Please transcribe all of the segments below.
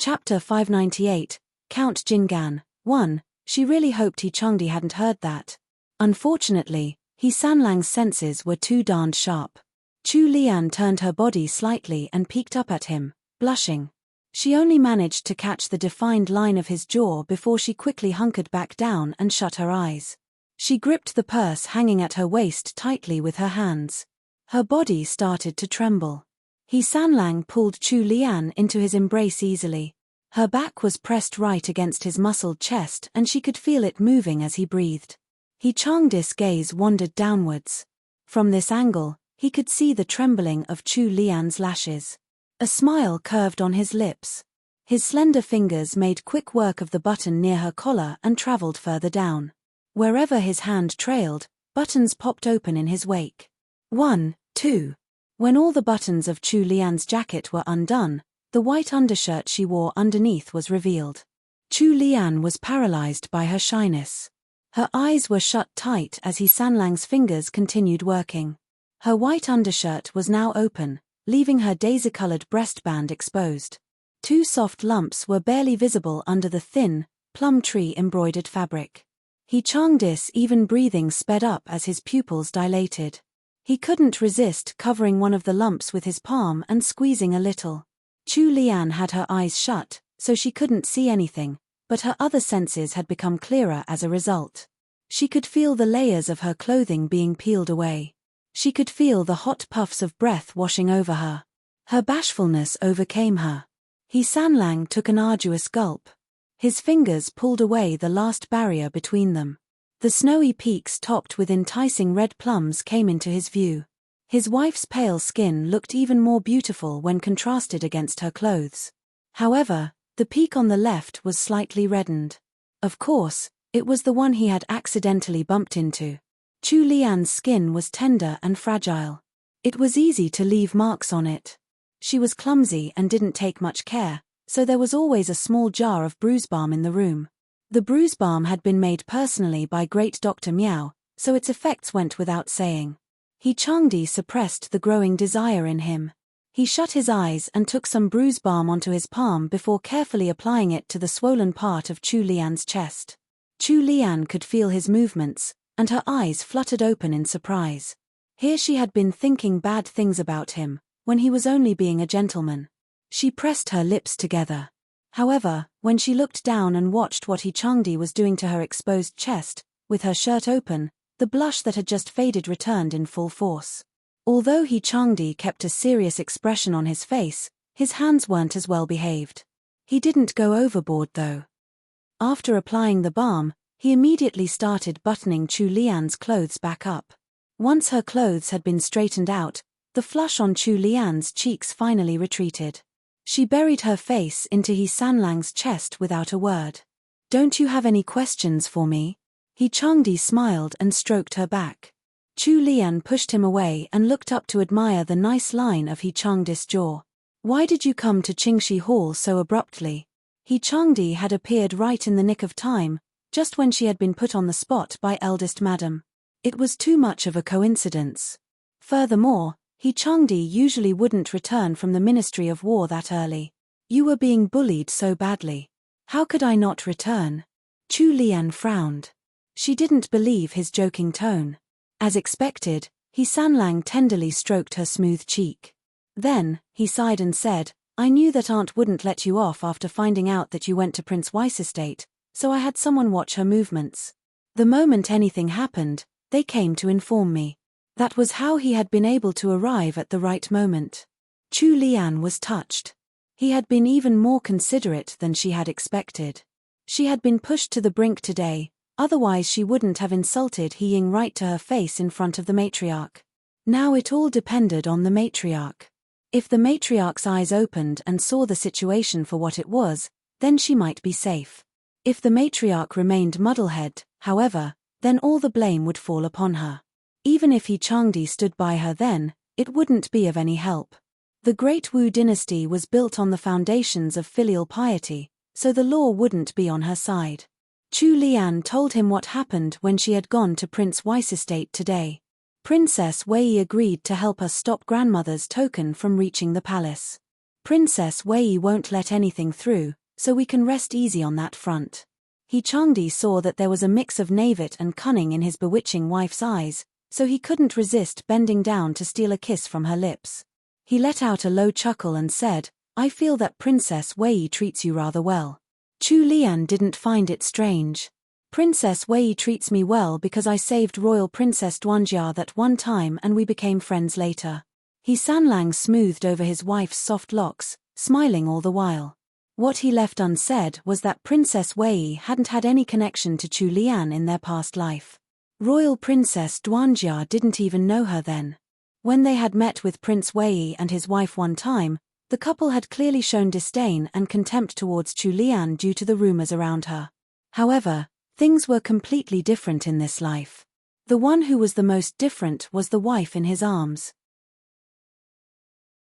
Chapter 598, Count Jingan. 1. She really hoped He Changdi hadn't heard that. Unfortunately, He Sanlang's senses were too darned sharp. Chu Lian turned her body slightly and peeked up at him, blushing. She only managed to catch the defined line of his jaw before she quickly hunkered back down and shut her eyes. She gripped the purse hanging at her waist tightly with her hands. Her body started to tremble. He Sanlang pulled Chu Lian into his embrace easily. Her back was pressed right against his muscled chest and she could feel it moving as he breathed. He Changdi's gaze wandered downwards. From this angle, he could see the trembling of Chu Lian's lashes. A smile curved on his lips. His slender fingers made quick work of the button near her collar and traveled further down. Wherever his hand trailed, buttons popped open in his wake. 1, 2. When all the buttons of Chu Lian's jacket were undone, the white undershirt she wore underneath was revealed. Chu Lian was paralyzed by her shyness. Her eyes were shut tight as He Sanlang's fingers continued working. Her white undershirt was now open, leaving her daisy-colored breastband exposed. 2 soft lumps were barely visible under the thin, plum tree embroidered fabric. He Changdi's even breathing sped up as his pupils dilated. He couldn't resist covering one of the lumps with his palm and squeezing a little. Chu Lian had her eyes shut, so she couldn't see anything, but her other senses had become clearer as a result. She could feel the layers of her clothing being peeled away. She could feel the hot puffs of breath washing over her. Her bashfulness overcame her. He Sanlang took an arduous gulp. His fingers pulled away the last barrier between them. The snowy peaks topped with enticing red plums came into his view. His wife's pale skin looked even more beautiful when contrasted against her clothes. However, the peak on the left was slightly reddened. Of course, it was the one he had accidentally bumped into. Chu Lian's skin was tender and fragile. It was easy to leave marks on it. She was clumsy and didn't take much care, so there was always a small jar of bruise balm in the room. The bruise balm had been made personally by great Dr. Miao, so its effects went without saying. He Changdi suppressed the growing desire in him. He shut his eyes and took some bruise balm onto his palm before carefully applying it to the swollen part of Chu Lian's chest. Chu Lian could feel his movements, and her eyes fluttered open in surprise. Here she had been thinking bad things about him, when he was only being a gentleman. She pressed her lips together. However, when she looked down and watched what He Changdi was doing to her exposed chest, with her shirt open, the blush that had just faded returned in full force. Although He Changdi kept a serious expression on his face, his hands weren't as well behaved. He didn't go overboard though. After applying the balm, he immediately started buttoning Chu Lian's clothes back up. Once her clothes had been straightened out, the flush on Chu Lian's cheeks finally retreated. She buried her face into He Sanlang's chest without a word. "Don't you have any questions for me?" He Changdi smiled and stroked her back. Chu Lian pushed him away and looked up to admire the nice line of He Changdi's jaw. "Why did you come to Qingxi Hall so abruptly?" He Changdi had appeared right in the nick of time, just when she had been put on the spot by eldest madam. It was too much of a coincidence. Furthermore, He Changdi usually wouldn't return from the Ministry of War that early. "You were being bullied so badly. How could I not return?" Chu Lian frowned. She didn't believe his joking tone. As expected, He Sanlang tenderly stroked her smooth cheek. Then, he sighed and said, "I knew that Aunt wouldn't let you off after finding out that you went to Prince Weiss estate, so I had someone watch her movements. The moment anything happened, they came to inform me." That was how he had been able to arrive at the right moment. Chu Lian was touched. He had been even more considerate than she had expected. She had been pushed to the brink today, otherwise she wouldn't have insulted He Ying right to her face in front of the matriarch. Now it all depended on the matriarch. If the matriarch's eyes opened and saw the situation for what it was, then she might be safe. If the matriarch remained muddlehead, however, then all the blame would fall upon her. Even if He Changdi stood by her then, it wouldn't be of any help. The Great Wu dynasty was built on the foundations of filial piety, so the law wouldn't be on her side. Chu Lian told him what happened when she had gone to Prince Weiss estate today. Princess Wei agreed to help us stop grandmother's token from reaching the palace. Princess Wei won't let anything through, so we can rest easy on that front. Changdi saw that there was a mix of knavit and cunning in his bewitching wife's eyes, so he couldn't resist bending down to steal a kiss from her lips. He let out a low chuckle and said, I feel that Princess Wei treats you rather well. Chu Lian didn't find it strange. Princess Wei treats me well because I saved Royal Princess Duanjia that one time and we became friends later. Sanlang smoothed over his wife's soft locks, smiling all the while. What he left unsaid was that Princess Wei hadn't had any connection to Chu Lian in their past life. Royal Princess Duanjia didn't even know her then. When they had met with Prince Wei and his wife one time, the couple had clearly shown disdain and contempt towards Chu Lian due to the rumors around her. However, things were completely different in this life. The one who was the most different was the wife in his arms.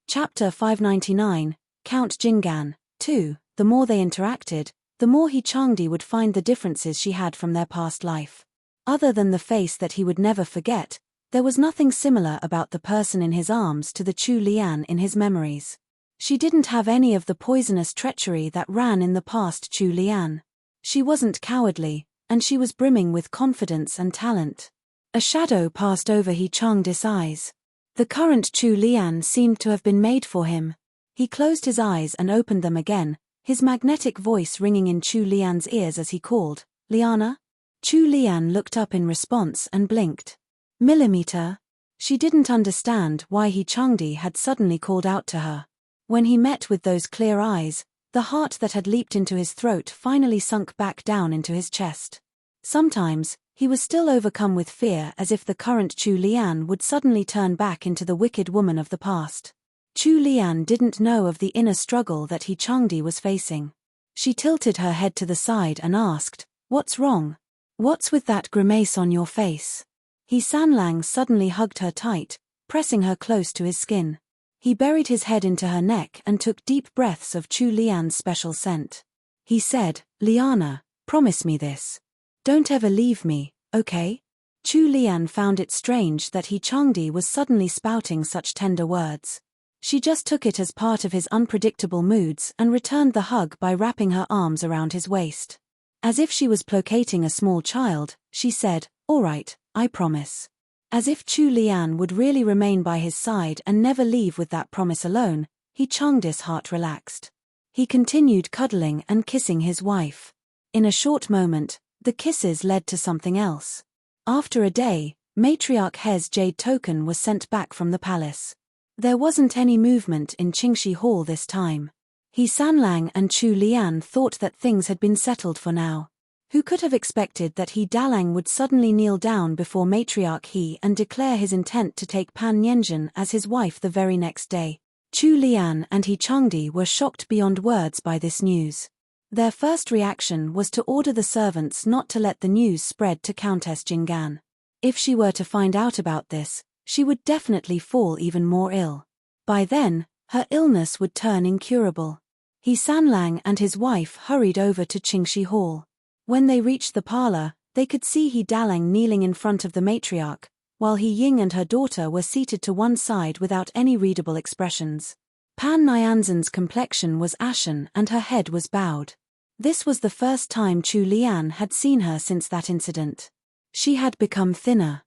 Chapter 599, Count Jingan. 2. The more they interacted, the more Changdi would find the differences she had from their past life. Other than the face that he would never forget, there was nothing similar about the person in his arms to the Chu Lian in his memories. She didn't have any of the poisonous treachery that ran in the past Chu Lian. She wasn't cowardly, and she was brimming with confidence and talent. A shadow passed over Changdi's eyes. The current Chu Lian seemed to have been made for him. He closed his eyes and opened them again, his magnetic voice ringing in Chu Lian's ears as he called, Liana? Chu Lian looked up in response and blinked. Millimeter? She didn't understand why Changdi had suddenly called out to her. When he met with those clear eyes, the heart that had leaped into his throat finally sunk back down into his chest. Sometimes, he was still overcome with fear as if the current Chu Lian would suddenly turn back into the wicked woman of the past. Chu Lian didn't know of the inner struggle that Changdi was facing. She tilted her head to the side and asked, What's wrong? What's with that grimace on your face? Sanlang suddenly hugged her tight, pressing her close to his skin. He buried his head into her neck and took deep breaths of Chu Lian's special scent. He said, Liana, promise me this. Don't ever leave me, okay? Chu Lian found it strange that Changdi was suddenly spouting such tender words. She just took it as part of his unpredictable moods and returned the hug by wrapping her arms around his waist. As if she was placating a small child, she said, All right, I promise. As if Chu Lian would really remain by his side and never leave with that promise alone, Changdi's heart relaxed. He continued cuddling and kissing his wife. In a short moment, the kisses led to something else. After a day, Matriarch He's jade token was sent back from the palace. There wasn't any movement in Qingxi Hall this time. Sanlang and Chu Lian thought that things had been settled for now. Who could have expected that Dalang would suddenly kneel down before Matriarch He and declare his intent to take Pan Yanjun as his wife the very next day? Chu Lian and Changdi were shocked beyond words by this news. Their first reaction was to order the servants not to let the news spread to Countess Jingan. If she were to find out about this, she would definitely fall even more ill. By then, her illness would turn incurable. Sanlang and his wife hurried over to Qingxi Hall. When they reached the parlor, they could see Dalang kneeling in front of the matriarch, while Ying and her daughter were seated to one side without any readable expressions. Pan Nyanzan's complexion was ashen and her head was bowed. This was the first time Chu Lian had seen her since that incident. She had become thinner.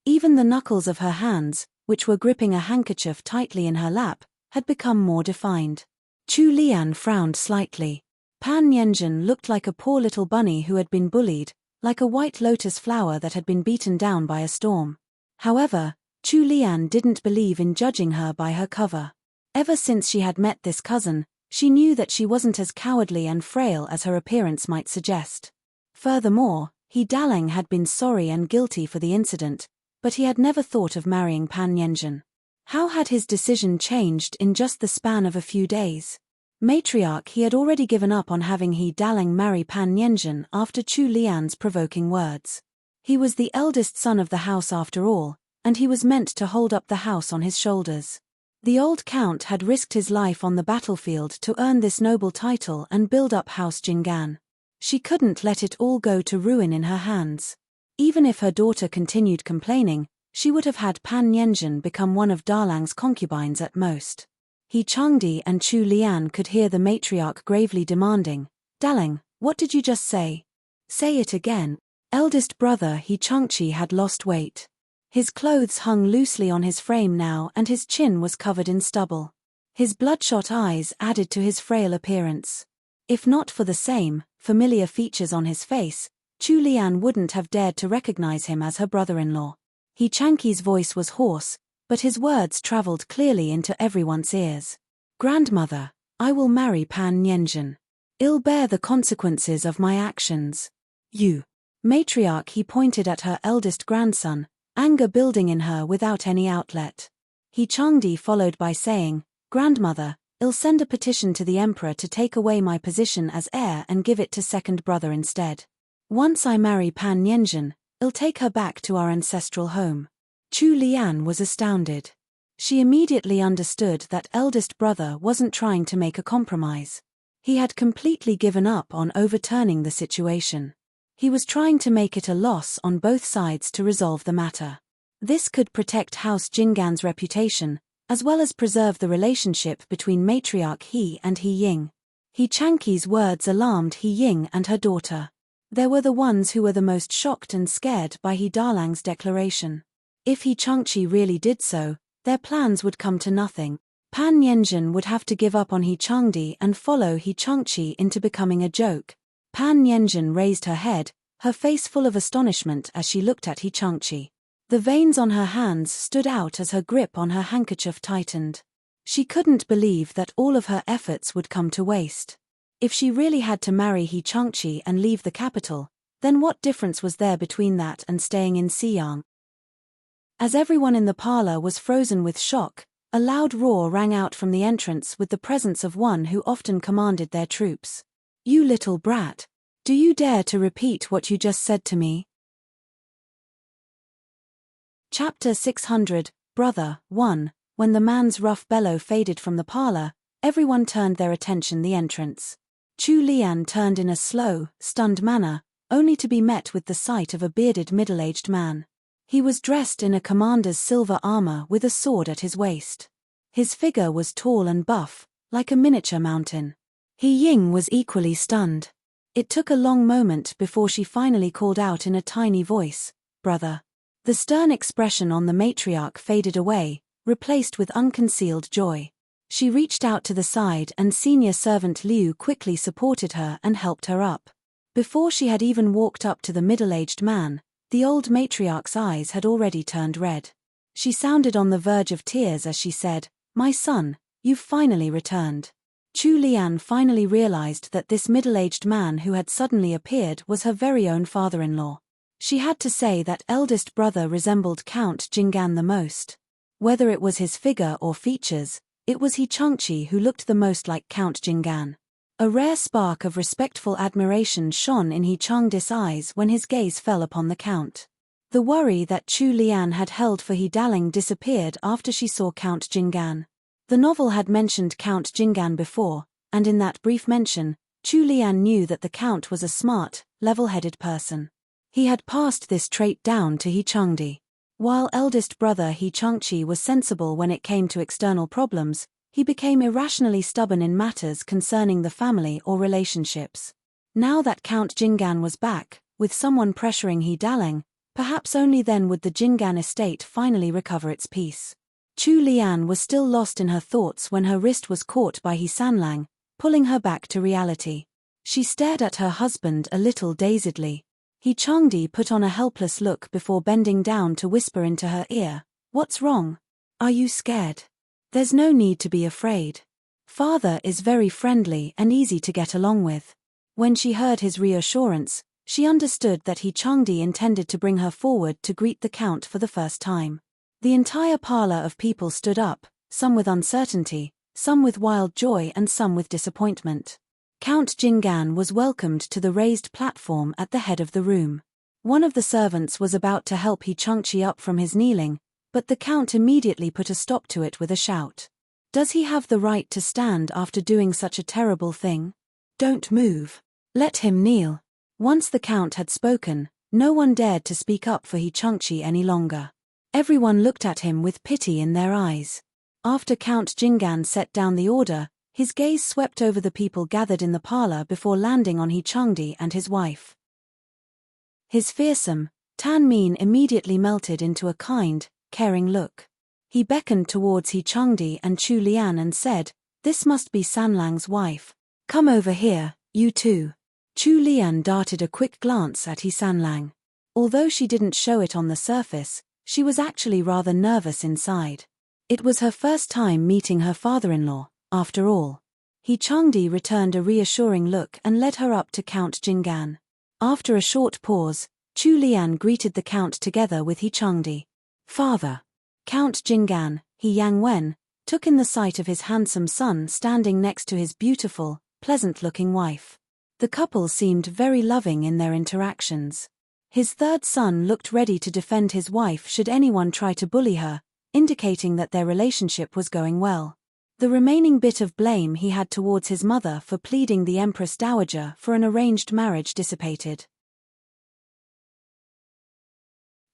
Even the knuckles of her hands, which were gripping a handkerchief tightly in her lap, had become more defined. Chu Lian frowned slightly. Pan Yanjun looked like a poor little bunny who had been bullied, like a white lotus flower that had been beaten down by a storm. However, Chu Lian didn't believe in judging her by her cover. Ever since she had met this cousin, she knew that she wasn't as cowardly and frail as her appearance might suggest. Furthermore, Dalang had been sorry and guilty for the incident, but he had never thought of marrying Pan Yanjun. How had his decision changed in just the span of a few days? Matriarch He had already given up on having Dalang marry Pan Yanjun after Chu Lian's provoking words. He was the eldest son of the house after all, and he was meant to hold up the house on his shoulders. The old count had risked his life on the battlefield to earn this noble title and build up House Jingan. She couldn't let it all go to ruin in her hands. Even if her daughter continued complaining, she would have had Pan Yanjun become one of Dalang's concubines at most. He Changdi and Chu Lian could hear the matriarch gravely demanding, "Dalang, what did you just say? Say it again." Eldest brother He Changchi had lost weight. His clothes hung loosely on his frame now and his chin was covered in stubble. His bloodshot eyes added to his frail appearance. If not for the same, familiar features on his face, Chu Lian wouldn't have dared to recognize him as her brother-in-law. He Changqi's voice was hoarse, but his words traveled clearly into everyone's ears. "Grandmother, I will marry Pan Nianzhen. I'll bear the consequences of my actions. You." Matriarch He pointed at her eldest grandson, anger building in her without any outlet. He Changdi followed by saying, "Grandmother, I'll send a petition to the emperor to take away my position as heir and give it to second brother instead. Once I marry Pan Nianzhen, I'll take her back to our ancestral home." Chu Lian was astounded. She immediately understood that eldest brother wasn't trying to make a compromise. He had completely given up on overturning the situation. He was trying to make it a loss on both sides to resolve the matter. This could protect House Jingan's reputation, as well as preserve the relationship between matriarch He and He Ying. He Changqi's words alarmed He Ying and her daughter. They were the ones who were the most shocked and scared by He Dalang's declaration. If He Changqi really did so, their plans would come to nothing. Pan Nianzhen would have to give up on He Changdi and follow He Changqi into becoming a joke. Pan Nianzhen raised her head, her face full of astonishment as she looked at He Changqi. The veins on her hands stood out as her grip on her handkerchief tightened. She couldn't believe that all of her efforts would come to waste. If she really had to marry He Changqi and leave the capital, then what difference was there between that and staying in Xiyang? As everyone in the parlor was frozen with shock, a loud roar rang out from the entrance with the presence of one who often commanded their troops. "You little brat! Do you dare to repeat what you just said to me?" Chapter 600, Brother 1. When the man's rough bellow faded from the parlor, everyone turned their attention the entrance. Chu Lian turned in a slow, stunned manner, only to be met with the sight of a bearded middle-aged man. He was dressed in a commander's silver armor with a sword at his waist. His figure was tall and buff, like a miniature mountain. He Ying was equally stunned. It took a long moment before she finally called out in a tiny voice, "Brother." The stern expression on the matriarch faded away, replaced with unconcealed joy. She reached out to the side and senior servant Liu quickly supported her and helped her up. Before she had even walked up to the middle-aged man, the old matriarch's eyes had already turned red. She sounded on the verge of tears as she said, "My son, you've finally returned." Chu Lian finally realized that this middle-aged man who had suddenly appeared was her very own father-in-law. She had to say that eldest brother resembled Count Jingan the most. Whether it was his figure or features, it was He Changqi who looked the most like Count Jingan. A rare spark of respectful admiration shone in He Changdi's eyes when his gaze fell upon the count. The worry that Chu Lian had held for He Dalang disappeared after she saw Count Jingan. The novel had mentioned Count Jingan before, and in that brief mention, Chu Lian knew that the count was a smart, level-headed person. He had passed this trait down to He Changdi. While eldest brother He Changqi was sensible when it came to external problems, he became irrationally stubborn in matters concerning the family or relationships. Now that Count Jingan was back, with someone pressuring He Dalang, perhaps only then would the Jingan estate finally recover its peace. Chu Lian was still lost in her thoughts when her wrist was caught by He Sanlang, pulling her back to reality. She stared at her husband a little dazedly. He Changdi put on a helpless look before bending down to whisper into her ear, "What's wrong? Are you scared? There's no need to be afraid. Father is very friendly and easy to get along with." When she heard his reassurance, she understood that He Changdi intended to bring her forward to greet the count for the first time. The entire parlor of people stood up, some with uncertainty, some with wild joy and some with disappointment. Count Jingan was welcomed to the raised platform at the head of the room. One of the servants was about to help He Changqi up from his kneeling, but the count immediately put a stop to it with a shout. "Does he have the right to stand after doing such a terrible thing? Don't move. Let him kneel." Once the count had spoken, no one dared to speak up for He Changqi any longer. Everyone looked at him with pity in their eyes. After Count Jingan set down the order, his gaze swept over the people gathered in the parlor before landing on He Changdi and his wife. His fearsome, tan mien immediately melted into a kind, caring look. He beckoned towards He Changdi and Chu Lian and said, "This must be Sanlang's wife. Come over here, you two." Chu Lian darted a quick glance at He Sanlang. Although she didn't show it on the surface, she was actually rather nervous inside. It was her first time meeting her father-in-law, after all. He Changdi returned a reassuring look and led her up to Count Jingan. After a short pause, Chu Lian greeted the Count together with He Changdi. "Father." Count Jingan, He Yang Wen, took in the sight of his handsome son standing next to his beautiful, pleasant-looking wife. The couple seemed very loving in their interactions. His third son looked ready to defend his wife should anyone try to bully her, indicating that their relationship was going well. The remaining bit of blame he had towards his mother for pleading the Empress Dowager for an arranged marriage dissipated.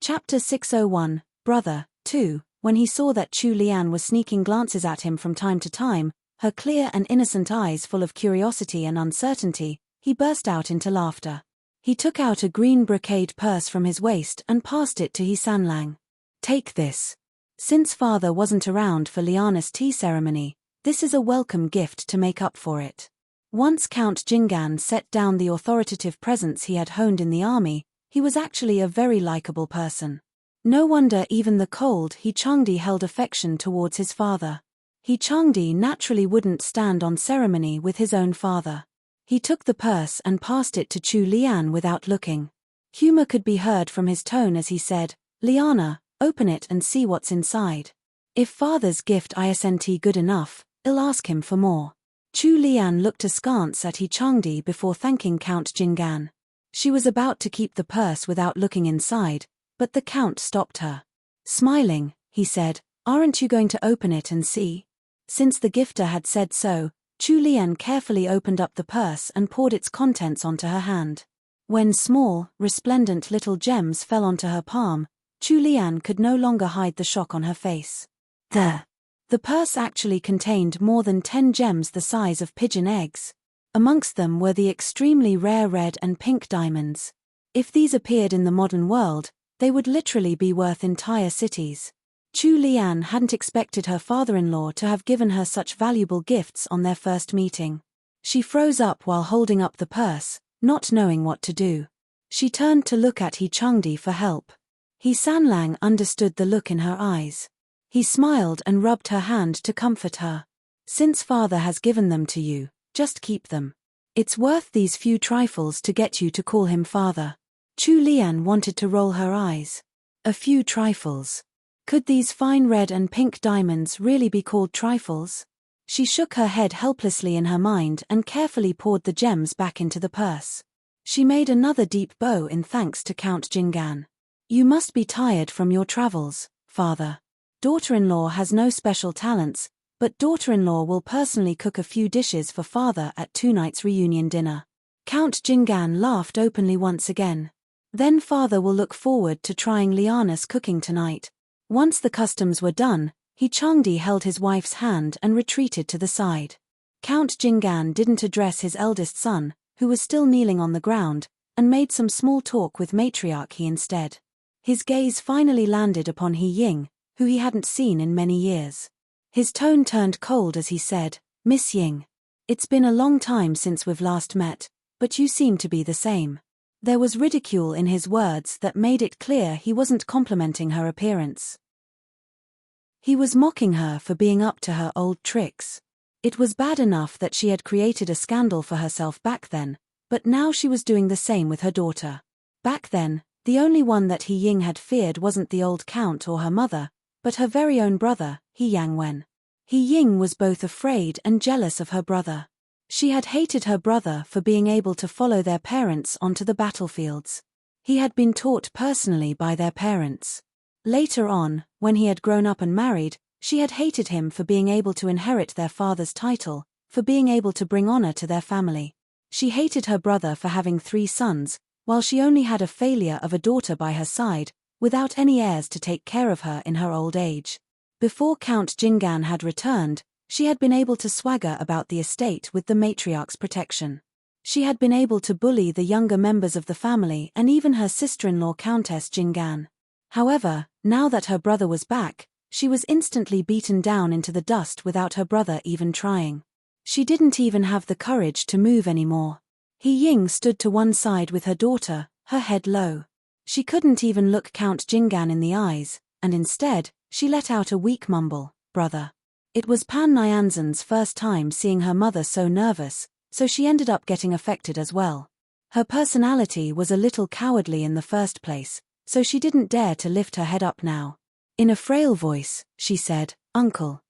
Chapter 601, Brother, 2. When he saw that Chu Lian was sneaking glances at him from time to time, her clear and innocent eyes full of curiosity and uncertainty, he burst out into laughter. He took out a green brocade purse from his waist and passed it to He Sanlang. "Take this. Since father wasn't around for Liana's tea ceremony, this is a welcome gift to make up for it." Once Count Jingan set down the authoritative presence he had honed in the army, he was actually a very likable person. No wonder even the cold He Changdi held affection towards his father. He Changdi naturally wouldn't stand on ceremony with his own father. He took the purse and passed it to Chu Lian without looking. Humor could be heard from his tone as he said, "Liana, open it and see what's inside. If father's gift isn't good enough, I'll ask him for more." Chu Lian looked askance at He Changdi before thanking Count Jingan. She was about to keep the purse without looking inside, but the Count stopped her. Smiling, he said, "Aren't you going to open it and see?" Since the gifter had said so, Chu Lian carefully opened up the purse and poured its contents onto her hand. When small, resplendent little gems fell onto her palm, Chu Lian could no longer hide the shock on her face. The purse actually contained more than 10 gems the size of pigeon eggs. Amongst them were the extremely rare red and pink diamonds. If these appeared in the modern world, they would literally be worth entire cities. Chu Lian hadn't expected her father-in-law to have given her such valuable gifts on their first meeting. She froze up while holding up the purse, not knowing what to do. She turned to look at He Changdi for help. He Sanlang understood the look in her eyes. He smiled and rubbed her hand to comfort her. "Since father has given them to you, just keep them. It's worth these few trifles to get you to call him father." Chu Lian wanted to roll her eyes. A few trifles. Could these fine red and pink diamonds really be called trifles? She shook her head helplessly in her mind and carefully poured the gems back into the purse. She made another deep bow in thanks to Count Jingan. "You must be tired from your travels, father. Daughter-in-law has no special talents, but daughter-in-law will personally cook a few dishes for father at tonight's reunion dinner." Count Jingan laughed openly once again. "Then father will look forward to trying Liana's cooking tonight." Once the customs were done, He Changdi held his wife's hand and retreated to the side. Count Jingan didn't address his eldest son, who was still kneeling on the ground, and made some small talk with matriarch He instead. His gaze finally landed upon He Ying, who he hadn't seen in many years. His tone turned cold as he said, "Miss Ying. It's been a long time since we've last met, but you seem to be the same." There was ridicule in his words that made it clear he wasn't complimenting her appearance. He was mocking her for being up to her old tricks. It was bad enough that she had created a scandal for herself back then, but now she was doing the same with her daughter. Back then, the only one that He Ying had feared wasn't the old count or her mother, but her very own brother, He Yang Wen. He Ying was both afraid and jealous of her brother. She had hated her brother for being able to follow their parents onto the battlefields. He had been taught personally by their parents. Later on, when he had grown up and married, she had hated him for being able to inherit their father's title, for being able to bring honor to their family. She hated her brother for having 3 sons, while she only had a failure of a daughter by her side, without any heirs to take care of her in her old age. Before Count Jingan had returned, she had been able to swagger about the estate with the matriarch's protection. She had been able to bully the younger members of the family and even her sister-in-law Countess Jingan. However, now that her brother was back, she was instantly beaten down into the dust without her brother even trying. She didn't even have the courage to move anymore. He Ying stood to one side with her daughter, her head low. She couldn't even look Count Jingan in the eyes, and instead, she let out a weak mumble, "Brother." It was Pan Nyanzan's first time seeing her mother so nervous, so she ended up getting affected as well. Her personality was a little cowardly in the first place, so she didn't dare to lift her head up now. In a frail voice, she said, "Uncle."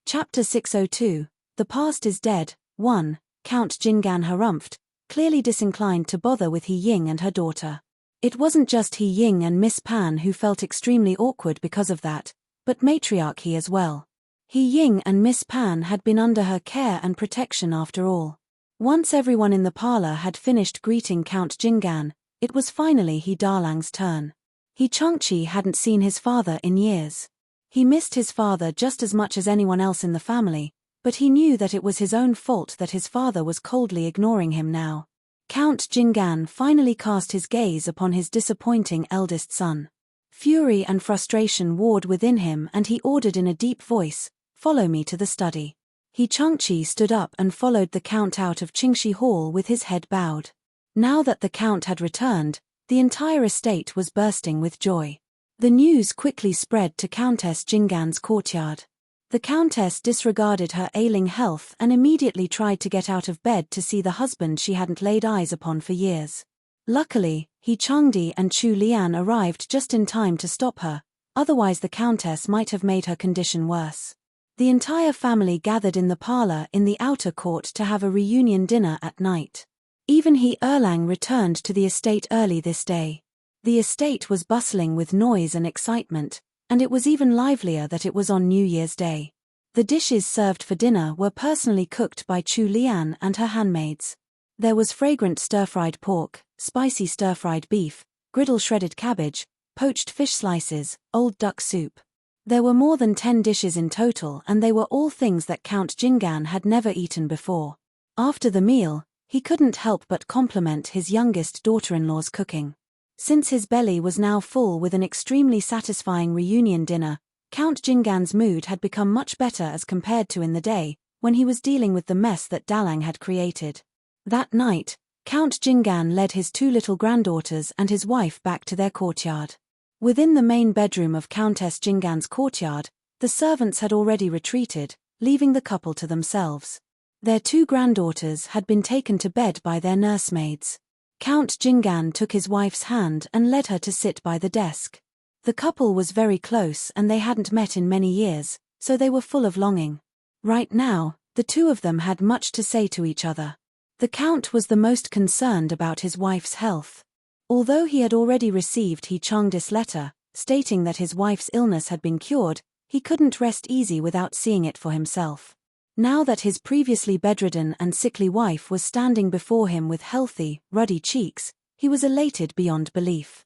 Chapter 602, The Past is Dead, 1. Count Jingan harumphed, clearly disinclined to bother with He Ying and her daughter. It wasn't just He Ying and Miss Pan who felt extremely awkward because of that, but matriarch He as well. He Ying and Miss Pan had been under her care and protection after all. Once everyone in the parlor had finished greeting Count Jingan, it was finally He Darlang's turn. He Changqi hadn't seen his father in years. He missed his father just as much as anyone else in the family, but he knew that it was his own fault that his father was coldly ignoring him now. Count Jingan finally cast his gaze upon his disappointing eldest son. Fury and frustration warred within him and he ordered in a deep voice, "Follow me to the study." He Changqi stood up and followed the Count out of Qingxi Hall with his head bowed. Now that the Count had returned, the entire estate was bursting with joy. The news quickly spread to Countess Jingan's courtyard. The Countess disregarded her ailing health and immediately tried to get out of bed to see the husband she hadn't laid eyes upon for years. Luckily, He Changdi and Chu Lian arrived just in time to stop her, otherwise the Countess might have made her condition worse. The entire family gathered in the parlor in the outer court to have a reunion dinner at night. Even He Erlang returned to the estate early this day. The estate was bustling with noise and excitement, and it was even livelier that it was on New Year's Day. The dishes served for dinner were personally cooked by Chu Lian and her handmaids. There was fragrant stir-fried pork, spicy stir-fried beef, griddle shredded cabbage, poached fish slices, old duck soup. There were more than 10 dishes in total and they were all things that Count Jingan had never eaten before. After the meal, he couldn't help but compliment his youngest daughter-in-law's cooking. Since his belly was now full with an extremely satisfying reunion dinner, Count Jingan's mood had become much better as compared to in the day, when he was dealing with the mess that Dalang had created. That night, Count Jingan led his 2 little granddaughters and his wife back to their courtyard. Within the main bedroom of Countess Jingan's courtyard, the servants had already retreated, leaving the couple to themselves. Their 2 granddaughters had been taken to bed by their nursemaids. Count Jingan took his wife's hand and led her to sit by the desk. The couple was very close and they hadn't met in many years, so they were full of longing. Right now, the 2 of them had much to say to each other. The Count was the most concerned about his wife's health. Although he had already received He Changdi's letter, stating that his wife's illness had been cured, he couldn't rest easy without seeing it for himself. Now that his previously bedridden and sickly wife was standing before him with healthy, ruddy cheeks, he was elated beyond belief.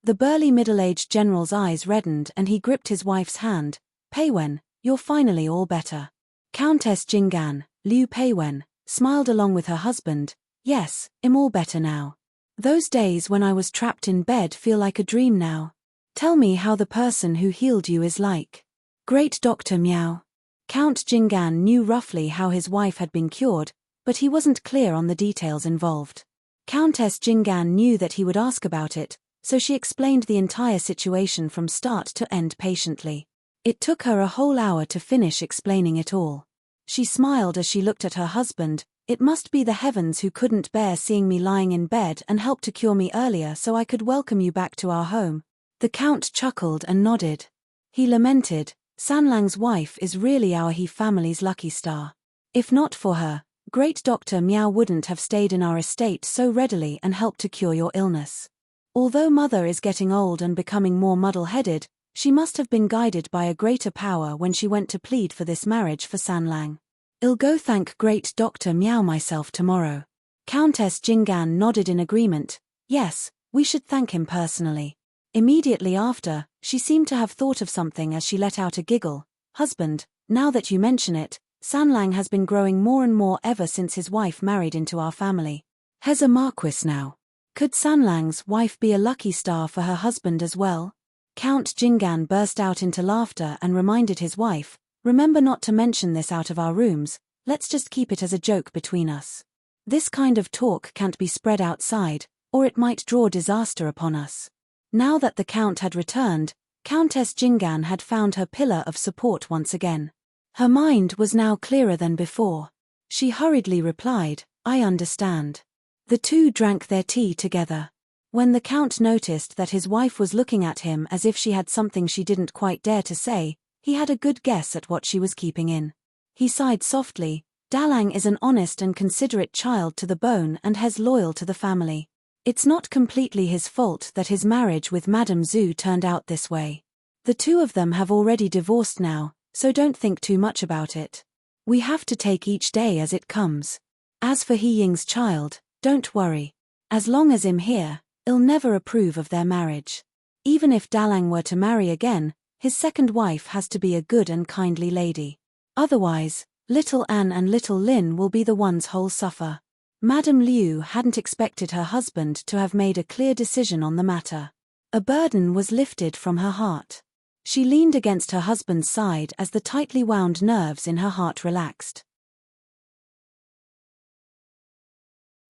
The burly middle-aged general's eyes reddened and he gripped his wife's hand. "Peiwen, you're finally all better." Countess Jingan, Liu Peiwen, smiled along with her husband. "Yes, I'm all better now. Those days when I was trapped in bed feel like a dream now. Tell me how the person who healed you is like." "Great Dr. Miao." Count Jingan knew roughly how his wife had been cured, but he wasn't clear on the details involved. Countess Jingan knew that he would ask about it, so she explained the entire situation from start to end patiently. It took her a whole hour to finish explaining it all. She smiled as she looked at her husband. "It must be the heavens who couldn't bear seeing me lying in bed and helped to cure me earlier so I could welcome you back to our home." The Count chuckled and nodded. He lamented, "Sanlang's wife is really our He family's lucky star. If not for her, great Dr. Miao wouldn't have stayed in our estate so readily and helped to cure your illness. Although Mother is getting old and becoming more muddle-headed, she must have been guided by a greater power when she went to plead for this marriage for Sanlang. I'll go thank great Dr. Miao myself tomorrow." Countess Jingan nodded in agreement. "Yes, we should thank him personally. Immediately after, she seemed to have thought of something as she let out a giggle. Husband, now that you mention it, Sanlang has been growing more and more ever since his wife married into our family. He's a marquis now. Could Sanlang's wife be a lucky star for her husband as well? Count Jingan burst out into laughter and reminded his wife, remember not to mention this out of our rooms, let's just keep it as a joke between us. This kind of talk can't be spread outside, or it might draw disaster upon us. Now that the Count had returned, Countess Jingan had found her pillar of support once again. Her mind was now clearer than before. She hurriedly replied, I understand. The two drank their tea together. When the Count noticed that his wife was looking at him as if she had something she didn't quite dare to say, he had a good guess at what she was keeping in. He sighed softly, Dalang is an honest and considerate child to the bone and has loyal to the family. It's not completely his fault that his marriage with Madame Zhu turned out this way. The two of them have already divorced now, so don't think too much about it. We have to take each day as it comes. As for He Ying's child, don't worry. As long as I'm here, I'll never approve of their marriage. Even if Dalang were to marry again, his second wife has to be a good and kindly lady. Otherwise, little Anne and little Lin will be the ones who'll suffer. Madame Liu hadn't expected her husband to have made a clear decision on the matter. A burden was lifted from her heart. She leaned against her husband's side as the tightly wound nerves in her heart relaxed.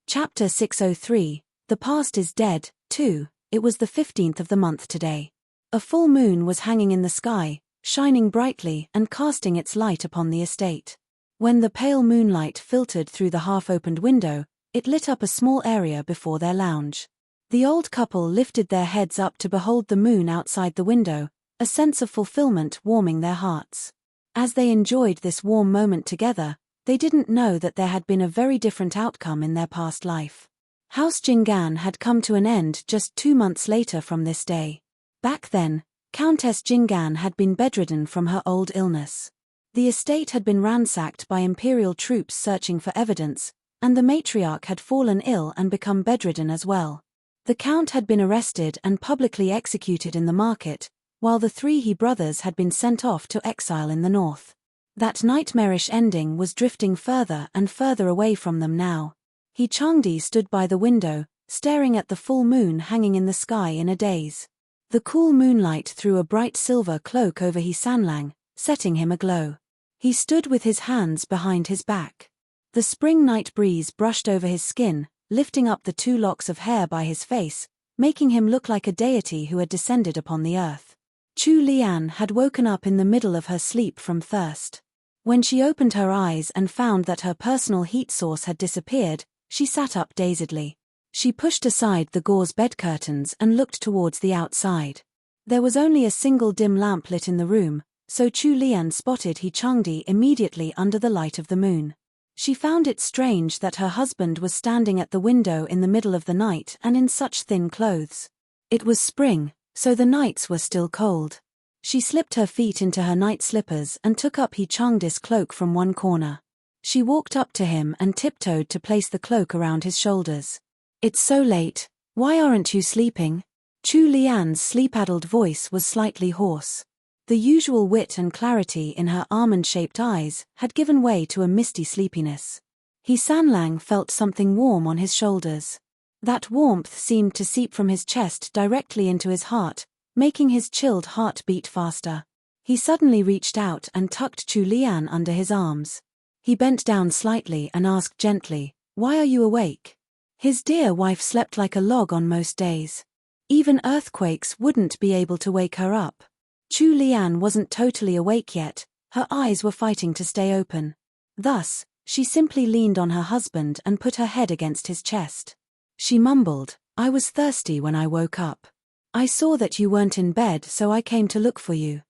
Chapter 603, The Past is Dead, 2. It was the 15th of the month today. A full moon was hanging in the sky, shining brightly and casting its light upon the estate. When the pale moonlight filtered through the half-opened window, it lit up a small area before their lounge. The old couple lifted their heads up to behold the moon outside the window, a sense of fulfillment warming their hearts. As they enjoyed this warm moment together, they didn't know that there had been a very different outcome in their past life. House Jingan had come to an end just 2 months later from this day. Back then, Countess Jingan had been bedridden from her old illness. The estate had been ransacked by imperial troops searching for evidence, and the matriarch had fallen ill and become bedridden as well. The Count had been arrested and publicly executed in the market, while the 3 He brothers had been sent off to exile in the north. That nightmarish ending was drifting further and further away from them now. He Changdi stood by the window, staring at the full moon hanging in the sky in a daze. The cool moonlight threw a bright silver cloak over He Sanlang, setting him aglow. He stood with his hands behind his back. The spring night breeze brushed over his skin, lifting up the 2 locks of hair by his face, making him look like a deity who had descended upon the earth. Chu Lian had woken up in the middle of her sleep from thirst. When she opened her eyes and found that her personal heat source had disappeared, she sat up dazedly. She pushed aside the gauze bed curtains and looked towards the outside. There was only a single dim lamp lit in the room, so Chu Lian spotted He Changdi immediately under the light of the moon. She found it strange that her husband was standing at the window in the middle of the night and in such thin clothes. It was spring, so the nights were still cold. She slipped her feet into her night slippers and took up He Changdi's cloak from one corner. She walked up to him and tiptoed to place the cloak around his shoulders. It's so late, why aren't you sleeping? Chu Lian's sleep-addled voice was slightly hoarse. The usual wit and clarity in her almond-shaped eyes had given way to a misty sleepiness. He Sanlang felt something warm on his shoulders. That warmth seemed to seep from his chest directly into his heart, making his chilled heart beat faster. He suddenly reached out and tucked Chu Lian under his arms. He bent down slightly and asked gently, "Why are you awake?" His dear wife slept like a log on most days. Even earthquakes wouldn't be able to wake her up. Chu Lian wasn't totally awake yet, her eyes were fighting to stay open. Thus, she simply leaned on her husband and put her head against his chest. She mumbled, "I was thirsty when I woke up. I saw that you weren't in bed, so I came to look for you."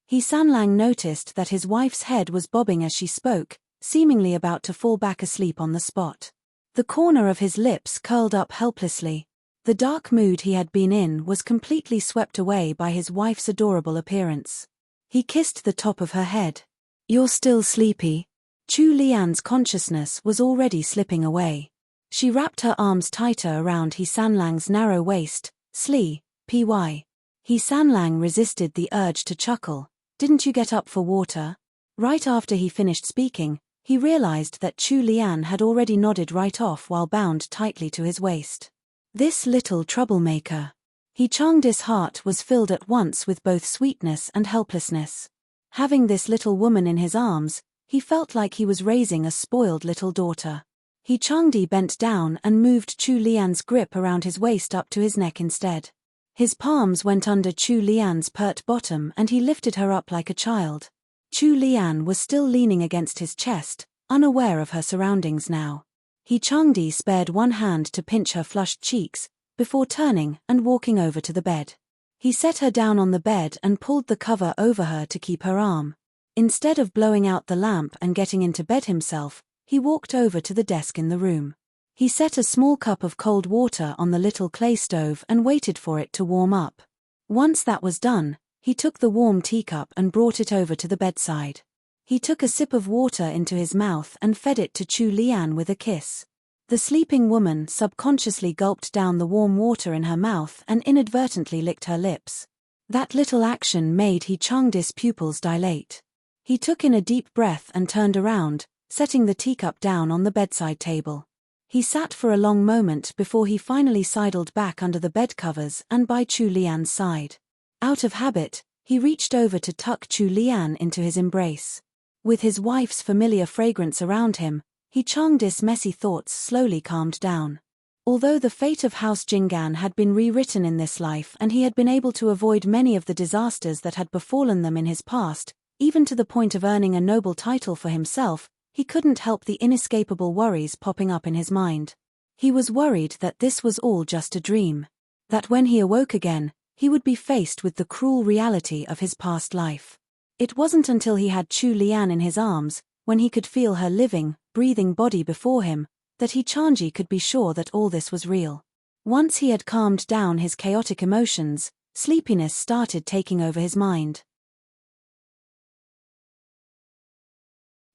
He Sanlang noticed that his wife's head was bobbing as she spoke, seemingly about to fall back asleep on the spot. The corner of his lips curled up helplessly. The dark mood he had been in was completely swept away by his wife's adorable appearance. He kissed the top of her head. "You're still sleepy?" Chu Lian's consciousness was already slipping away. She wrapped her arms tighter around He Sanlang's narrow waist, Slee, py. He Sanlang resisted the urge to chuckle. Didn't you get up for water? Right after he finished speaking, he realized that Chu Lian had already nodded right off while bound tightly to his waist. This little troublemaker. He Changdi's heart was filled at once with both sweetness and helplessness. Having this little woman in his arms, he felt like he was raising a spoiled little daughter. He Changdi bent down and moved Chu Lian's grip around his waist up to his neck instead. His palms went under Chu Lian's pert bottom and he lifted her up like a child. Chu Lian was still leaning against his chest, unaware of her surroundings now. He Changdi spared one hand to pinch her flushed cheeks, before turning and walking over to the bed. He set her down on the bed and pulled the cover over her to keep her arm. Instead of blowing out the lamp and getting into bed himself, he walked over to the desk in the room. He set a small cup of cold water on the little clay stove and waited for it to warm up. Once that was done, he took the warm teacup and brought it over to the bedside. He took a sip of water into his mouth and fed it to Chu Lian with a kiss. The sleeping woman subconsciously gulped down the warm water in her mouth and inadvertently licked her lips. That little action made He Changdi's pupils dilate. He took in a deep breath and turned around, setting the teacup down on the bedside table. He sat for a long moment before he finally sidled back under the bed covers and by Chu Lian's side. Out of habit, he reached over to tuck Chu Lian into his embrace. With his wife's familiar fragrance around him, He Changdi's messy thoughts slowly calmed down. Although the fate of House Jingan had been rewritten in this life and he had been able to avoid many of the disasters that had befallen them in his past, even to the point of earning a noble title for himself, he couldn't help the inescapable worries popping up in his mind. He was worried that this was all just a dream. That when he awoke again, he would be faced with the cruel reality of his past life. It wasn't until he had Chu Lian in his arms, when he could feel her living, breathing body before him, that He Changji could be sure that all this was real. Once he had calmed down his chaotic emotions, sleepiness started taking over his mind.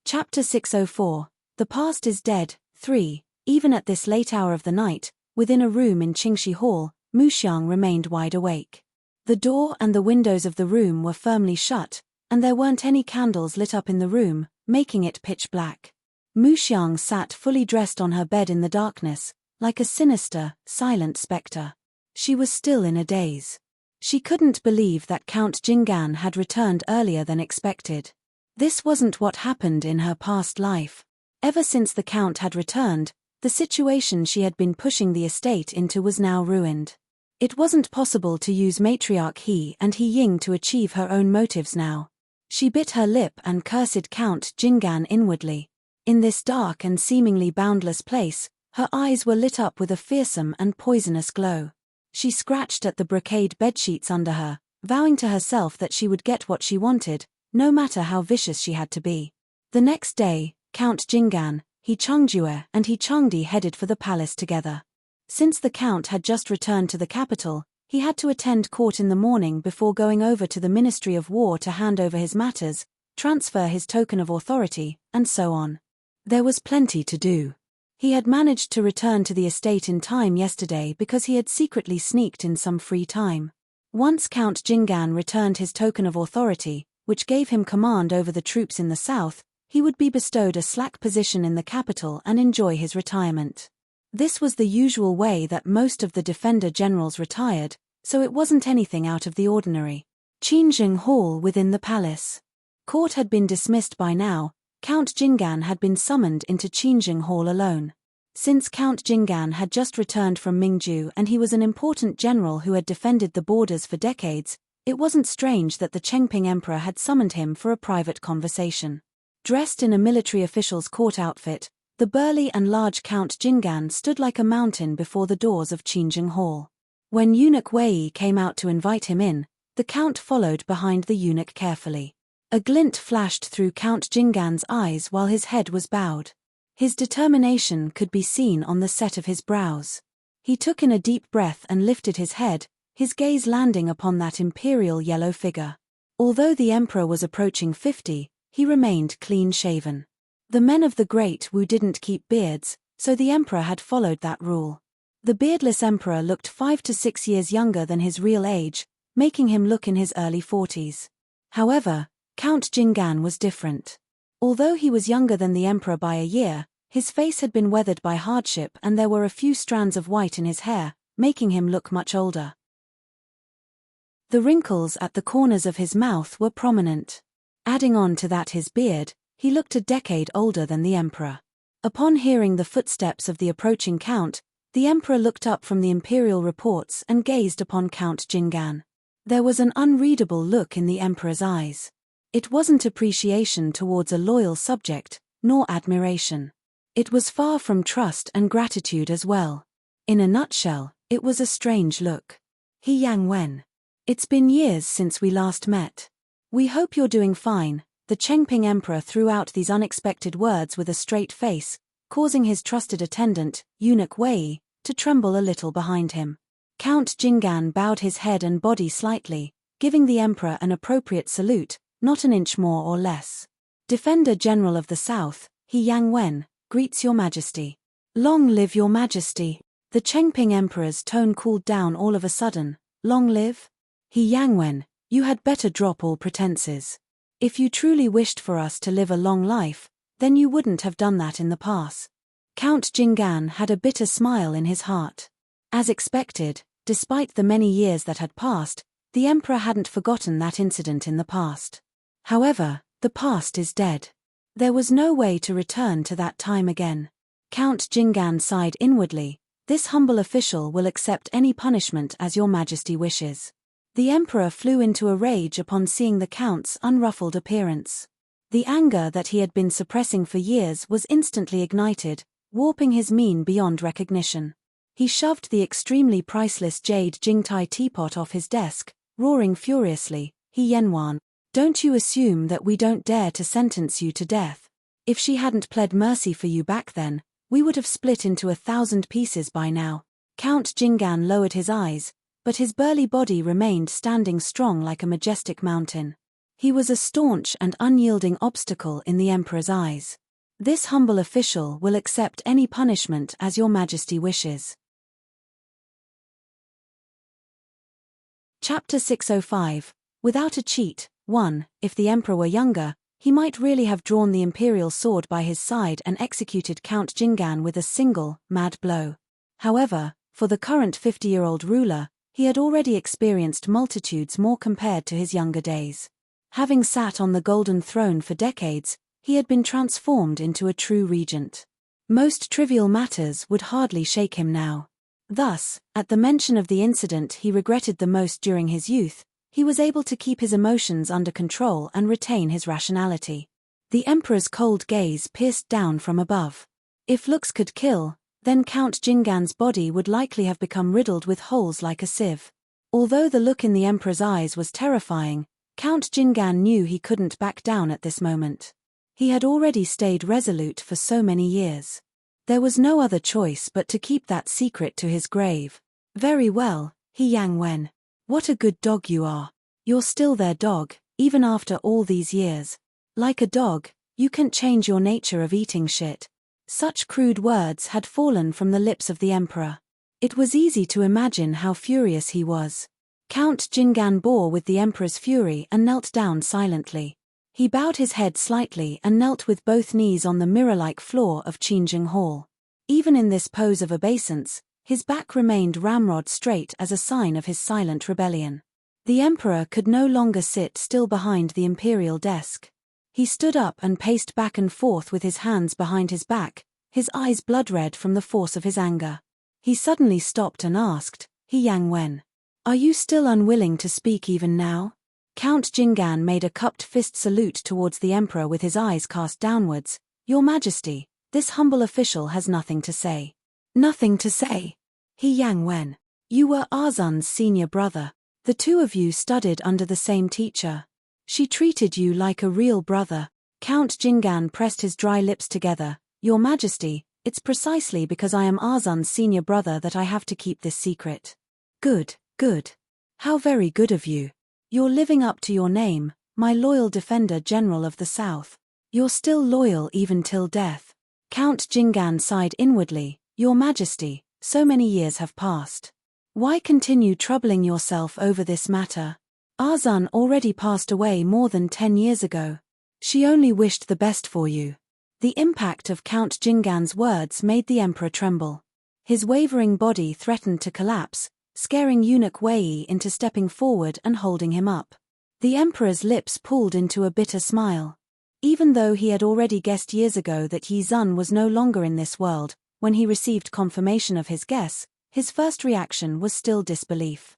Chapter 604. The Past is Dead. 3. Even at this late hour of the night, within a room in Qingxi Hall, Mu Xiang remained wide awake. The door and the windows of the room were firmly shut, and there weren't any candles lit up in the room, making it pitch black. Mu Xiang sat fully dressed on her bed in the darkness, like a sinister, silent spectre. She was still in a daze. She couldn't believe that Count Jingan had returned earlier than expected. This wasn't what happened in her past life. Ever since the Count had returned, the situation she had been pushing the estate into was now ruined. It wasn't possible to use Matriarch He and He Ying to achieve her own motives now. She bit her lip and cursed Count Jingan inwardly. In this dark and seemingly boundless place, her eyes were lit up with a fearsome and poisonous glow. She scratched at the brocade bedsheets under her, vowing to herself that she would get what she wanted, no matter how vicious she had to be. The next day, Count Jingan, He Changjue and He Changdi headed for the palace together. Since the Count had just returned to the capital, he had to attend court in the morning before going over to the Ministry of War to hand over his matters, transfer his token of authority, and so on. There was plenty to do. He had managed to return to the estate in time yesterday because he had secretly sneaked in some free time. Once Count Jingan returned his token of authority, which gave him command over the troops in the south, he would be bestowed a slack position in the capital and enjoy his retirement. This was the usual way that most of the Defender generals retired, so it wasn't anything out of the ordinary. Qingjing Hall within the palace. Court had been dismissed by now. Count Jingan had been summoned into Qingjing Hall alone. Since Count Jingan had just returned from Mingju and he was an important general who had defended the borders for decades, it wasn't strange that the Chengping Emperor had summoned him for a private conversation. Dressed in a military official's court outfit, the burly and large Count Jingan stood like a mountain before the doors of Qingjing Hall. When eunuch Wei came out to invite him in, the Count followed behind the eunuch carefully. A glint flashed through Count Jingan's eyes while his head was bowed. His determination could be seen on the set of his brows. He took in a deep breath and lifted his head, his gaze landing upon that imperial yellow figure. Although the emperor was approaching 50, he remained clean-shaven. The men of the Great Wu didn't keep beards, so the emperor had followed that rule. The beardless emperor looked 5 to 6 years younger than his real age, making him look in his early 40s. However, Count Jingan was different. Although he was younger than the emperor by a year, his face had been weathered by hardship and there were a few strands of white in his hair, making him look much older. The wrinkles at the corners of his mouth were prominent. Adding on to that his beard, he looked a decade older than the emperor. Upon hearing the footsteps of the approaching count, the emperor looked up from the imperial reports and gazed upon Count Jingan. There was an unreadable look in the emperor's eyes. It wasn't appreciation towards a loyal subject, nor admiration. It was far from trust and gratitude as well. In a nutshell, it was a strange look. He Yang Wen. It's been years since we last met. We hope you're doing fine. The Chengping emperor threw out these unexpected words with a straight face, causing his trusted attendant, eunuch Wei, to tremble a little behind him. Count Jingan bowed his head and body slightly, giving the emperor an appropriate salute, not an inch more or less. Defender General of the South, He Yang Wen, greets your majesty. Long live your majesty. The Chengping emperor's tone cooled down all of a sudden. Long live? He Yang Wen, you had better drop all pretenses. If you truly wished for us to live a long life, then you wouldn't have done that in the past. Count Jingan had a bitter smile in his heart. As expected, despite the many years that had passed, the emperor hadn't forgotten that incident in the past. However, the past is dead. There was no way to return to that time again. Count Jingan sighed inwardly. This humble official will accept any punishment as your majesty wishes. The emperor flew into a rage upon seeing the count's unruffled appearance. The anger that he had been suppressing for years was instantly ignited, warping his mien beyond recognition. He shoved the extremely priceless jade Jingtai teapot off his desk, roaring furiously, He Yanwan, don't you assume that we don't dare to sentence you to death? If she hadn't pled mercy for you back then, we would have split into 1,000 pieces by now. Count Jingan lowered his eyes, but his burly body remained standing strong like a majestic mountain. He was a staunch and unyielding obstacle in the emperor's eyes. This humble official will accept any punishment as your majesty wishes. Chapter 605. Without a cheat. 1. If the emperor were younger, he might really have drawn the imperial sword by his side and executed Count Jingan with a single, mad blow. However, for the current 50-year-old ruler, he had already experienced multitudes more compared to his younger days. Having sat on the golden throne for decades, he had been transformed into a true regent. Most trivial matters would hardly shake him now. Thus, at the mention of the incident he regretted the most during his youth, he was able to keep his emotions under control and retain his rationality. The emperor's cold gaze pierced down from above. If looks could kill, then Count Jingan's body would likely have become riddled with holes like a sieve. Although the look in the emperor's eyes was terrifying, Count Jingan knew he couldn't back down at this moment. He had already stayed resolute for so many years. There was no other choice but to keep that secret to his grave. Very well, He Yang Wen. What a good dog you are. You're still their dog, even after all these years. Like a dog, you can't change your nature of eating shit. Such crude words had fallen from the lips of the emperor. It was easy to imagine how furious he was. Count Jingan bore with the emperor's fury and knelt down silently. He bowed his head slightly and knelt with both knees on the mirror-like floor of Qingjing Hall. Even in this pose of obeisance, his back remained ramrod straight as a sign of his silent rebellion. The emperor could no longer sit still behind the imperial desk. He stood up and paced back and forth with his hands behind his back, his eyes blood-red from the force of his anger. He suddenly stopped and asked, He Yang Wen, are you still unwilling to speak even now? Count Jingan made a cupped fist salute towards the emperor with his eyes cast downwards. Your Majesty, this humble official has nothing to say. Nothing to say. He Yang Wen, you were Arzan's senior brother. The two of you studied under the same teacher. She treated you like a real brother. Count Jingan pressed his dry lips together. Your Majesty, it's precisely because I am Arzan's senior brother that I have to keep this secret. Good, good. How very good of you. You're living up to your name, my loyal defender general of the South. You're still loyal even till death. Count Jingan sighed inwardly. Your Majesty, So many years have passed. Why continue troubling yourself over this matter? Arzan already passed away more than 10 years ago. She only wished the best for you. The impact of Count Jingan's words made the emperor tremble. His wavering body threatened to collapse, scaring eunuch Wei into stepping forward and holding him up. The emperor's lips pulled into a bitter smile. Even though he had already guessed years ago that Yi Zun was no longer in this world, when he received confirmation of his guess, his first reaction was still disbelief.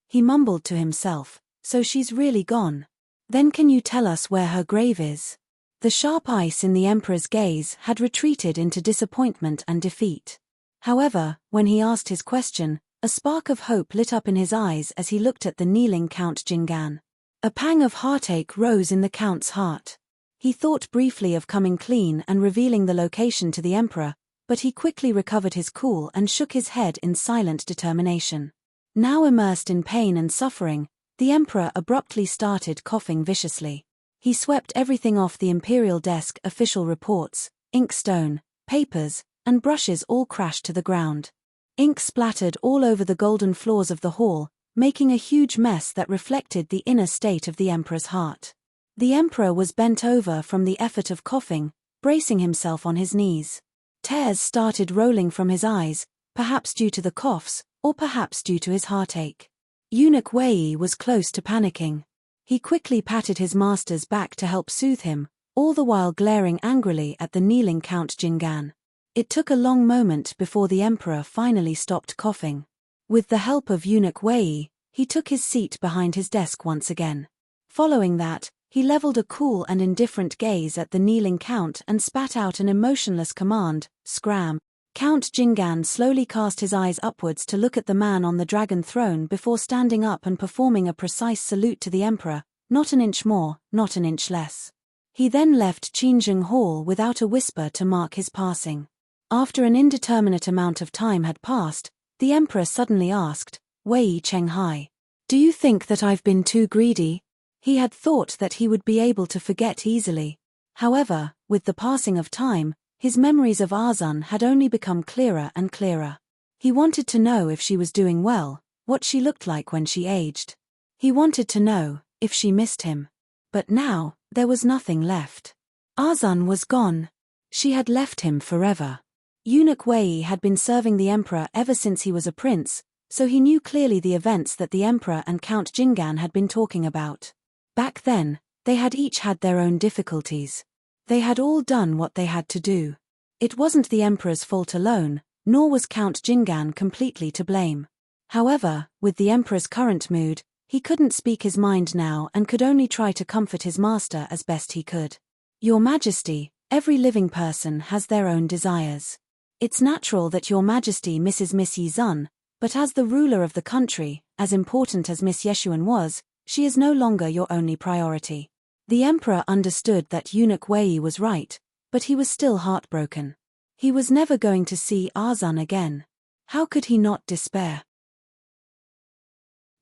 He mumbled to himself, "So she's really gone. Then can you tell us where her grave is?" The sharp ice in the emperor's gaze had retreated into disappointment and defeat. However, when he asked his question, a spark of hope lit up in his eyes as he looked at the kneeling Count Jingan. A pang of heartache rose in the count's heart. He thought briefly of coming clean and revealing the location to the emperor, but he quickly recovered his cool and shook his head in silent determination. Now immersed in pain and suffering, the emperor abruptly started coughing viciously. He swept everything off the imperial desk: official reports, inkstone, papers, and brushes all crashed to the ground. Ink splattered all over the golden floors of the hall, making a huge mess that reflected the inner state of the emperor's heart. The emperor was bent over from the effort of coughing, bracing himself on his knees. Tears started rolling from his eyes, perhaps due to the coughs, or perhaps due to his heartache. Eunuch Wei was close to panicking. He quickly patted his master's back to help soothe him, all the while glaring angrily at the kneeling Count Jingan. It took a long moment before the emperor finally stopped coughing. With the help of Eunuch Wei, he took his seat behind his desk once again. Following that, he leveled a cool and indifferent gaze at the kneeling count and spat out an emotionless command: "Scram." Count Jingan slowly cast his eyes upwards to look at the man on the dragon throne before standing up and performing a precise salute to the emperor, not an inch more, not an inch less. He then left Qinzheng Hall without a whisper to mark his passing. After an indeterminate amount of time had passed, the emperor suddenly asked, "Wei Chenghai, do you think that I've been too greedy?" He had thought that he would be able to forget easily. However, with the passing of time, his memories of Arzan had only become clearer and clearer. He wanted to know if she was doing well, what she looked like when she aged. He wanted to know if she missed him. But now, there was nothing left. Arzan was gone. She had left him forever. Eunuch Wei had been serving the emperor ever since he was a prince, so he knew clearly the events that the emperor and Count Jingan had been talking about. Back then, they had each had their own difficulties. They had all done what they had to do. It wasn't the emperor's fault alone, nor was Count Jingan completely to blame. However, with the emperor's current mood, he couldn't speak his mind now and could only try to comfort his master as best he could. "Your Majesty, every living person has their own desires. It's natural that Your Majesty misses Miss Yi Zun, but as the ruler of the country, as important as Miss Yeshuan was, she is no longer your only priority." The emperor understood that Eunuch Wei was right, but he was still heartbroken. He was never going to see Arzan again. How could he not despair?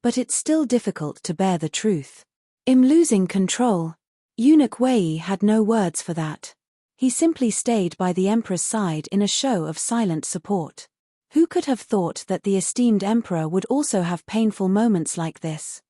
But it's still difficult to bear the truth. I'm losing control. Eunuch Wei had no words for that. He simply stayed by the emperor's side in a show of silent support. Who could have thought that the esteemed emperor would also have painful moments like this?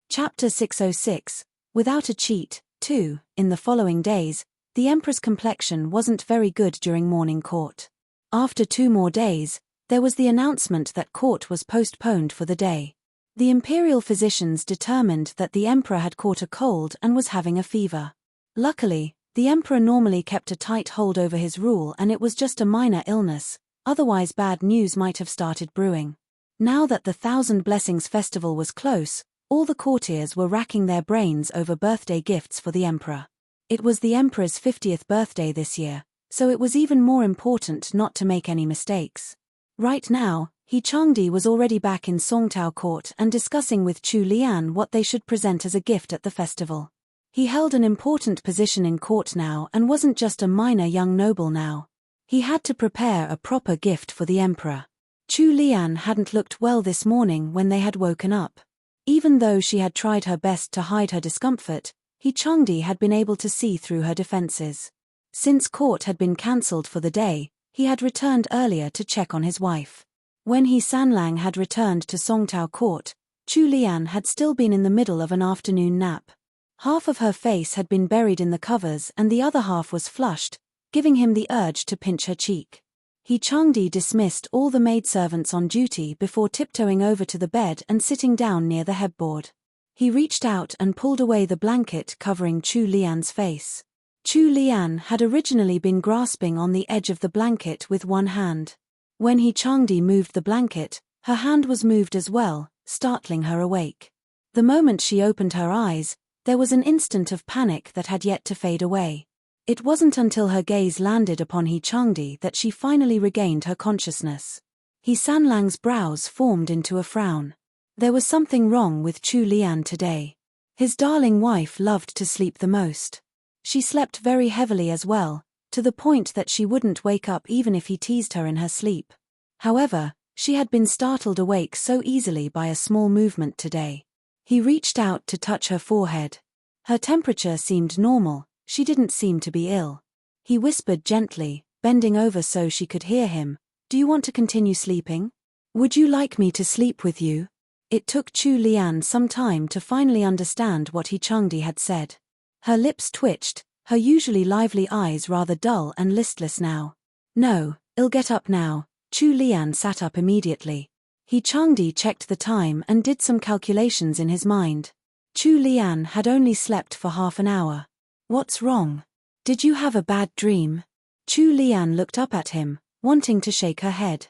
Chapter 606, Without a Cheat, 2. In the following days, the emperor's complexion wasn't very good during morning court. After 2 more days, there was the announcement that court was postponed for the day. The imperial physicians determined that the emperor had caught a cold and was having a fever. Luckily, the emperor normally kept a tight hold over his rule and it was just a minor illness, otherwise bad news might have started brewing. Now that the Thousand Blessings festival was close, all the courtiers were racking their brains over birthday gifts for the emperor. It was the emperor's 50th birthday this year, so it was even more important not to make any mistakes. Right now, He Changdi was already back in Songtao court and discussing with Chu Lian what they should present as a gift at the festival. He held an important position in court now and wasn't just a minor young noble now. He had to prepare a proper gift for the emperor. Chu Lian hadn't looked well this morning when they had woken up. Even though she had tried her best to hide her discomfort, He Changdi had been able to see through her defenses. Since court had been cancelled for the day, he had returned earlier to check on his wife. When He Sanlang had returned to Songtao Court, Chu Lian had still been in the middle of an afternoon nap. Half of her face had been buried in the covers and the other half was flushed, giving him the urge to pinch her cheek. He Changdi dismissed all the maidservants on duty before tiptoeing over to the bed and sitting down near the headboard. He reached out and pulled away the blanket covering Chu Lian's face. Chu Lian had originally been grasping on the edge of the blanket with one hand. When He Changdi moved the blanket, her hand was moved as well, startling her awake. The moment she opened her eyes, there was an instant of panic that had yet to fade away. It wasn't until her gaze landed upon He Changdi that she finally regained her consciousness. He Sanlang's brows formed into a frown. There was something wrong with Chu Lian today. His darling wife loved to sleep the most. She slept very heavily as well, to the point that she wouldn't wake up even if he teased her in her sleep. However, she had been startled awake so easily by a small movement today. He reached out to touch her forehead. Her temperature seemed normal, she didn't seem to be ill. He whispered gently, bending over so she could hear him, "Do you want to continue sleeping? Would you like me to sleep with you?" It took Chu Lian some time to finally understand what He Changdi had said. Her lips twitched, her usually lively eyes rather dull and listless now. "No, I'll get up now." Chu Lian sat up immediately. He Changdi checked the time and did some calculations in his mind. Chu Lian had only slept for half an hour. "What's wrong? Did you have a bad dream?" Chu Lian looked up at him, wanting to shake her head.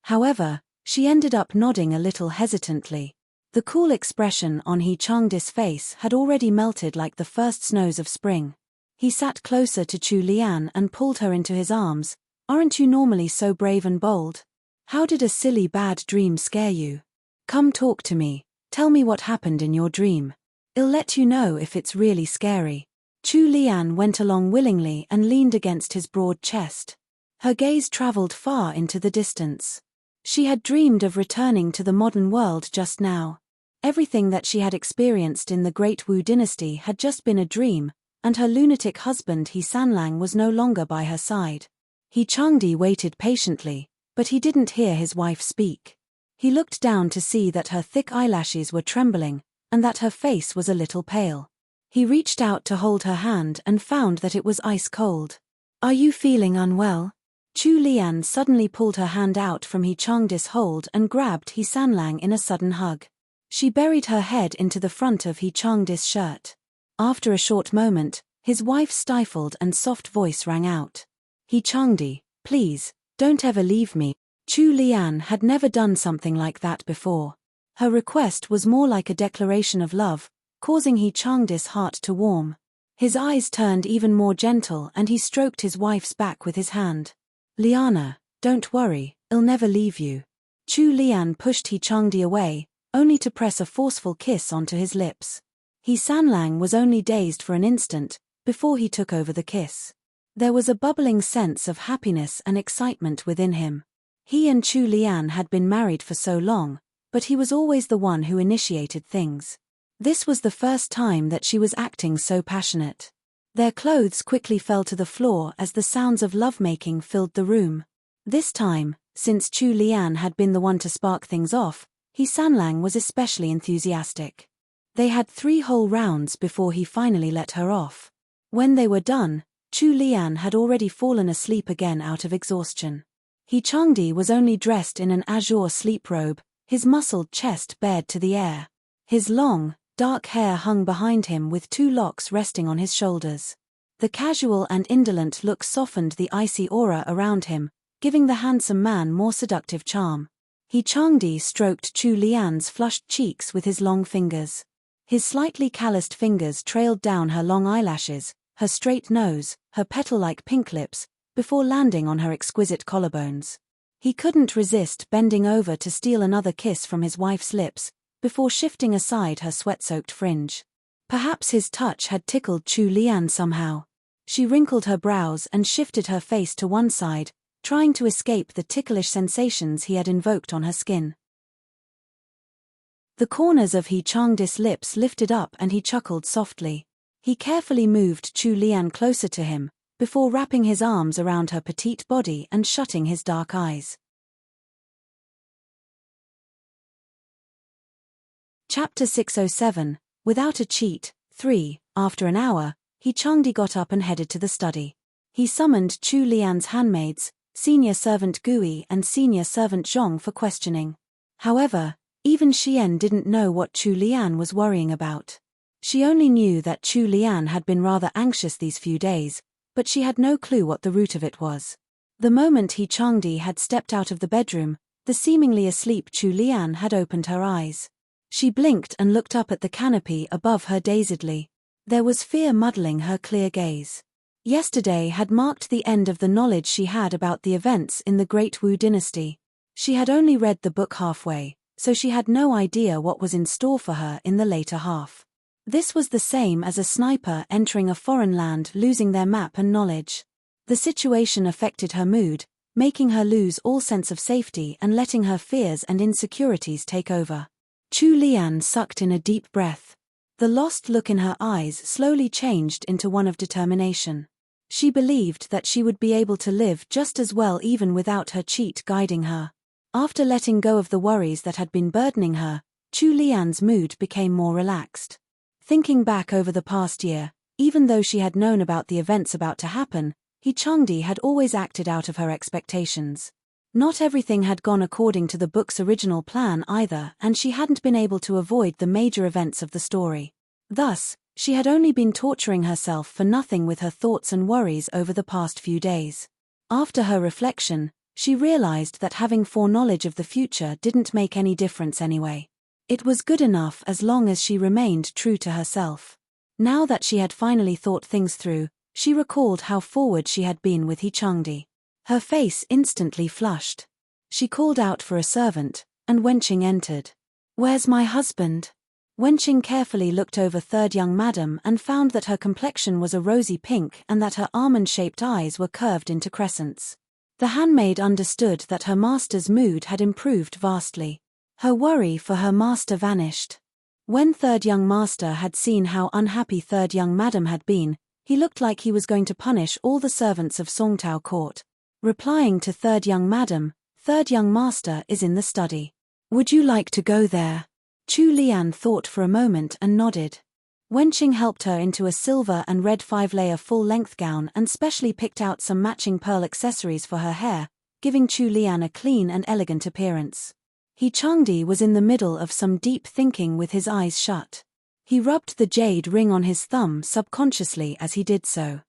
However, she ended up nodding a little hesitantly. The cool expression on He Changdi's face had already melted like the first snows of spring. He sat closer to Chu Lian and pulled her into his arms. "Aren't you normally so brave and bold? How did a silly bad dream scare you? Come talk to me, tell me what happened in your dream. I'll let you know if it's really scary." Chu Lian went along willingly and leaned against his broad chest. Her gaze traveled far into the distance. She had dreamed of returning to the modern world just now. Everything that she had experienced in the Great Wu dynasty had just been a dream, and her lunatic husband He Sanlang was no longer by her side. He Changdi waited patiently, but he didn't hear his wife speak. He looked down to see that her thick eyelashes were trembling, and that her face was a little pale. He reached out to hold her hand and found that it was ice cold. "Are you feeling unwell?" Chu Lian suddenly pulled her hand out from He Changdi's hold and grabbed He Sanlang in a sudden hug. She buried her head into the front of He Changdi's shirt. After a short moment, his wife's stifled and soft voice rang out. "He Changdi, please, don't ever leave me." Chu Lian had never done something like that before. Her request was more like a declaration of love, causing He Changdi's heart to warm. His eyes turned even more gentle and he stroked his wife's back with his hand. "Liana, don't worry, I'll never leave you." Chu Lian pushed He Changdi away, only to press a forceful kiss onto his lips. He Sanlang was only dazed for an instant, before he took over the kiss. There was a bubbling sense of happiness and excitement within him. He and Chu Lian had been married for so long, but he was always the one who initiated things. This was the first time that she was acting so passionate. Their clothes quickly fell to the floor as the sounds of lovemaking filled the room. This time, since Chu Lian had been the one to spark things off, He Sanlang was especially enthusiastic. They had 3 whole rounds before he finally let her off. When they were done, Chu Lian had already fallen asleep again out of exhaustion. He Changdi was only dressed in an azure sleep robe, his muscled chest bared to the air. His long, dark hair hung behind him with 2 locks resting on his shoulders. The casual and indolent look softened the icy aura around him, giving the handsome man more seductive charm. He Changdi stroked Chu Lian's flushed cheeks with his long fingers. His slightly calloused fingers trailed down her long eyelashes, her straight nose, her petal-like pink lips, before landing on her exquisite collarbones. He couldn't resist bending over to steal another kiss from his wife's lips, before shifting aside her sweat-soaked fringe. Perhaps his touch had tickled Chu Lian somehow. She wrinkled her brows and shifted her face to one side, trying to escape the ticklish sensations he had invoked on her skin. The corners of He Changdi's lips lifted up and he chuckled softly. He carefully moved Chu Lian closer to him, before wrapping his arms around her petite body and shutting his dark eyes. Chapter 607, Without a Cheat, 3. After an hour, Changdi got up and headed to the study. He summoned Chu Lian's handmaids, senior servant Gui and senior servant Zhong for questioning. However, even Xian didn't know what Chu Lian was worrying about. She only knew that Chu Lian had been rather anxious these few days, but she had no clue what the root of it was. The moment Changdi had stepped out of the bedroom, the seemingly asleep Chu Lian had opened her eyes. She blinked and looked up at the canopy above her dazedly. There was fear muddling her clear gaze. Yesterday had marked the end of the knowledge she had about the events in the Great Wu dynasty. She had only read the book halfway, so she had no idea what was in store for her in the later half. This was the same as a sniper entering a foreign land losing their map and knowledge. The situation affected her mood, making her lose all sense of safety and letting her fears and insecurities take over. Chu Lian sucked in a deep breath. The lost look in her eyes slowly changed into one of determination. She believed that she would be able to live just as well even without her cheat guiding her. After letting go of the worries that had been burdening her, Chu Lian's mood became more relaxed. Thinking back over the past year, even though she had known about the events about to happen, Changdi had always acted out of her expectations. Not everything had gone according to the book's original plan either, and she hadn't been able to avoid the major events of the story. Thus, she had only been torturing herself for nothing with her thoughts and worries over the past few days. After her reflection, she realized that having foreknowledge of the future didn't make any difference anyway. It was good enough as long as she remained true to herself. Now that she had finally thought things through, she recalled how forward she had been with Changdi. Her face instantly flushed. She called out for a servant, and Wenqing entered. "Where's my husband?" Wenqing carefully looked over third young madam and found that her complexion was a rosy pink and that her almond-shaped eyes were curved into crescents. The handmaid understood that her master's mood had improved vastly. Her worry for her master vanished. When third young master had seen how unhappy third young madam had been, he looked like he was going to punish all the servants of Songtao court. Replying to third young madam, third young master is in the study. "Would you like to go there?" Chu Lian thought for a moment and nodded. Wenqing helped her into a silver and red 5-layer full-length gown and specially picked out some matching pearl accessories for her hair, giving Chu Lian a clean and elegant appearance. Changdi was in the middle of some deep thinking with his eyes shut. He rubbed the jade ring on his thumb subconsciously as he did so.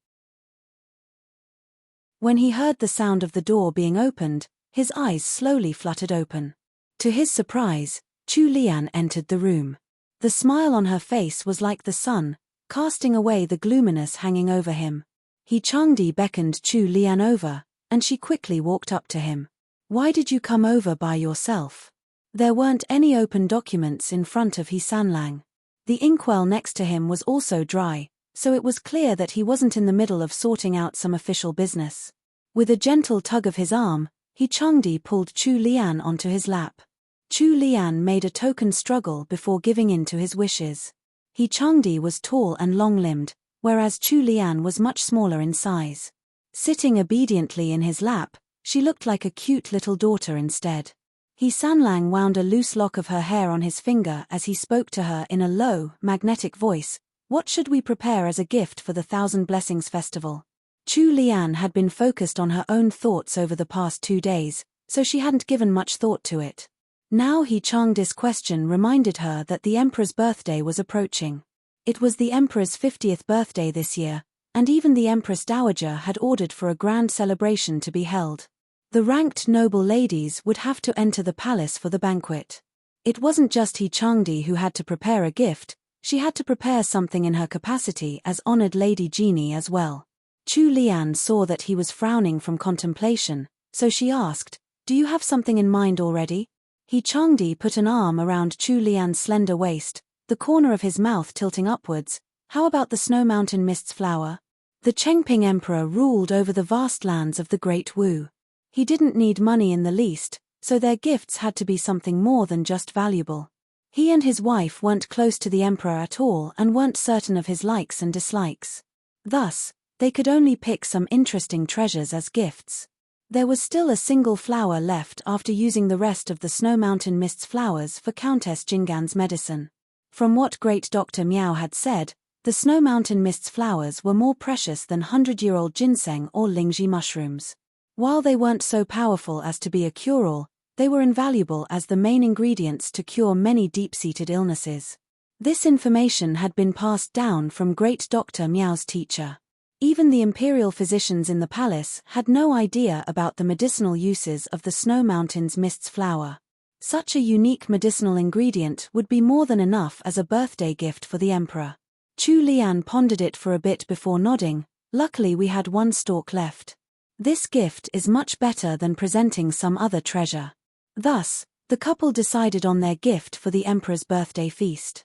When he heard the sound of the door being opened, his eyes slowly fluttered open. To his surprise, Chu Lian entered the room. The smile on her face was like the sun, casting away the gloominess hanging over him. Changdi beckoned Chu Lian over, and she quickly walked up to him. "Why did you come over by yourself?" There weren't any open documents in front of Sanlang. The inkwell next to him was also dry, so it was clear that he wasn't in the middle of sorting out some official business. With a gentle tug of his arm, Changdi pulled Chu Lian onto his lap. Chu Lian made a token struggle before giving in to his wishes. Changdi was tall and long-limbed, whereas Chu Lian was much smaller in size. Sitting obediently in his lap, she looked like a cute little daughter instead. Sanlang wound a loose lock of her hair on his finger as he spoke to her in a low, magnetic voice. "What should we prepare as a gift for the Thousand Blessings Festival?" Chu Lian had been focused on her own thoughts over the past 2 days, so she hadn't given much thought to it. Now Changdi's question reminded her that the Emperor's birthday was approaching. It was the Emperor's 50th birthday this year, and even the Empress Dowager had ordered for a grand celebration to be held. The ranked noble ladies would have to enter the palace for the banquet. It wasn't just Changdi who had to prepare a gift, she had to prepare something in her capacity as honored Lady Genie as well. Chu Lian saw that he was frowning from contemplation, so she asked, "Do you have something in mind already?" Changdi put an arm around Chu Lian's slender waist, the corner of his mouth tilting upwards. "How about the Snow Mountain Mist's flower?" The Chengping Emperor ruled over the vast lands of the Great Wu. He didn't need money in the least, so their gifts had to be something more than just valuable. He and his wife weren't close to the emperor at all and weren't certain of his likes and dislikes. Thus, they could only pick some interesting treasures as gifts. There was still a single flower left after using the rest of the Snow Mountain Mist's flowers for Countess Jingan's medicine. From what Great Dr. Miao had said, the Snow Mountain Mist's flowers were more precious than 100-year-old ginseng or lingzhi mushrooms. While they weren't so powerful as to be a cure-all, they were invaluable as the main ingredients to cure many deep-seated illnesses. This information had been passed down from Great Dr. Miao's teacher. Even the imperial physicians in the palace had no idea about the medicinal uses of the Snow Mountain's Mist's flower. Such a unique medicinal ingredient would be more than enough as a birthday gift for the emperor. Chu Lian pondered it for a bit before nodding. Luckily we had one stalk left. This gift is much better than presenting some other treasure. Thus, the couple decided on their gift for the emperor's birthday feast.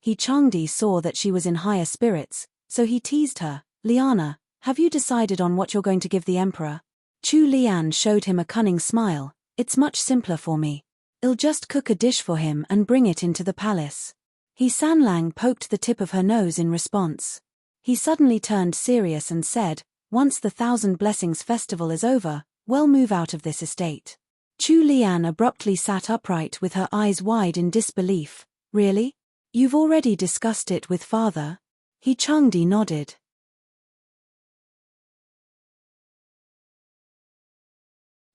He Changdi saw that she was in higher spirits, so he teased her, "Liana, have you decided on what you're going to give the emperor?" Chu Lian showed him a cunning smile. "It's much simpler for me. I'll just cook a dish for him and bring it into the palace." He Sanlang poked the tip of her nose in response. He suddenly turned serious and said, "Once the Thousand Blessings festival is over, we'll move out of this estate." Chu Lian abruptly sat upright with her eyes wide in disbelief. "Really? You've already discussed it with father?" He Changdi nodded.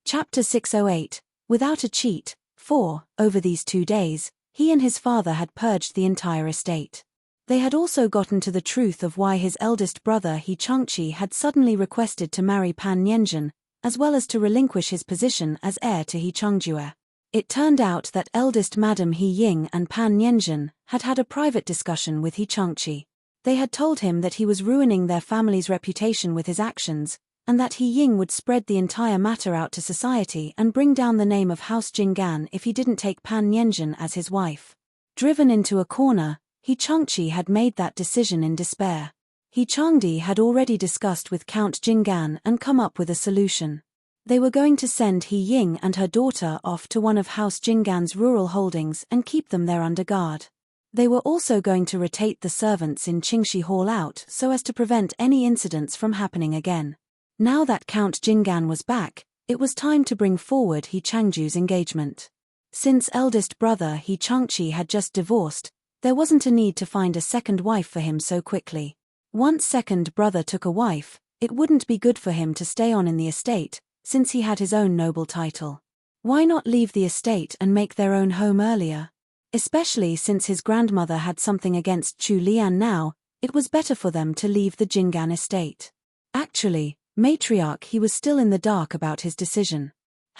Chapter 608, Without a Cheat, 4. Over these 2 days, he and his father had purged the entire estate. They had also gotten to the truth of why his eldest brother He Changqi had suddenly requested to marry Pan Nianzhen, as well as to relinquish his position as heir to He Changjue. It turned out that eldest Madam He Ying and Pan Nianzhen had had a private discussion with He Changqi. They had told him that he was ruining their family's reputation with his actions, and that He Ying would spread the entire matter out to society and bring down the name of House Jinggan if he didn't take Pan Nianzhen as his wife. Driven into a corner, He Changqi had made that decision in despair. He Changdi had already discussed with Count Jinggan and come up with a solution. They were going to send He Ying and her daughter off to one of House Jinggan's rural holdings and keep them there under guard. They were also going to rotate the servants in Qingxi Hall out so as to prevent any incidents from happening again. Now that Count Jinggan was back, it was time to bring forward He Changju's engagement. Since eldest brother He Changqi had just divorced, there wasn't a need to find a second wife for him so quickly. Once second brother took a wife, it wouldn't be good for him to stay on in the estate, since he had his own noble title. Why not leave the estate and make their own home earlier? Especially since his grandmother had something against Chu Lian now, it was better for them to leave the Jinggan estate. Actually, matriarch He was still in the dark about his decision.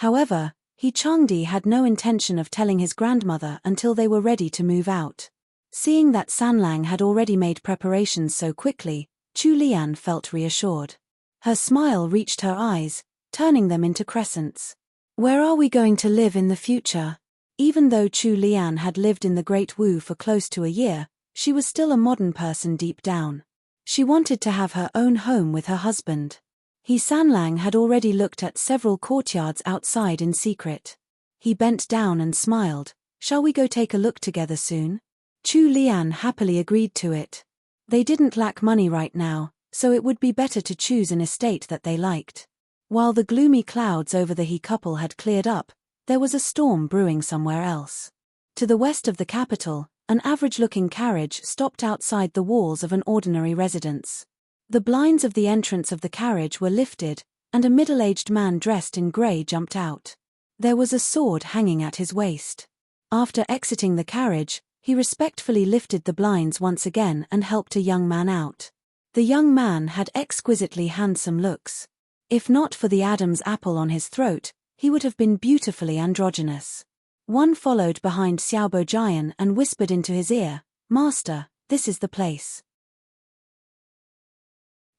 However, He Changdi had no intention of telling his grandmother until they were ready to move out. Seeing that Sanlang had already made preparations so quickly, Chu Lian felt reassured. Her smile reached her eyes, turning them into crescents. Where are we going to live in the future? Even though Chu Lian had lived in the Great Wu for close to a year, she was still a modern person deep down. She wanted to have her own home with her husband. He Sanlang had already looked at several courtyards outside in secret. He bent down and smiled. "Shall we go take a look together soon?" Chu Lian happily agreed to it. They didn't lack money right now, so it would be better to choose an estate that they liked. While the gloomy clouds over the He couple had cleared up, there was a storm brewing somewhere else. To the west of the capital, an average-looking carriage stopped outside the walls of an ordinary residence. The blinds of the entrance of the carriage were lifted, and a middle-aged man dressed in grey jumped out. There was a sword hanging at his waist. After exiting the carriage, he respectfully lifted the blinds once again and helped a young man out. The young man had exquisitely handsome looks. If not for the Adam's apple on his throat, he would have been beautifully androgynous. One followed behind Xiaobo Jian and whispered into his ear, "Master, this is the place."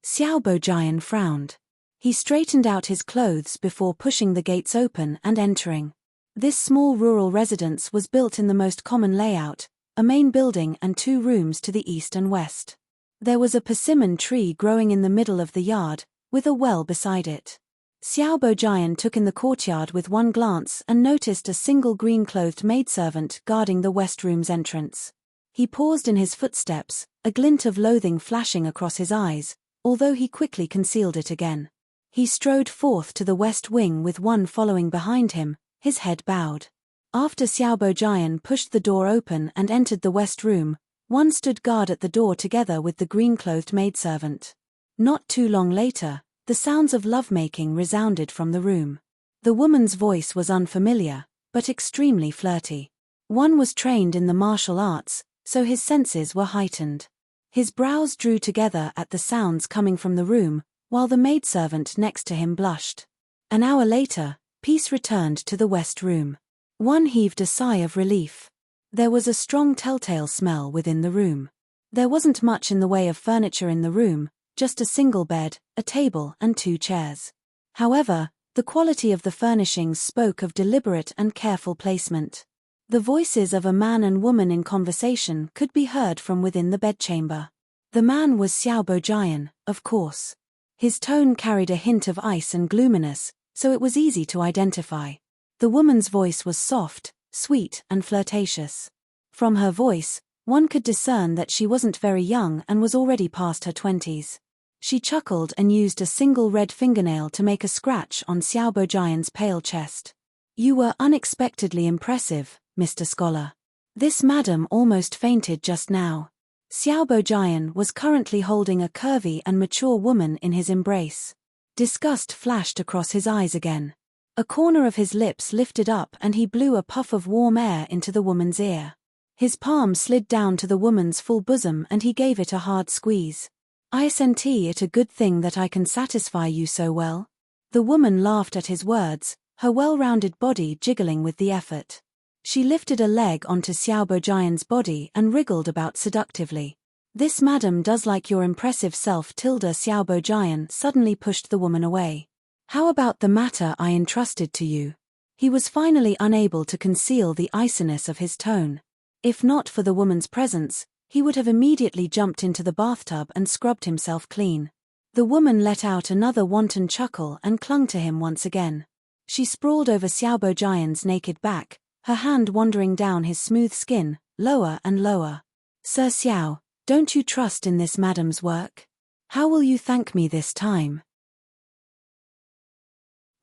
Xiaobo Jian frowned. He straightened out his clothes before pushing the gates open and entering. This small rural residence was built in the most common layout, a main building and 2 rooms to the east and west. There was a persimmon tree growing in the middle of the yard, with a well beside it. Xiao Bojian took in the courtyard with one glance and noticed a single green-clothed maidservant guarding the west room's entrance. He paused in his footsteps, a glint of loathing flashing across his eyes, although he quickly concealed it again. He strode forth to the west wing with one following behind him, his head bowed. After Xiao Bojian pushed the door open and entered the west room, one stood guard at the door together with the green-clothed maidservant. Not too long later, the sounds of lovemaking resounded from the room. The woman's voice was unfamiliar, but extremely flirty. One was trained in the martial arts, so his senses were heightened. His brows drew together at the sounds coming from the room, while the maidservant next to him blushed. An hour later, peace returned to the west room. One heaved a sigh of relief. There was a strong telltale smell within the room. There wasn't much in the way of furniture in the room, just a single bed, a table and 2 chairs. However, the quality of the furnishings spoke of deliberate and careful placement. The voices of a man and woman in conversation could be heard from within the bedchamber. The man was Xiao Bojian, of course. His tone carried a hint of ice and gloominess, so it was easy to identify. The woman's voice was soft, sweet and flirtatious. From her voice, one could discern that she wasn't very young and was already past her 20s. She chuckled and used a single red fingernail to make a scratch on Xiao Bojian's pale chest. "You were unexpectedly impressive, Mr. Scholar. This madam almost fainted just now." Xiao Bojian was currently holding a curvy and mature woman in his embrace. Disgust flashed across his eyes again. A corner of his lips lifted up and he blew a puff of warm air into the woman's ear. His palm slid down to the woman's full bosom and he gave it a hard squeeze. "Isn't it a good thing that I can satisfy you so well?" The woman laughed at his words, her well-rounded body jiggling with the effort. She lifted a leg onto Xiao Bojian's body and wriggled about seductively. "This madam does like your impressive self." Xiao Bojian suddenly pushed the woman away. "How about the matter I entrusted to you?" He was finally unable to conceal the iciness of his tone. If not for the woman's presence, he would have immediately jumped into the bathtub and scrubbed himself clean. The woman let out another wanton chuckle and clung to him once again. She sprawled over Xiao Bojian's naked back, her hand wandering down his smooth skin, lower and lower. "Sir Xiao, don't you trust in this madam's work? How will you thank me this time?"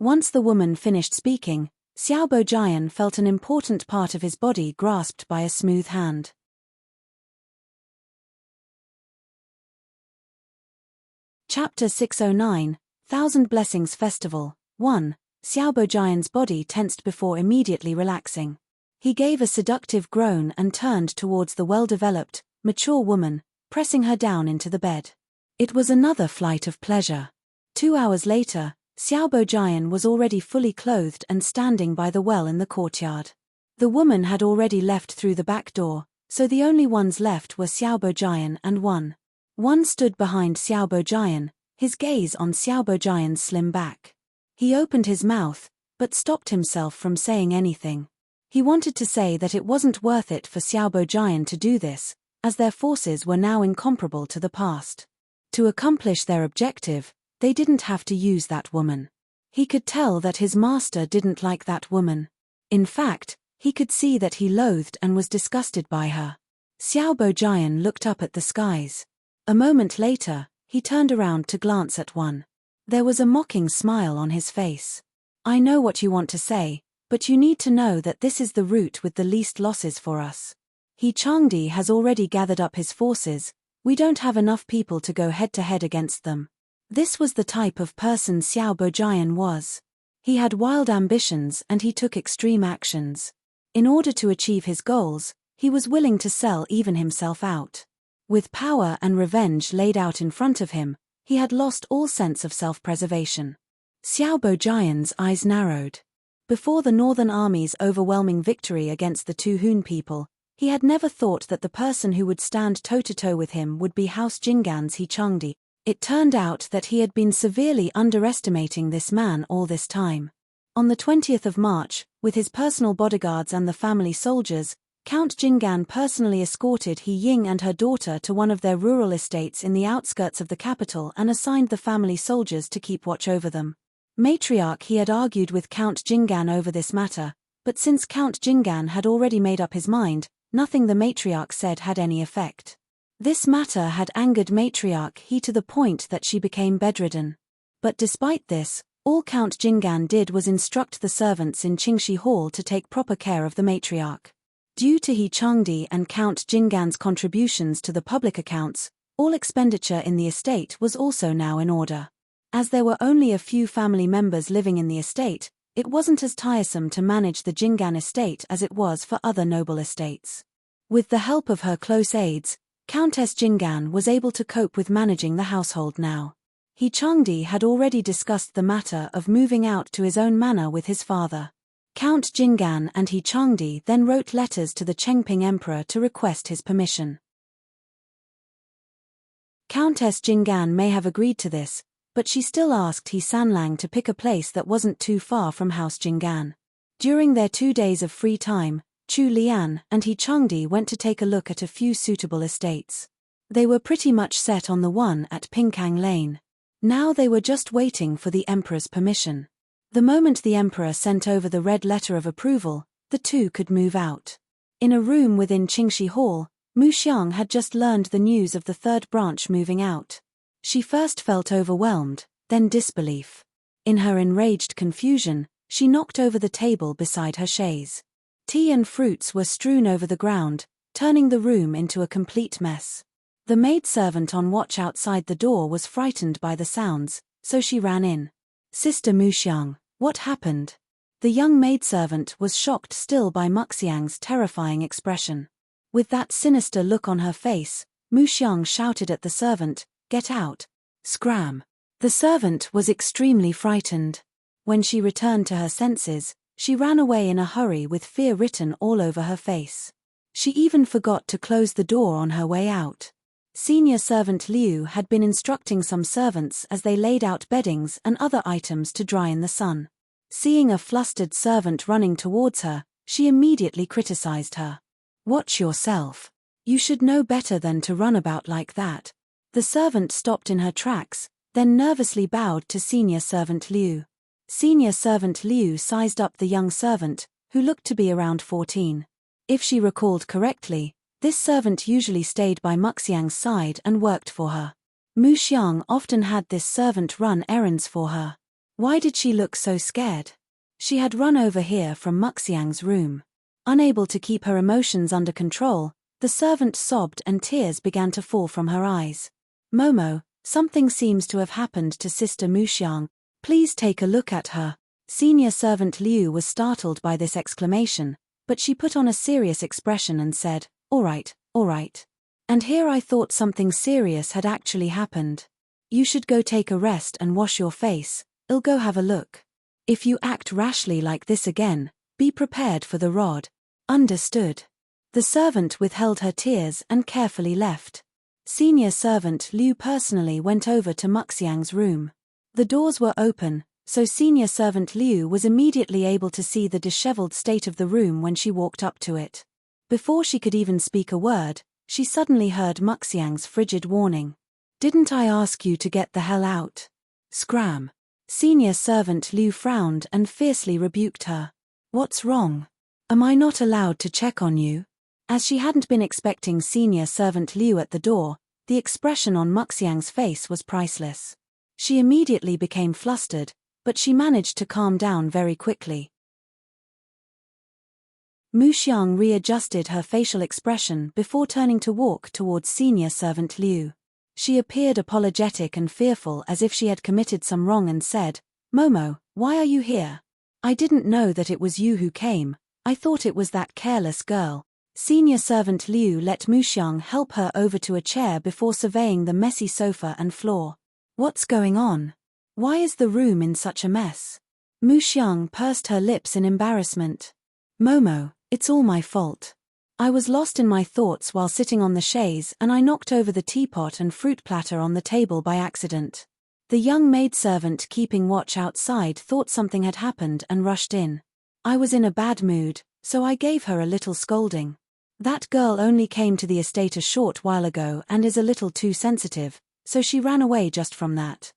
Once the woman finished speaking, Xiao Bojian felt an important part of his body grasped by a smooth hand. Chapter 609, Thousand Blessings Festival, 1. Xiao Bojian's body tensed before immediately relaxing. He gave a seductive groan and turned towards the well-developed, mature woman, pressing her down into the bed. It was another flight of pleasure. 2 hours later, Xiao Bojian was already fully clothed and standing by the well in the courtyard. The woman had already left through the back door, so the only ones left were Xiao Bojian and one. One stood behind Xiao Bojian, his gaze on Xiao Bojian's slim back. He opened his mouth, but stopped himself from saying anything. He wanted to say that it wasn't worth it for Xiao Bojian to do this, as their forces were now incomparable to the past. To accomplish their objective, they didn't have to use that woman. He could tell that his master didn't like that woman. In fact, he could see that he loathed and was disgusted by her. Xiao Bojian looked up at the skies. A moment later, he turned around to glance at one. There was a mocking smile on his face. "I know what you want to say, but you need to know that this is the route with the least losses for us. Changdi has already gathered up his forces, we don't have enough people to go head-to-head against them." This was the type of person Xiao Bojian was. He had wild ambitions and he took extreme actions. In order to achieve his goals, he was willing to sell even himself out. With power and revenge laid out in front of him, he had lost all sense of self-preservation. Xiao Bojian's eyes narrowed. Before the Northern Army's overwhelming victory against the Tu Hun people, he had never thought that the person who would stand toe-to-toe with him would be House Jinggan's Changdi. It turned out that he had been severely underestimating this man all this time. On the 20th of March, with his personal bodyguards and the family soldiers, Count Jinggan personally escorted He Ying and her daughter to one of their rural estates in the outskirts of the capital and assigned the family soldiers to keep watch over them. Matriarch he had argued with Count Jingan over this matter, but since Count Jingan had already made up his mind, nothing the matriarch said had any effect. This matter had angered Matriarch he to the point that she became bedridden. But despite this, all Count Jingan did was instruct the servants in Qingxi Hall to take proper care of the matriarch. Due to He Changdi and Count Jingan's contributions to the public accounts, all expenditure in the estate was also now in order. As there were only a few family members living in the estate, it wasn't as tiresome to manage the Jingan estate as it was for other noble estates. With the help of her close aides, Countess Jingan was able to cope with managing the household now. He Changdi had already discussed the matter of moving out to his own manor with his father. Count Jingan and He Changdi then wrote letters to the Chengping Emperor to request his permission. Countess Jingan may have agreed to this, but she still asked He Sanlang to pick a place that wasn't too far from House Jingan. During their 2 days of free time, Chu Lian and He Changdi went to take a look at a few suitable estates. They were pretty much set on the one at Pingkang Lane. Now they were just waiting for the Emperor's permission. The moment the Emperor sent over the red letter of approval, the two could move out. In a room within Qingxi Hall, Mu Xiang had just learned the news of the third branch moving out. She first felt overwhelmed, then disbelief. In her enraged confusion, she knocked over the table beside her chaise. Tea and fruits were strewn over the ground, turning the room into a complete mess. The maidservant on watch outside the door was frightened by the sounds, so she ran in. "Sister Mu Xiang, what happened?" The young maidservant was shocked still by Muxiang's terrifying expression. With that sinister look on her face, Mu Xiang shouted at the servant, "Get out! Scram!" The servant was extremely frightened. When she returned to her senses, she ran away in a hurry with fear written all over her face. She even forgot to close the door on her way out. Senior servant Liu had been instructing some servants as they laid out beddings and other items to dry in the sun. Seeing a flustered servant running towards her, she immediately criticized her. "Watch yourself. You should know better than to run about like that." The servant stopped in her tracks, then nervously bowed to Senior Servant Liu. Senior Servant Liu sized up the young servant, who looked to be around 14. If she recalled correctly, this servant usually stayed by Muxiang's side and worked for her. Mu Xiang often had this servant run errands for her. Why did she look so scared? She had run over here from Muxiang's room. Unable to keep her emotions under control, the servant sobbed and tears began to fall from her eyes. "Momo, something seems to have happened to Sister Mu Xiang. Please take a look at her." Senior Servant Liu was startled by this exclamation, but she put on a serious expression and said, all right. And here I thought something serious had actually happened. You should go take a rest and wash your face. I'll go have a look. If you act rashly like this again, be prepared for the rod. Understood." The servant withheld her tears and carefully left. Senior Servant Liu personally went over to Muxiang's room. The doors were open, so Senior Servant Liu was immediately able to see the disheveled state of the room when she walked up to it. Before she could even speak a word, she suddenly heard Muxiang's frigid warning. "Didn't I ask you to get the hell out? Scram!" Senior Servant Liu frowned and fiercely rebuked her. "What's wrong? Am I not allowed to check on you?" As she hadn't been expecting Senior Servant Liu at the door, the expression on Muxiang's face was priceless. She immediately became flustered, but she managed to calm down very quickly. Mu Xiang readjusted her facial expression before turning to walk towards Senior Servant Liu. She appeared apologetic and fearful as if she had committed some wrong and said, "Momo, why are you here? I didn't know that it was you who came. I thought it was that careless girl." Senior Servant Liu let Mu Xiang help her over to a chair before surveying the messy sofa and floor. "What's going on? Why is the room in such a mess?" Mu Xiang pursed her lips in embarrassment. "Momo, it's all my fault. I was lost in my thoughts while sitting on the chaise and I knocked over the teapot and fruit platter on the table by accident." The young maidservant keeping watch outside thought something had happened and rushed in. "I was in a bad mood, so I gave her a little scolding. That girl only came to the estate a short while ago and is a little too sensitive, so she ran away just from that."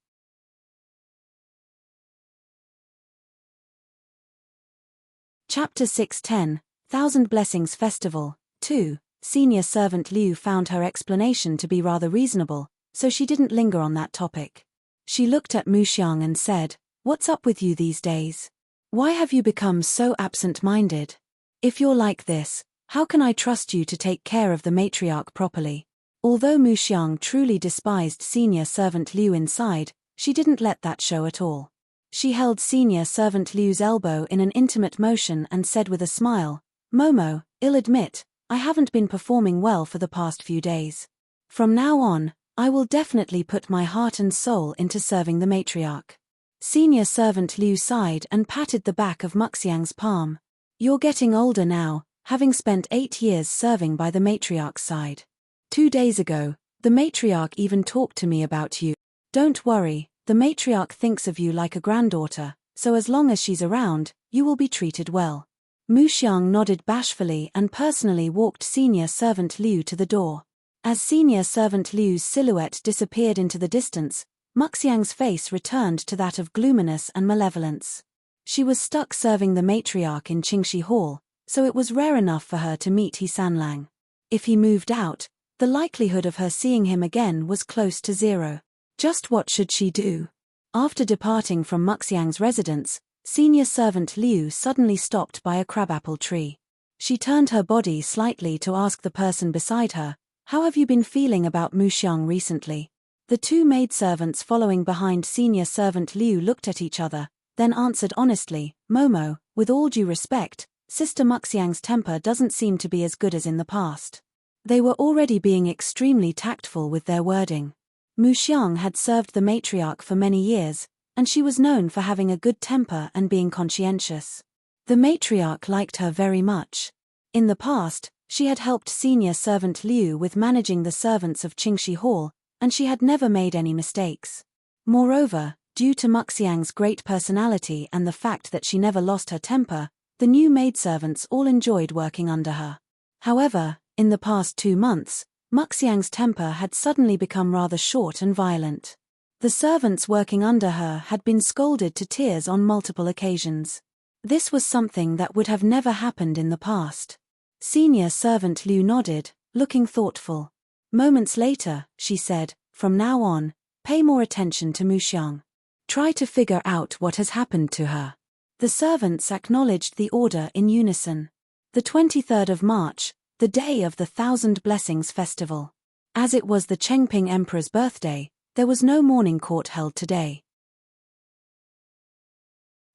Chapter 610, Thousand Blessings Festival, 2. Senior Servant Liu found her explanation to be rather reasonable, so she didn't linger on that topic. She looked at Mu Xiang and said, "What's up with you these days? Why have you become so absent-minded? If you're like this, how can I trust you to take care of the matriarch properly?" Although Mu Xiang truly despised Senior Servant Liu inside, she didn't let that show at all. She held Senior Servant Liu's elbow in an intimate motion and said with a smile, "Momo, I'll admit, I haven't been performing well for the past few days. From now on, I will definitely put my heart and soul into serving the matriarch." Senior Servant Liu sighed and patted the back of Muxiang's palm. "You're getting older now, having spent 8 years serving by the matriarch's side. 2 days ago, the matriarch even talked to me about you. Don't worry, the matriarch thinks of you like a granddaughter, so as long as she's around, you will be treated well." Mu Xiang nodded bashfully and personally walked Senior Servant Liu to the door. As Senior Servant Liu's silhouette disappeared into the distance, Muxiang's face returned to that of gloominess and malevolence. She was stuck serving the matriarch in Qingxi Hall, so it was rare enough for her to meet He Sanlang. If he moved out, the likelihood of her seeing him again was close to zero. Just what should she do? After departing from Muxiang's residence, Senior Servant Liu suddenly stopped by a crabapple tree. She turned her body slightly to ask the person beside her, "How have you been feeling about Mu Xiang recently?" The two maidservants following behind Senior Servant Liu looked at each other, then answered honestly, "Momo, with all due respect, Sister Muxiang's temper doesn't seem to be as good as in the past." They were already being extremely tactful with their wording. Mu Xiang had served the matriarch for many years, and she was known for having a good temper and being conscientious. The matriarch liked her very much. In the past, she had helped Senior Servant Liu with managing the servants of Qingxi Hall, and she had never made any mistakes. Moreover, due to Muxiang's great personality and the fact that she never lost her temper, the new maidservants all enjoyed working under her. However, in the past 2 months, Muxiang's temper had suddenly become rather short and violent. The servants working under her had been scolded to tears on multiple occasions. This was something that would have never happened in the past. Senior Servant Liu nodded, looking thoughtful. Moments later, she said, "From now on, pay more attention to Mu Xiang. Try to figure out what has happened to her." The servants acknowledged the order in unison. The 23rd of March, the day of the Thousand Blessings Festival. As it was the Chengping Emperor's birthday, there was no morning court held today.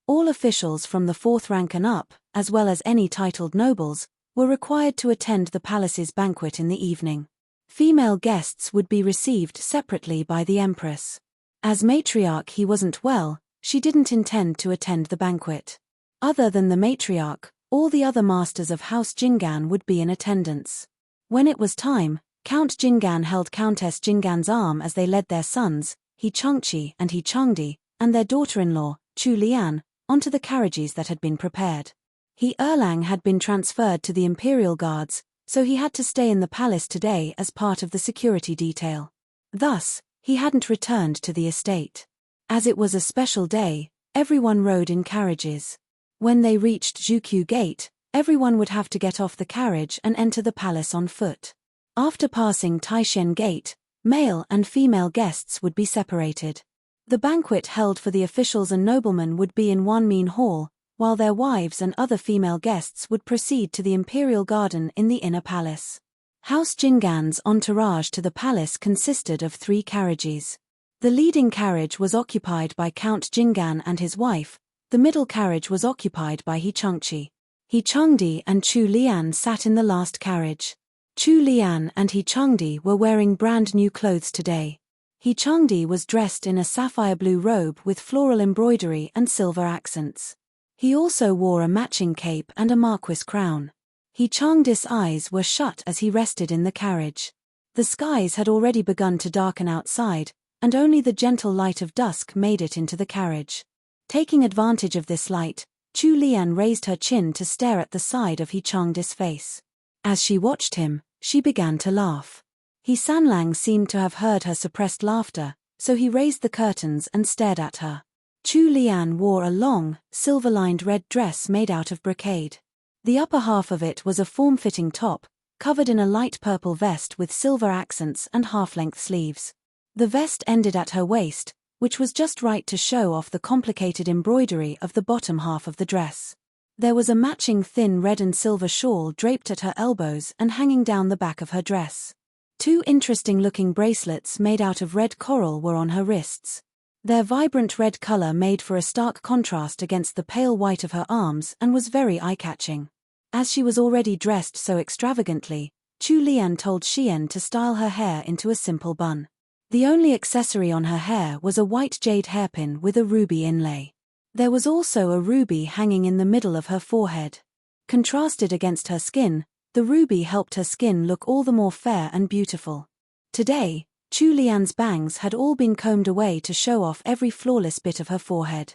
All officials from the 4th rank and up, as well as any titled nobles, were required to attend the palace's banquet in the evening. Female guests would be received separately by the Empress. As matriarch he wasn't well, she didn't intend to attend the banquet. Other than the matriarch, all the other masters of House Jinggan would be in attendance. When it was time, Count Jinggan held Countess Jinggan's arm as they led their sons, He Changqi and He Changdi, and their daughter-in-law, Chu Lian, onto the carriages that had been prepared. He Erlang had been transferred to the Imperial Guards, so he had to stay in the palace today as part of the security detail. Thus, he hadn't returned to the estate. As it was a special day, everyone rode in carriages. When they reached Zhuqiu Gate, everyone would have to get off the carriage and enter the palace on foot. After passing Taishen Gate, male and female guests would be separated. The banquet held for the officials and noblemen would be in Wanmin Hall, while their wives and other female guests would proceed to the Imperial Garden in the inner palace. House Jinggan's entourage to the palace consisted of 3 carriages. The leading carriage was occupied by Count Jinggan and his wife, the middle carriage was occupied by He Changqi. He Changdi and Chu Lian sat in the last carriage. Chu Lian and He Changdi were wearing brand new clothes today. He Changdi was dressed in a sapphire blue robe with floral embroidery and silver accents. He also wore a matching cape and a marquis crown. He Changdi's eyes were shut as he rested in the carriage. The skies had already begun to darken outside, and only the gentle light of dusk made it into the carriage. Taking advantage of this light, Chu Lian raised her chin to stare at the side of He Changdi's face. As she watched him, she began to laugh. He Sanlang seemed to have heard her suppressed laughter, so he raised the curtains and stared at her. Chu Lian wore a long, silver-lined red dress made out of brocade. The upper half of it was a form-fitting top, covered in a light purple vest with silver accents and half-length sleeves. The vest ended at her waist, which was just right to show off the complicated embroidery of the bottom half of the dress. There was a matching thin red and silver shawl draped at her elbows and hanging down the back of her dress. 2 interesting-looking bracelets made out of red coral were on her wrists. Their vibrant red color made for a stark contrast against the pale white of her arms and was very eye-catching. As she was already dressed so extravagantly, Chu Lian told Xian to style her hair into a simple bun. The only accessory on her hair was a white jade hairpin with a ruby inlay. There was also a ruby hanging in the middle of her forehead. Contrasted against her skin, the ruby helped her skin look all the more fair and beautiful. Today, Chu Lian's bangs had all been combed away to show off every flawless bit of her forehead.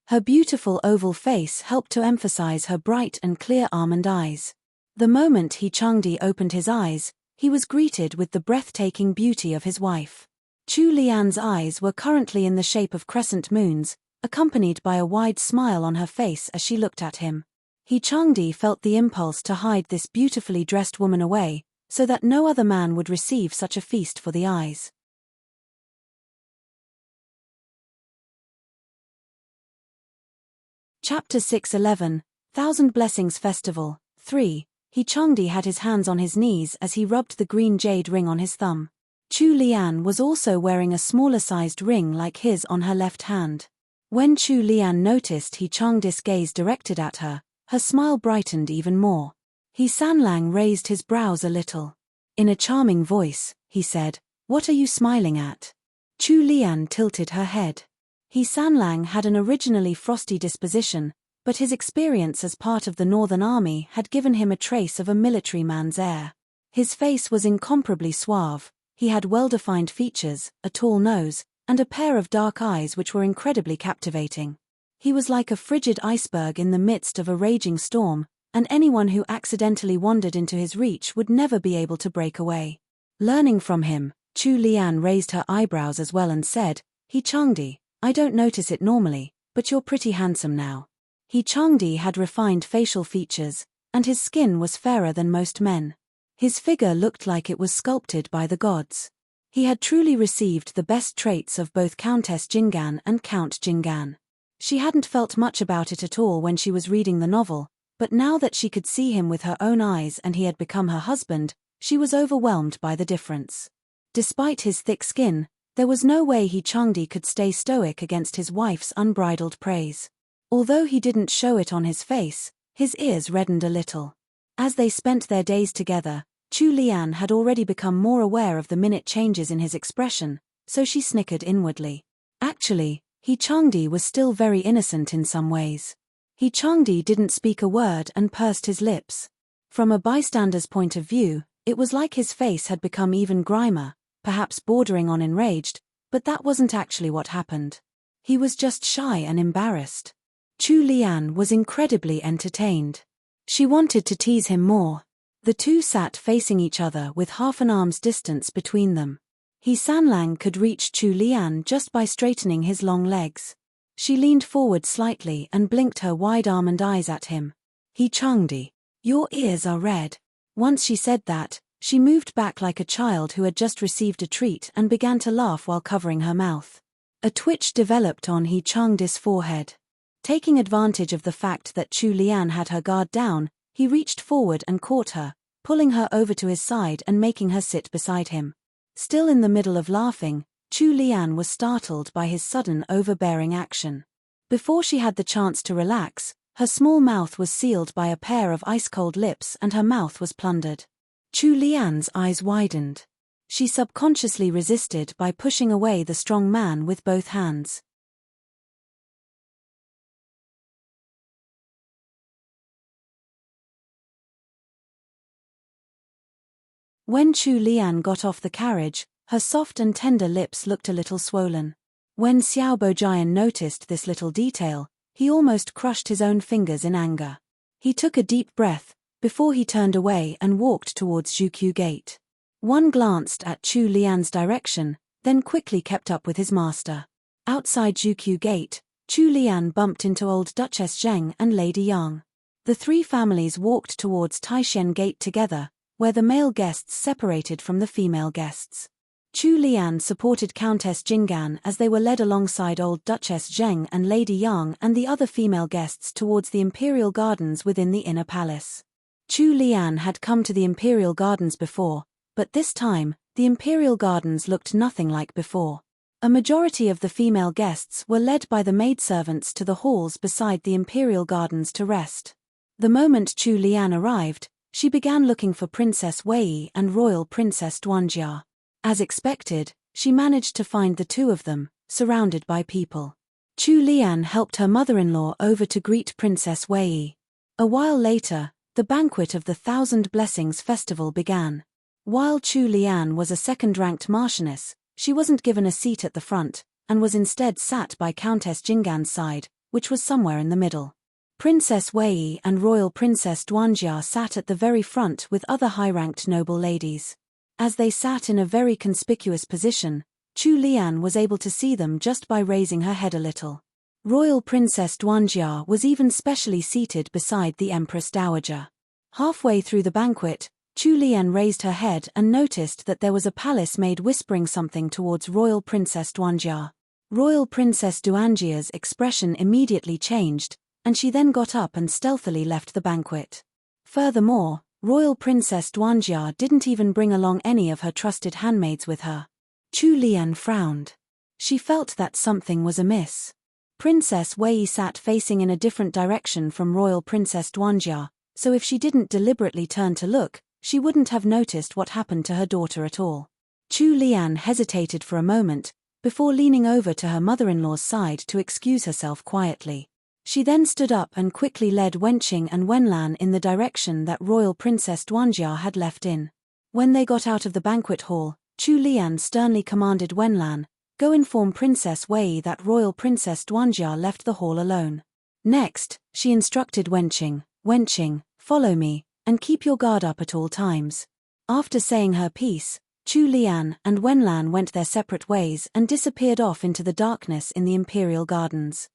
Her beautiful oval face helped to emphasize her bright and clear almond eyes. The moment Changdi opened his eyes, he was greeted with the breathtaking beauty of his wife. Chu Lian's eyes were currently in the shape of crescent moons, accompanied by a wide smile on her face as she looked at him. Changdi felt the impulse to hide this beautifully dressed woman away, so that no other man would receive such a feast for the eyes. Chapter 6:11, Thousand Blessings Festival, 3. Changdi had his hands on his knees as he rubbed the green jade ring on his thumb. Chu Lian was also wearing a smaller-sized ring like his on her left hand. When Chu Lian noticed Changdi's gaze directed at her, her smile brightened even more. Sanlang raised his brows a little. In a charming voice, he said, "What are you smiling at?" Chu Lian tilted her head. Sanlang had an originally frosty disposition, but his experience as part of the Northern Army had given him a trace of a military man's air. His face was incomparably suave, he had well-defined features, a tall nose, and a pair of dark eyes which were incredibly captivating. He was like a frigid iceberg in the midst of a raging storm, and anyone who accidentally wandered into his reach would never be able to break away. Learning from him, Chu Lian raised her eyebrows as well and said, "Changdi, I don't notice it normally, but you're pretty handsome now." Changdi had refined facial features, and his skin was fairer than most men. His figure looked like it was sculpted by the gods. He had truly received the best traits of both Countess Jingan and Count Jingan. She hadn't felt much about it at all when she was reading the novel, but now that she could see him with her own eyes and he had become her husband, she was overwhelmed by the difference. Despite his thick skin, there was no way Changdi could stay stoic against his wife's unbridled praise. Although he didn't show it on his face, his ears reddened a little. As they spent their days together, Chu Lian had already become more aware of the minute changes in his expression, so she snickered inwardly. Actually, Changdi was still very innocent in some ways. Changdi didn't speak a word and pursed his lips. From a bystander's point of view, it was like his face had become even grimer, perhaps bordering on enraged, but that wasn't actually what happened. He was just shy and embarrassed. Chu Lian was incredibly entertained. She wanted to tease him more. The two sat facing each other with half an arm's distance between them. Sanlang could reach Chu Lian just by straightening his long legs. She leaned forward slightly and blinked her wide almond eyes at him. "Changdi, your ears are red." Once she said that, she moved back like a child who had just received a treat and began to laugh while covering her mouth. A twitch developed on Changdi's forehead. Taking advantage of the fact that Chu Lian had her guard down, he reached forward and caught her, pulling her over to his side and making her sit beside him. Still in the middle of laughing, Chu Lian was startled by his sudden overbearing action. Before she had the chance to relax, her small mouth was sealed by a pair of ice-cold lips and her mouth was plundered. Chu Lian's eyes widened. She subconsciously resisted by pushing away the strong man with both hands. When Chu Lian got off the carriage, her soft and tender lips looked a little swollen. When Xiao Bojian noticed this little detail, he almost crushed his own fingers in anger. He took a deep breath, before he turned away and walked towards Zhuqiu Gate. One glanced at Chu Lian's direction, then quickly kept up with his master. Outside Jukyu Gate, Chu Lian bumped into old Duchess Zheng and Lady Yang. The three families walked towards Taishen Gate together, where the male guests separated from the female guests. Chu Lian supported Countess Jinggan as they were led alongside old Duchess Zheng and Lady Yang and the other female guests towards the imperial gardens within the inner palace. Chu Lian had come to the imperial gardens before, but this time, the imperial gardens looked nothing like before. A majority of the female guests were led by the maidservants to the halls beside the imperial gardens to rest. The moment Chu Lian arrived, she began looking for Princess Wei and Royal Princess Duanjia. As expected, she managed to find the two of them, surrounded by people. Chu Lian helped her mother-in-law over to greet Princess Wei. A while later, the banquet of the Thousand Blessings Festival began. While Chu Lian was a second-ranked marchioness, she wasn't given a seat at the front, and was instead sat by Countess Jinggan's side, which was somewhere in the middle. Princess Wei and Royal Princess Duanjia sat at the very front with other high-ranked noble ladies. As they sat in a very conspicuous position, Chu Lian was able to see them just by raising her head a little. Royal Princess Duanjia was even specially seated beside the Empress Dowager. Halfway through the banquet, Chu Lian raised her head and noticed that there was a palace maid whispering something towards Royal Princess Duanjia. Royal Princess Duanjia's expression immediately changed, and she then got up and stealthily left the banquet. Furthermore, Royal Princess Duanjia didn't even bring along any of her trusted handmaids with her. Chu Lian frowned. She felt that something was amiss. Princess Wei sat facing in a different direction from Royal Princess Duanjia, so if she didn't deliberately turn to look, she wouldn't have noticed what happened to her daughter at all. Chu Lian hesitated for a moment, before leaning over to her mother-in-law's side to excuse herself quietly. She then stood up and quickly led Wenqing and Wenlan in the direction that Royal Princess Duanjia had left in. When they got out of the banquet hall, Chu Lian sternly commanded Wenlan, "Go inform Princess Wei that Royal Princess Duanjia left the hall alone." Next, she instructed Wenqing, "Wenqing, follow me, and keep your guard up at all times." After saying her piece, Chu Lian and Wenlan went their separate ways and disappeared off into the darkness in the imperial gardens.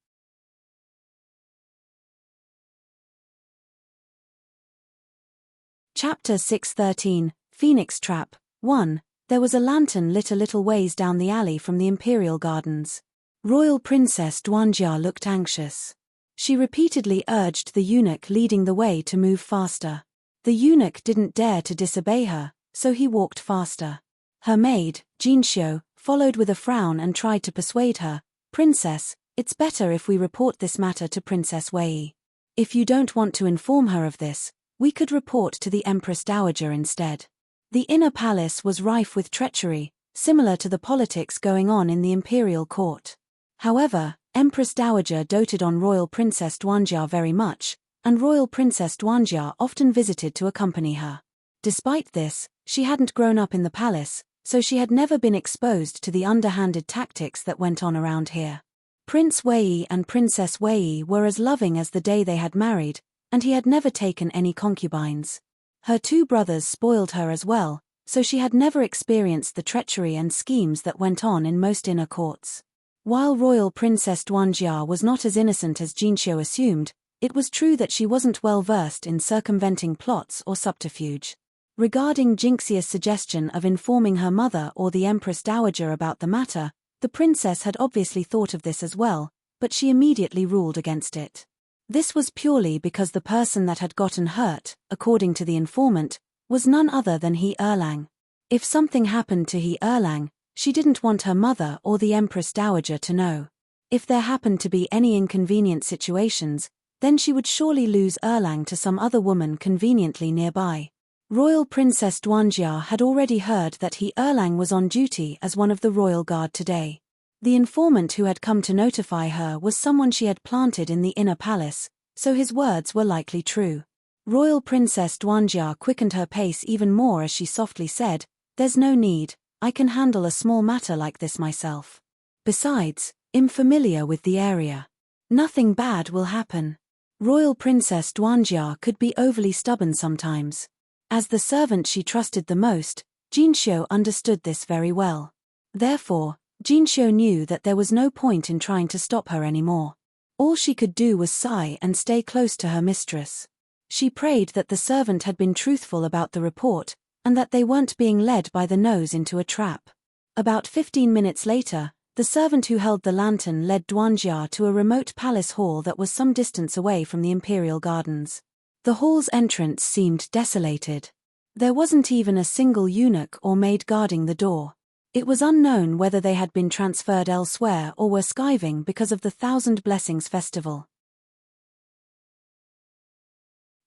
Chapter 613, Phoenix Trap. 1. There was a lantern lit a little ways down the alley from the imperial gardens. Royal Princess Duanjia looked anxious. She repeatedly urged the eunuch leading the way to move faster. The eunuch didn't dare to disobey her, so he walked faster. Her maid, Jinxiu, followed with a frown and tried to persuade her, "Princess, it's better if we report this matter to Princess Wei. If you don't want to inform her of this, we could report to the Empress Dowager instead." The inner palace was rife with treachery, similar to the politics going on in the imperial court. However, Empress Dowager doted on Royal Princess Duanjia very much, and Royal Princess Duanjia often visited to accompany her. Despite this, she hadn't grown up in the palace, so she had never been exposed to the underhanded tactics that went on around here. Prince Wei and Princess Wei were as loving as the day they had married, and he had never taken any concubines. Her two brothers spoiled her as well, so she had never experienced the treachery and schemes that went on in most inner courts. While Royal Princess Duanjia was not as innocent as Jinxiu assumed, it was true that she wasn't well versed in circumventing plots or subterfuge. Regarding Jinxia's suggestion of informing her mother or the Empress Dowager about the matter, the princess had obviously thought of this as well, but she immediately ruled against it. This was purely because the person that had gotten hurt, according to the informant, was none other than He Erlang. If something happened to He Erlang, she didn't want her mother or the Empress Dowager to know. If there happened to be any inconvenient situations, then she would surely lose Erlang to some other woman conveniently nearby. Royal Princess Duanjia had already heard that He Erlang was on duty as one of the royal guard today. The informant who had come to notify her was someone she had planted in the inner palace, so his words were likely true. Royal Princess Duanjia quickened her pace even more as she softly said, "There's no need, I can handle a small matter like this myself. Besides, I'm familiar with the area. Nothing bad will happen." Royal Princess Duanjia could be overly stubborn sometimes. As the servant she trusted the most, Jinxiu understood this very well. Therefore, Jinxiu knew that there was no point in trying to stop her anymore. All she could do was sigh and stay close to her mistress. She prayed that the servant had been truthful about the report, and that they weren't being led by the nose into a trap. About 15 minutes later, the servant who held the lantern led Duanjia to a remote palace hall that was some distance away from the imperial gardens. The hall's entrance seemed desolated. There wasn't even a single eunuch or maid guarding the door. It was unknown whether they had been transferred elsewhere or were skiving because of the Thousand Blessings festival.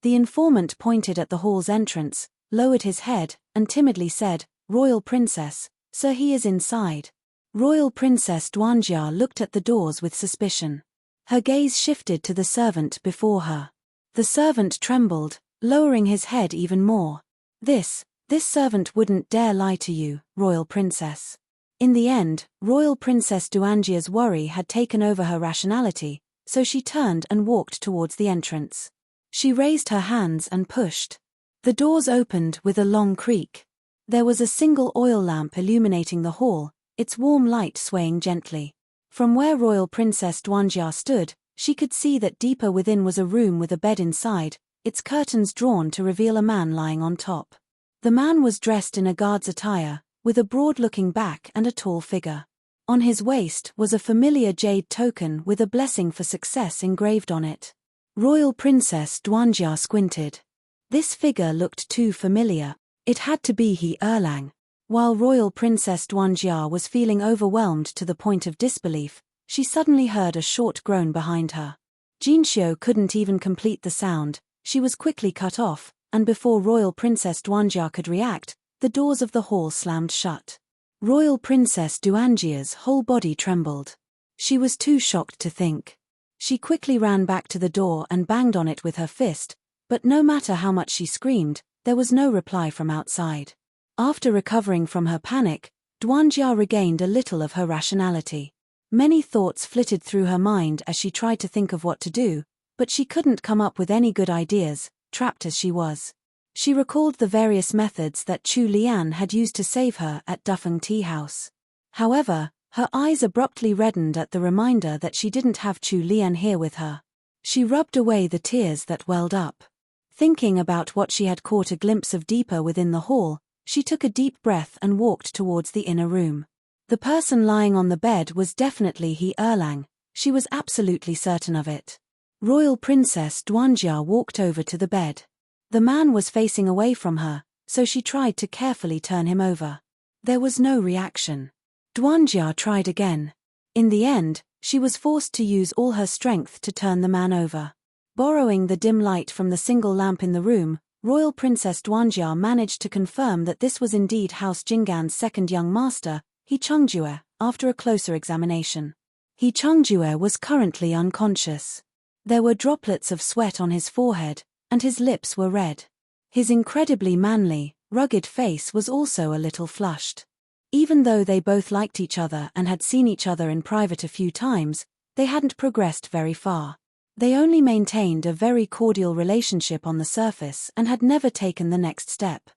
The informant pointed at the hall's entrance, lowered his head, and timidly said, "Royal Princess, sir, he is inside." Royal Princess Duanjia looked at the doors with suspicion. Her gaze shifted to the servant before her. The servant trembled, lowering his head even more. This servant wouldn't dare lie to you, Royal Princess." In the end, Royal Princess Duanjia's worry had taken over her rationality, so she turned and walked towards the entrance. She raised her hands and pushed. The doors opened with a long creak. There was a single oil lamp illuminating the hall, its warm light swaying gently. From where Royal Princess Duanjia stood, she could see that deeper within was a room with a bed inside, its curtains drawn to reveal a man lying on top. The man was dressed in a guard's attire, with a broad-looking back and a tall figure. On his waist was a familiar jade token with a blessing for success engraved on it. Royal Princess Duanjia squinted. This figure looked too familiar. It had to be He Erlang. While Royal Princess Duanjia was feeling overwhelmed to the point of disbelief, she suddenly heard a short groan behind her. Jinxiu couldn't even complete the sound. She was quickly cut off, and before Royal Princess Duanjia could react, the doors of the hall slammed shut. Royal Princess Duanjia's whole body trembled. She was too shocked to think. She quickly ran back to the door and banged on it with her fist, but no matter how much she screamed, there was no reply from outside. After recovering from her panic, Duanjia regained a little of her rationality. Many thoughts flitted through her mind as she tried to think of what to do, but she couldn't come up with any good ideas, trapped as she was. She recalled the various methods that Chu Lian had used to save her at Dufeng Tea House. However, her eyes abruptly reddened at the reminder that she didn't have Chu Lian here with her. She rubbed away the tears that welled up. Thinking about what she had caught a glimpse of deeper within the hall, she took a deep breath and walked towards the inner room. The person lying on the bed was definitely He Erlang. She was absolutely certain of it. Royal Princess Duanjia walked over to the bed. The man was facing away from her, so she tried to carefully turn him over. There was no reaction. Duanjia tried again. In the end, she was forced to use all her strength to turn the man over. Borrowing the dim light from the single lamp in the room, Royal Princess Duanjia managed to confirm that this was indeed House Jinggan's second young master, He Chongjue, after a closer examination. He Chongjue was currently unconscious. There were droplets of sweat on his forehead, and his lips were red. His incredibly manly, rugged face was also a little flushed. Even though they both liked each other and had seen each other in private a few times, they hadn't progressed very far. They only maintained a very cordial relationship on the surface and had never taken the next step.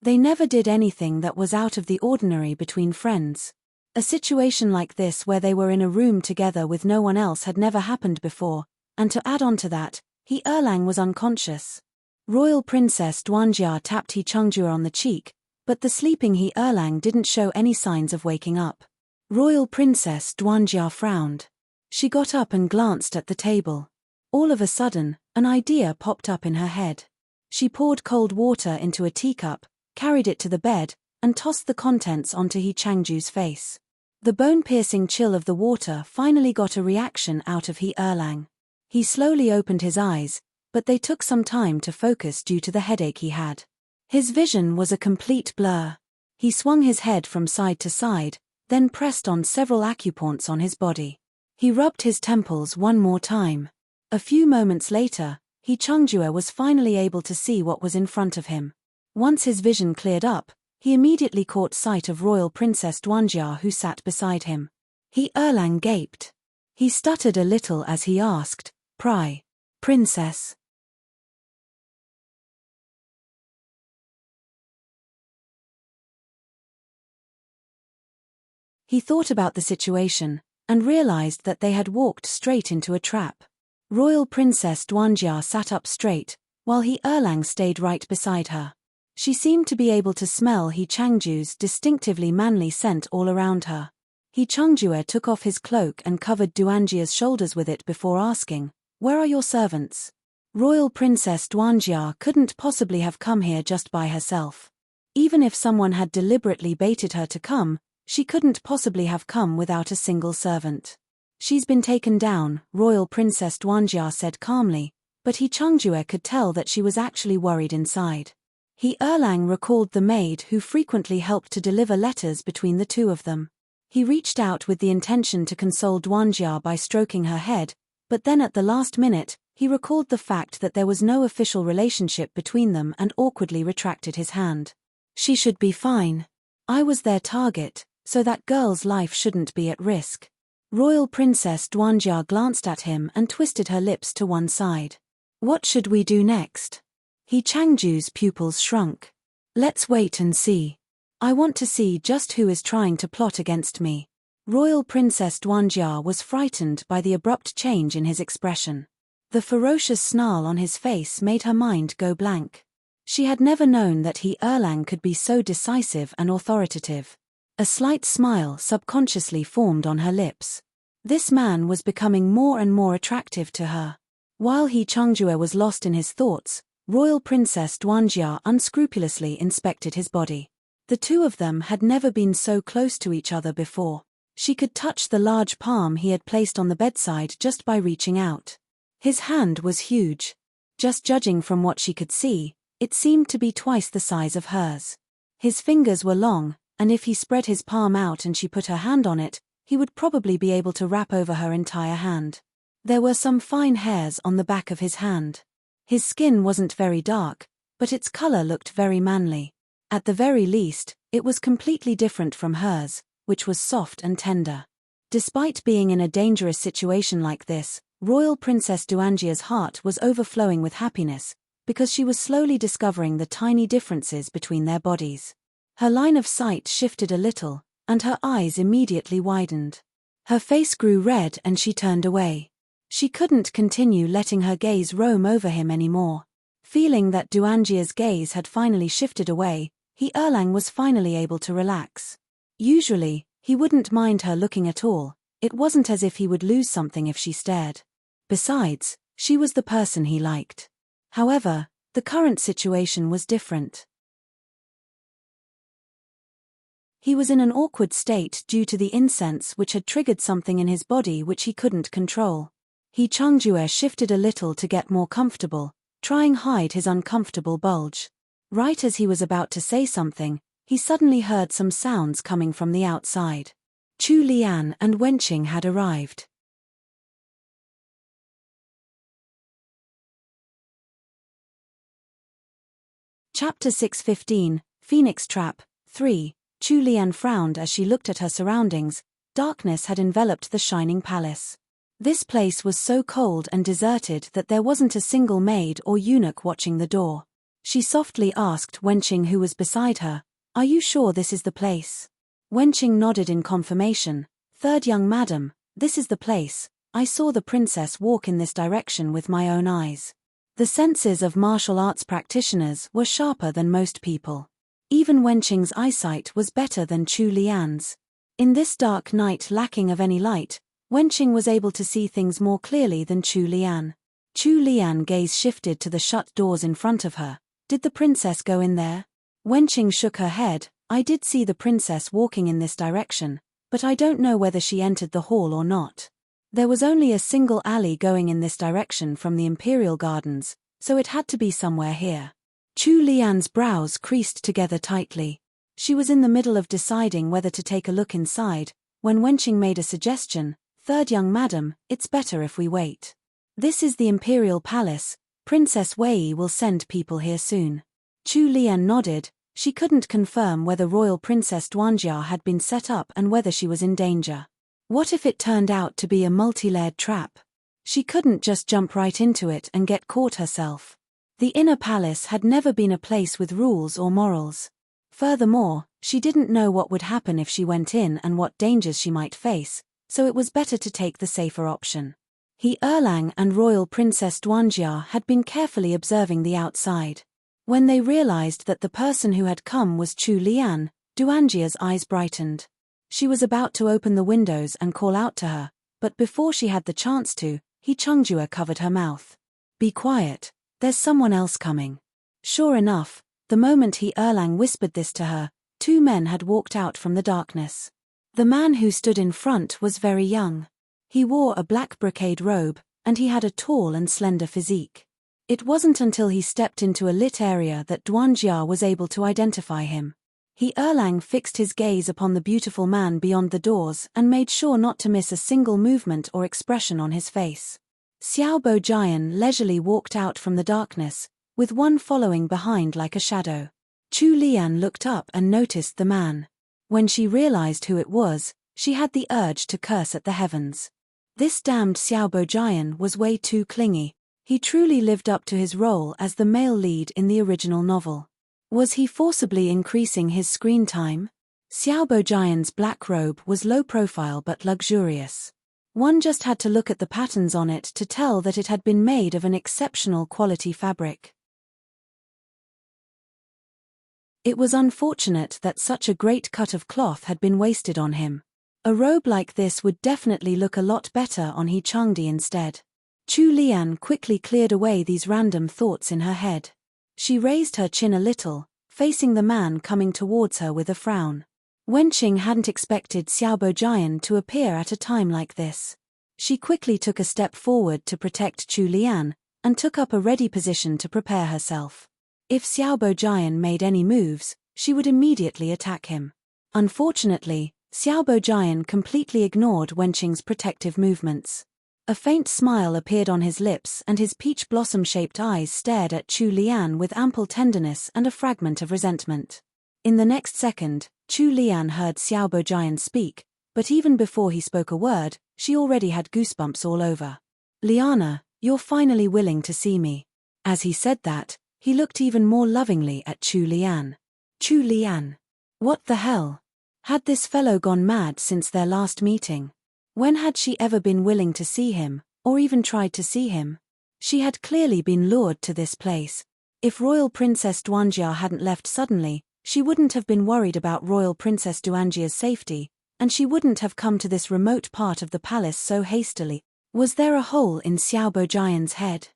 They never did anything that was out of the ordinary between friends. A situation like this where they were in a room together with no one else had never happened before, and to add on to that, He Erlang was unconscious. Royal Princess Duanjia tapped He Chongjue on the cheek, but the sleeping He Erlang didn't show any signs of waking up. Royal Princess Duanjia frowned. She got up and glanced at the table. All of a sudden, an idea popped up in her head. She poured cold water into a teacup, carried it to the bed, and tossed the contents onto He Changju's face. The bone-piercing chill of the water finally got a reaction out of He Erlang. He slowly opened his eyes, but they took some time to focus due to the headache he had. His vision was a complete blur. He swung his head from side to side, then pressed on several acupoints on his body. He rubbed his temples one more time. A few moments later, He Chongjue was finally able to see what was in front of him. Once his vision cleared up, he immediately caught sight of Royal Princess Duanjia who sat beside him. He Erlang gaped. He stuttered a little as he asked, Princess. He thought about the situation, and realized that they had walked straight into a trap. Royal Princess Duanjia sat up straight, while He Erlang stayed right beside her. She seemed to be able to smell He Changju's distinctively manly scent all around her. He Changjue took off his cloak and covered Duanjia's shoulders with it before asking, "Where are your servants?" Royal Princess Duanjia couldn't possibly have come here just by herself. Even if someone had deliberately baited her to come, she couldn't possibly have come without a single servant. "She's been taken down," Royal Princess Duanjia said calmly, but He Changjue could tell that she was actually worried inside. He Erlang recalled the maid who frequently helped to deliver letters between the two of them. He reached out with the intention to console Duanjia by stroking her head, but then at the last minute, he recalled the fact that there was no official relationship between them and awkwardly retracted his hand. "She should be fine. I was their target, so that girl's life shouldn't be at risk." Royal Princess Duanjia glanced at him and twisted her lips to one side. "What should we do next?" He Changju's pupils shrunk. "Let's wait and see. I want to see just who is trying to plot against me." Royal Princess Duanjia was frightened by the abrupt change in his expression. The ferocious snarl on his face made her mind go blank. She had never known that He Erlang could be so decisive and authoritative. A slight smile subconsciously formed on her lips. This man was becoming more and more attractive to her. While He Changjue was lost in his thoughts, Royal Princess Duanjia unscrupulously inspected his body. The two of them had never been so close to each other before. She could touch the large palm he had placed on the bedside just by reaching out. His hand was huge. Just judging from what she could see, it seemed to be twice the size of hers. His fingers were long, and if he spread his palm out and she put her hand on it, he would probably be able to wrap over her entire hand. There were some fine hairs on the back of his hand. His skin wasn't very dark, but its color looked very manly. At the very least, it was completely different from hers, which was soft and tender. Despite being in a dangerous situation like this, Royal Princess Duanjia's heart was overflowing with happiness, because she was slowly discovering the tiny differences between their bodies. Her line of sight shifted a little, and her eyes immediately widened. Her face grew red and she turned away. She couldn't continue letting her gaze roam over him anymore. Feeling that Duanjia's gaze had finally shifted away, He Erlang was finally able to relax. Usually, he wouldn't mind her looking at all. It wasn't as if he would lose something if she stared. Besides, she was the person he liked. However, the current situation was different. He was in an awkward state due to the incense which had triggered something in his body which he couldn't control. He Changjue shifted a little to get more comfortable, trying hide his uncomfortable bulge. Right as he was about to say something, he suddenly heard some sounds coming from the outside. Chu Lian and Wenqing had arrived. Chapter 615, Phoenix Trap, 3. Chu Lian frowned as she looked at her surroundings. Darkness had enveloped the shining palace. This place was so cold and deserted that there wasn't a single maid or eunuch watching the door. She softly asked Wenqing, who was beside her, "Are you sure this is the place?" Wenqing nodded in confirmation. "Third young madam, this is the place. I saw the princess walk in this direction with my own eyes." The senses of martial arts practitioners were sharper than most people. Even Wenqing's eyesight was better than Chu Lian's. In this dark night lacking of any light, Wenqing was able to see things more clearly than Chu Lian. Chu Lian's gaze shifted to the shut doors in front of her. Did the princess go in there? Wenqing shook her head. "I did see the princess walking in this direction, but I don't know whether she entered the hall or not. There was only a single alley going in this direction from the Imperial Gardens, so it had to be somewhere here." Chu Lian's brows creased together tightly. She was in the middle of deciding whether to take a look inside, when Wenqing made a suggestion. "Third young madam, it's better if we wait. This is the Imperial Palace. Princess Wei will send people here soon." Chu Lian nodded. She couldn't confirm whether Royal Princess Duanjia had been set up and whether she was in danger. What if it turned out to be a multi-layered trap? She couldn't just jump right into it and get caught herself. The inner palace had never been a place with rules or morals. Furthermore, She didn't know what would happen if she went in and what dangers she might face, so it was better to take the safer option. He Erlang and Royal Princess Duanjia had been carefully observing the outside. When they realized that the person who had come was Chu Lian, Duanjia's eyes brightened. She was about to open the windows and call out to her, but before she had the chance to, He Chongjua covered her mouth. "Be quiet, there's someone else coming." Sure enough, the moment He Erlang whispered this to her, two men had walked out from the darkness. The man who stood in front was very young. He wore a black brocade robe, and he had a tall and slender physique. It wasn't until he stepped into a lit area that Duanjia was able to identify him. He Erlang fixed his gaze upon the beautiful man beyond the doors and made sure not to miss a single movement or expression on his face. Xiao Bojian leisurely walked out from the darkness, with one following behind like a shadow. Chu Lian looked up and noticed the man. When she realized who it was, she had the urge to curse at the heavens. This damned Xiao Bojian was way too clingy. He truly lived up to his role as the male lead in the original novel. Was he forcibly increasing his screen time? Xiao Bojian's black robe was low profile but luxurious. One just had to look at the patterns on it to tell that it had been made of an exceptional quality fabric. It was unfortunate that such a great cut of cloth had been wasted on him. A robe like this would definitely look a lot better on He Changdi instead. Chu Lian quickly cleared away these random thoughts in her head. She raised her chin a little, facing the man coming towards her with a frown. Wenqing hadn't expected Xiao Bojian to appear at a time like this. She quickly took a step forward to protect Chu Lian, and took up a ready position to prepare herself. If Xiao Bojian made any moves, she would immediately attack him. Unfortunately, Xiao Bojian completely ignored Wenqing's protective movements. A faint smile appeared on his lips and his peach blossom-shaped eyes stared at Chu Lian with ample tenderness and a fragment of resentment. In the next second, Chu Lian heard Xiao Bojian speak, but even before he spoke a word, she already had goosebumps all over. "Liana, you're finally willing to see me." As he said that, he looked even more lovingly at Chu Lian. Chu Lian. What the hell? Had this fellow gone mad since their last meeting? When had she ever been willing to see him, or even tried to see him? She had clearly been lured to this place. If Royal Princess Duanjia hadn't left suddenly, she wouldn't have been worried about Royal Princess Duanjia's safety, and she wouldn't have come to this remote part of the palace so hastily. Was there a hole in Xiao Bojian's head?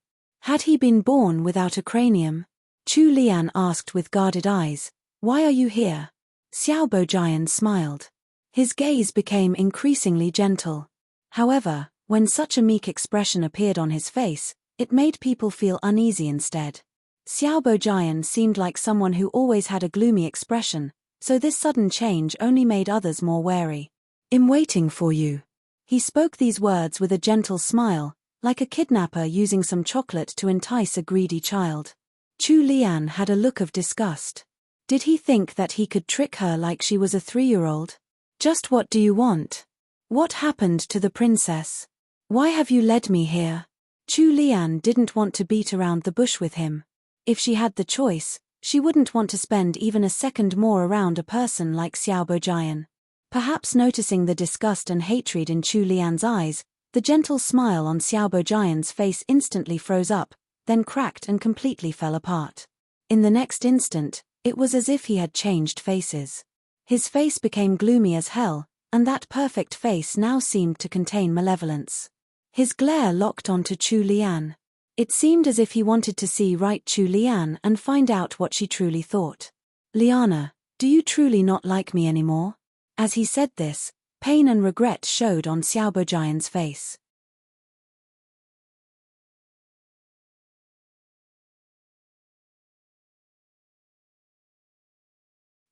Had he been born without a cranium? Chu Lian asked with guarded eyes, "Why are you here?" Xiao Bojian smiled. His gaze became increasingly gentle. However, when such a meek expression appeared on his face, it made people feel uneasy instead. Xiao Bojian seemed like someone who always had a gloomy expression, so this sudden change only made others more wary. "I'm waiting for you." He spoke these words with a gentle smile, like a kidnapper using some chocolate to entice a greedy child. Chu Lian had a look of disgust. Did he think that he could trick her like she was a 3-year-old? "Just what do you want? What happened to the princess? Why have you led me here?" Chu Lian didn't want to beat around the bush with him. If she had the choice, she wouldn't want to spend even a second more around a person like Xiao Bojian. Perhaps noticing the disgust and hatred in Chu Lian's eyes, the gentle smile on Xiao Bojian's face instantly froze up, then cracked and completely fell apart. In the next instant, it was as if he had changed faces. His face became gloomy as hell, and that perfect face now seemed to contain malevolence. His glare locked onto Chu Lian. It seemed as if he wanted to see right Chu Lian and find out what she truly thought. "Liana, do you truly not like me anymore?" As he said this, pain and regret showed on Xiao Bojian's face.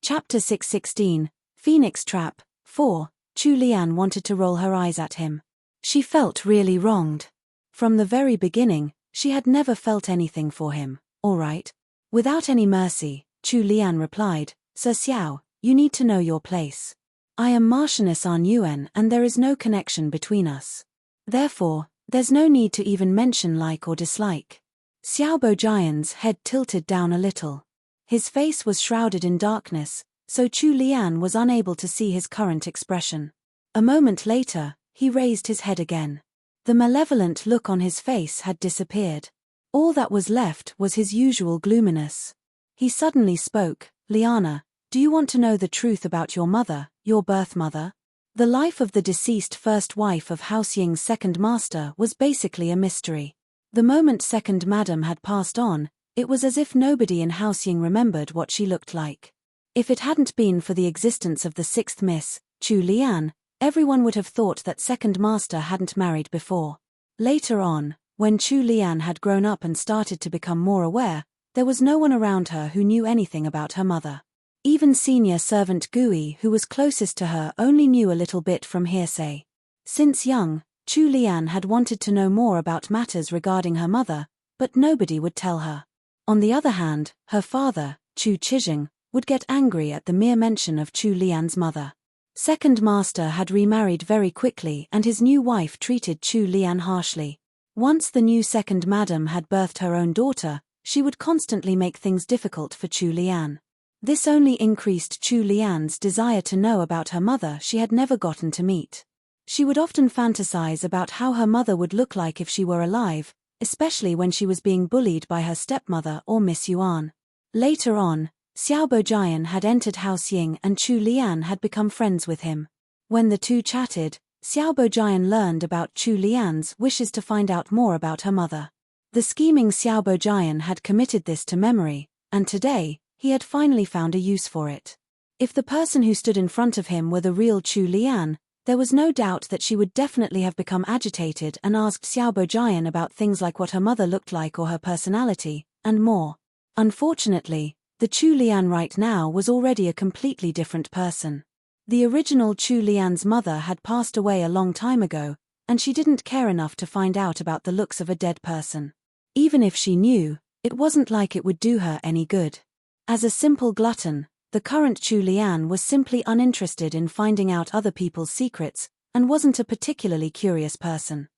Chapter 616, Phoenix Trap, 4. Chu Lian wanted to roll her eyes at him. She felt really wronged. From the very beginning, she had never felt anything for him. "All right." Without any mercy, Chu Lian replied, "Sir Xiao, you need to know your place. I am Marchioness An Yuan and there is no connection between us. Therefore, there's no need to even mention like or dislike." Xiao Bojian's head tilted down a little. His face was shrouded in darkness, so Chu Lian was unable to see his current expression. A moment later, he raised his head again. The malevolent look on his face had disappeared. All that was left was his usual gloominess. He suddenly spoke, "Liana, do you want to know the truth about your mother, your birth mother?" The life of the deceased first wife of House Ying's second master was basically a mystery. The moment second madam had passed on, it was as if nobody in House Ying remembered what she looked like. If it hadn't been for the existence of the sixth Miss, Chu Lian, everyone would have thought that second master hadn't married before. Later on, when Chu Lian had grown up and started to become more aware, there was no one around her who knew anything about her mother. Even senior servant Gui, who was closest to her, only knew a little bit from hearsay. Since young, Chu Lian had wanted to know more about matters regarding her mother, but nobody would tell her. On the other hand, her father, Chu Chizheng, would get angry at the mere mention of Chu Lian's mother. Second master had remarried very quickly and his new wife treated Chu Lian harshly. Once the new second madam had birthed her own daughter, she would constantly make things difficult for Chu Lian. This only increased Chu Lian's desire to know about her mother she had never gotten to meet. She would often fantasize about how her mother would look like if she were alive, especially when she was being bullied by her stepmother or Miss Yuan. Later on, Xiao Bojian had entered House Ying and Chu Lian had become friends with him. When the two chatted, Xiao Bojian learned about Chu Lian's wishes to find out more about her mother. The scheming Xiao Bojian had committed this to memory, and today, he had finally found a use for it. If the person who stood in front of him were the real Chu Lian, there was no doubt that she would definitely have become agitated and asked Xiao Bojian about things like what her mother looked like or her personality, and more. Unfortunately, the Chu Lian right now was already a completely different person. The original Chu Lian's mother had passed away a long time ago, and she didn't care enough to find out about the looks of a dead person. Even if she knew, it wasn't like it would do her any good. As a simple glutton, the current Chu Lian was simply uninterested in finding out other people's secrets, and wasn't a particularly curious person.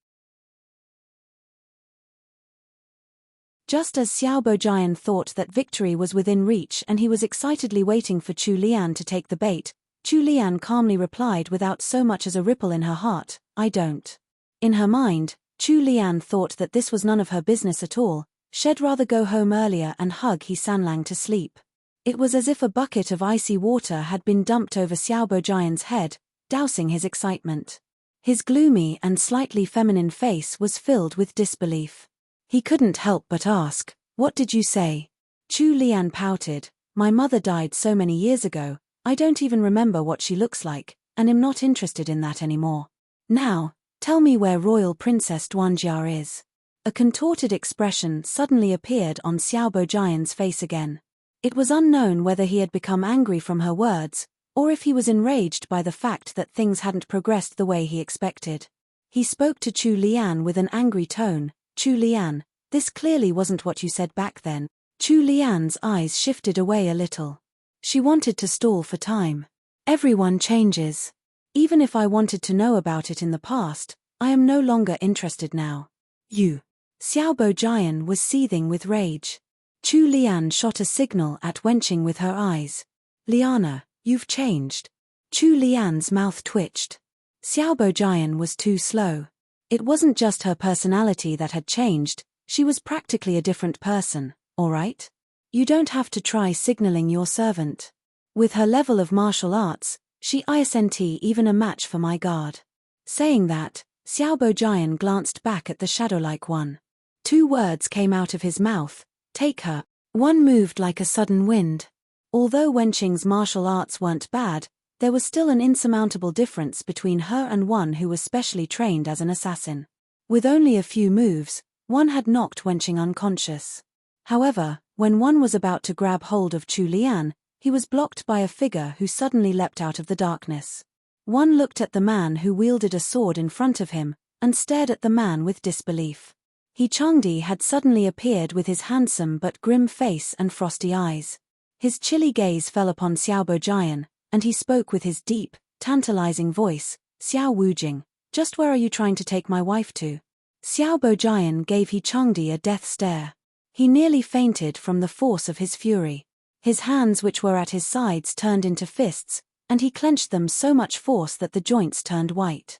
Just as Xiao Bojian thought that victory was within reach and he was excitedly waiting for Chu Lian to take the bait, Chu Lian calmly replied without so much as a ripple in her heart, "I don't." In her mind, Chu Lian thought that this was none of her business at all. She'd rather go home earlier and hug He Sanlang to sleep. It was as if a bucket of icy water had been dumped over Xiao Bojian's head, dousing his excitement. His gloomy and slightly feminine face was filled with disbelief. He couldn't help but ask, "What did you say?" Chu Lian pouted, "My mother died so many years ago, I don't even remember what she looks like, and am not interested in that anymore. Now, tell me where Royal Princess Duanjia is." A contorted expression suddenly appeared on Xiao Bojian's face again. It was unknown whether he had become angry from her words, or if he was enraged by the fact that things hadn't progressed the way he expected. He spoke to Chu Lian with an angry tone, "Chu Lian, this clearly wasn't what you said back then." Chu Lian's eyes shifted away a little. She wanted to stall for time. Everyone changes. Even if I wanted to know about it in the past, I am no longer interested now. You. Xiao Bojian was seething with rage. Chu Lian shot a signal at Wenqing with her eyes. "Liana, you've changed." Chu Lian's mouth twitched. Xiao Bojian was too slow. It wasn't just her personality that had changed, she was practically a different person, all right? You don't have to try signaling your servant. With her level of martial arts, she isn't even a match for my guard. Saying that, Xiao Bojian glanced back at the shadow-like one. Two words came out of his mouth, "Take her." One moved like a sudden wind. Although Wenqing's martial arts weren't bad, there was still an insurmountable difference between her and one who was specially trained as an assassin. With only a few moves, one had knocked Wenqing unconscious. However, when one was about to grab hold of Chu Lian, he was blocked by a figure who suddenly leapt out of the darkness. One looked at the man who wielded a sword in front of him, and stared at the man with disbelief. He Changdi had suddenly appeared with his handsome but grim face and frosty eyes. His chilly gaze fell upon Xiao Bojian, and he spoke with his deep, tantalizing voice, "Xiao Wujing, just where are you trying to take my wife to?" Xiao Bojian gave He Changdi a death stare. He nearly fainted from the force of his fury. His hands, which were at his sides, turned into fists, and he clenched them so much force that the joints turned white.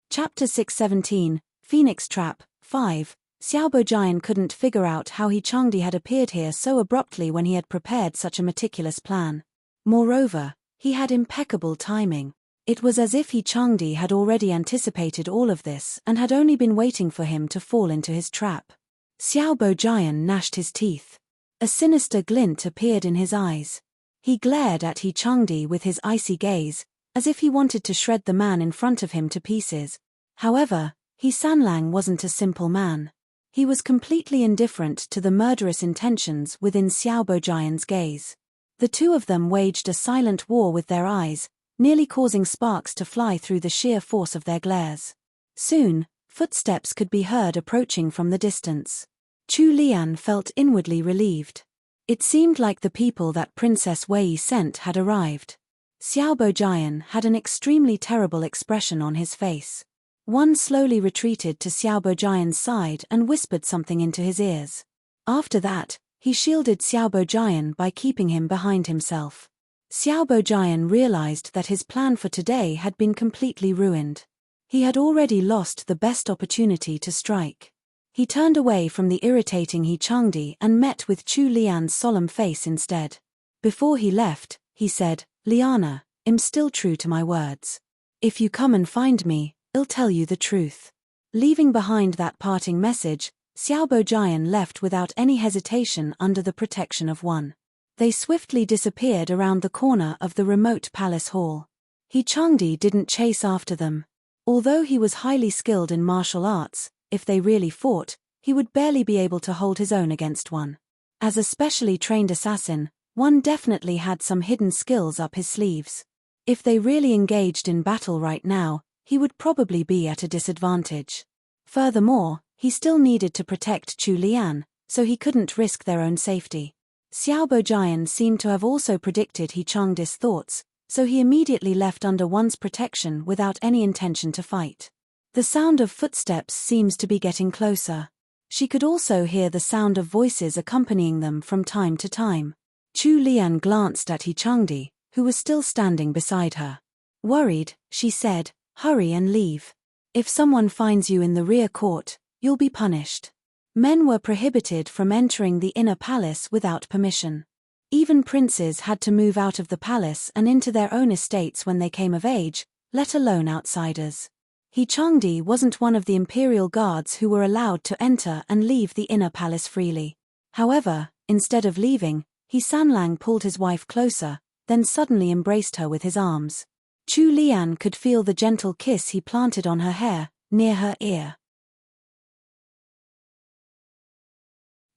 Chapter 617, Phoenix Trap, 5. Xiaobo Jian couldn't figure out how Changdi had appeared here so abruptly when he had prepared such a meticulous plan. Moreover, he had impeccable timing. It was as if Changdi had already anticipated all of this and had only been waiting for him to fall into his trap. Xiaobo Jian gnashed his teeth. A sinister glint appeared in his eyes. He glared at Changdi with his icy gaze, as if he wanted to shred the man in front of him to pieces. However, Sanlang wasn't a simple man. He was completely indifferent to the murderous intentions within Xiaobo Jian's gaze. The two of them waged a silent war with their eyes, nearly causing sparks to fly through the sheer force of their glares. Soon, footsteps could be heard approaching from the distance. Chu Lian felt inwardly relieved. It seemed like the people that Princess Wei sent had arrived. Xiaobo Jian had an extremely terrible expression on his face. One slowly retreated to Xiaobo Jian's side and whispered something into his ears. After that, he shielded Xiaobo Jian by keeping him behind himself. Xiaobo Jian realized that his plan for today had been completely ruined. He had already lost the best opportunity to strike. He turned away from the irritating Changdi and met with Chu Lian's solemn face instead. Before he left, he said, "Liana, I'm still true to my words. If you come and find me, I'll tell you the truth." Leaving behind that parting message, Xiaobo Jian left without any hesitation under the protection of one. They swiftly disappeared around the corner of the remote palace hall. Changdi didn't chase after them. Although he was highly skilled in martial arts, if they really fought, he would barely be able to hold his own against one. As a specially trained assassin, one definitely had some hidden skills up his sleeves. If they really engaged in battle right now, he would probably be at a disadvantage. Furthermore, he still needed to protect Chu Lian, so he couldn't risk their own safety. Xiaobo Jian seemed to have also predicted Changdi's thoughts, so he immediately left under one's protection without any intention to fight. The sound of footsteps seems to be getting closer. She could also hear the sound of voices accompanying them from time to time. Chu Lian glanced at Changdi, who was still standing beside her. Worried, she said, "Hurry and leave. If someone finds you in the rear court, you'll be punished." Men were prohibited from entering the inner palace without permission. Even princes had to move out of the palace and into their own estates when they came of age, let alone outsiders. Changdi wasn't one of the imperial guards who were allowed to enter and leave the inner palace freely. However, instead of leaving, Sanlang pulled his wife closer, then suddenly embraced her with his arms. Chu Lian could feel the gentle kiss he planted on her hair, near her ear.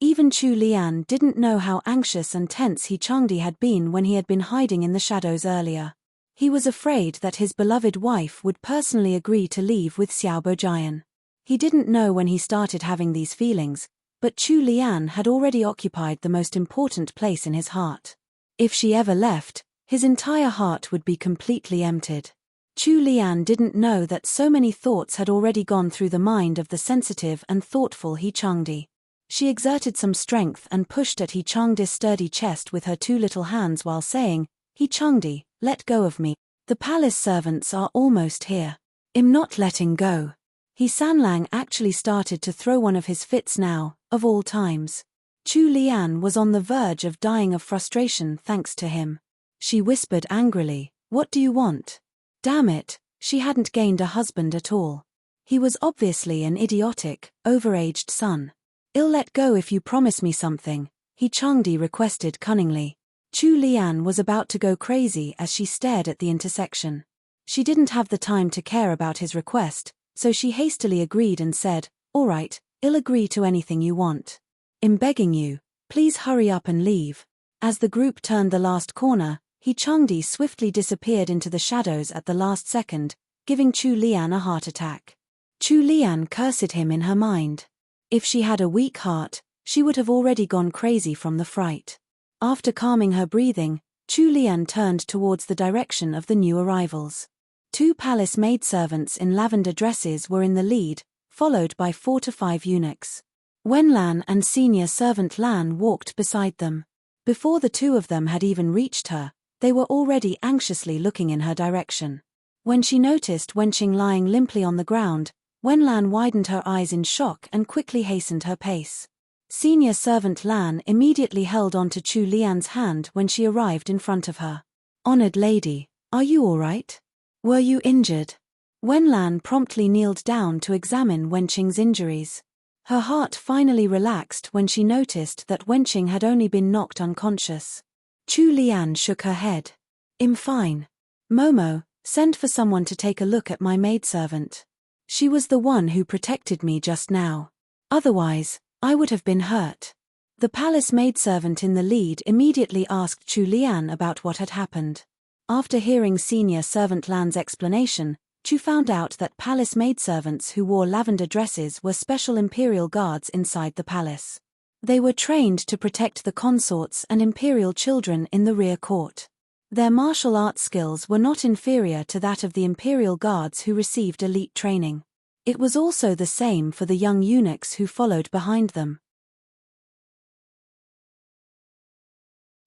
Even Chu Lian didn't know how anxious and tense Changdi had been when he had been hiding in the shadows earlier. He was afraid that his beloved wife would personally agree to leave with Xiaobo Jian. He didn't know when he started having these feelings, but Chu Lian had already occupied the most important place in his heart. If she ever left, his entire heart would be completely emptied. Chu Lian didn't know that so many thoughts had already gone through the mind of the sensitive and thoughtful Changdi. She exerted some strength and pushed at Changdi's sturdy chest with her two little hands while saying, "Changdi, let go of me. The palace servants are almost here. I'm not letting go." Sanlang actually started to throw one of his fits now, of all times. Chu Lian was on the verge of dying of frustration thanks to him. She whispered angrily, "What do you want?" Damn it, she hadn't gained a husband at all. He was obviously an idiotic, overaged son. "I'll let go if you promise me something," Changdi requested cunningly. Chu Lian was about to go crazy as she stared at the intersection. She didn't have the time to care about his request, so she hastily agreed and said, "All right, I'll agree to anything you want. I'm begging you, please hurry up and leave." As the group turned the last corner, Changdi swiftly disappeared into the shadows at the last second, giving Chu Lian a heart attack. Chu Lian cursed him in her mind. If she had a weak heart, she would have already gone crazy from the fright. After calming her breathing, Chu Lian turned towards the direction of the new arrivals. Two palace maidservants in lavender dresses were in the lead, followed by 4 to 5 eunuchs. Wenlan and senior servant Lan walked beside them. Before the two of them had even reached her, they were already anxiously looking in her direction. When she noticed Wenqing lying limply on the ground, Wenlan widened her eyes in shock and quickly hastened her pace. Senior servant Lan immediately held onto Chu Lian's hand when she arrived in front of her. "Honored lady, are you all right? Were you injured?" Wenlan promptly kneeled down to examine Wenqing's injuries. Her heart finally relaxed when she noticed that Wenqing had only been knocked unconscious. Chu Lian shook her head. "I'm fine. Momo, send for someone to take a look at my maidservant. She was the one who protected me just now. Otherwise, I would have been hurt." The palace maidservant in the lead immediately asked Chu Lian about what had happened. After hearing senior servant Lan's explanation, Chu found out that palace maidservants who wore lavender dresses were special imperial guards inside the palace. They were trained to protect the consorts and imperial children in the rear court. Their martial arts skills were not inferior to that of the imperial guards who received elite training. It was also the same for the young eunuchs who followed behind them.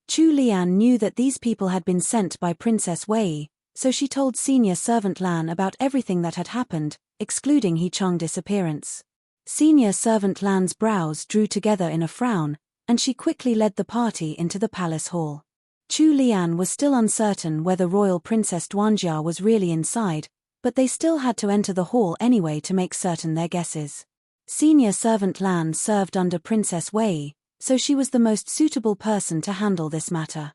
Chu Lian knew that these people had been sent by Princess Wei, so she told senior servant Lan about everything that had happened, excluding He Chang's disappearance. Senior servant Lan's brows drew together in a frown, and she quickly led the party into the palace hall. Chu Lian was still uncertain whether Royal Princess Duanjia was really inside, but they still had to enter the hall anyway to make certain their guesses. Senior servant Lan served under Princess Wei, so she was the most suitable person to handle this matter.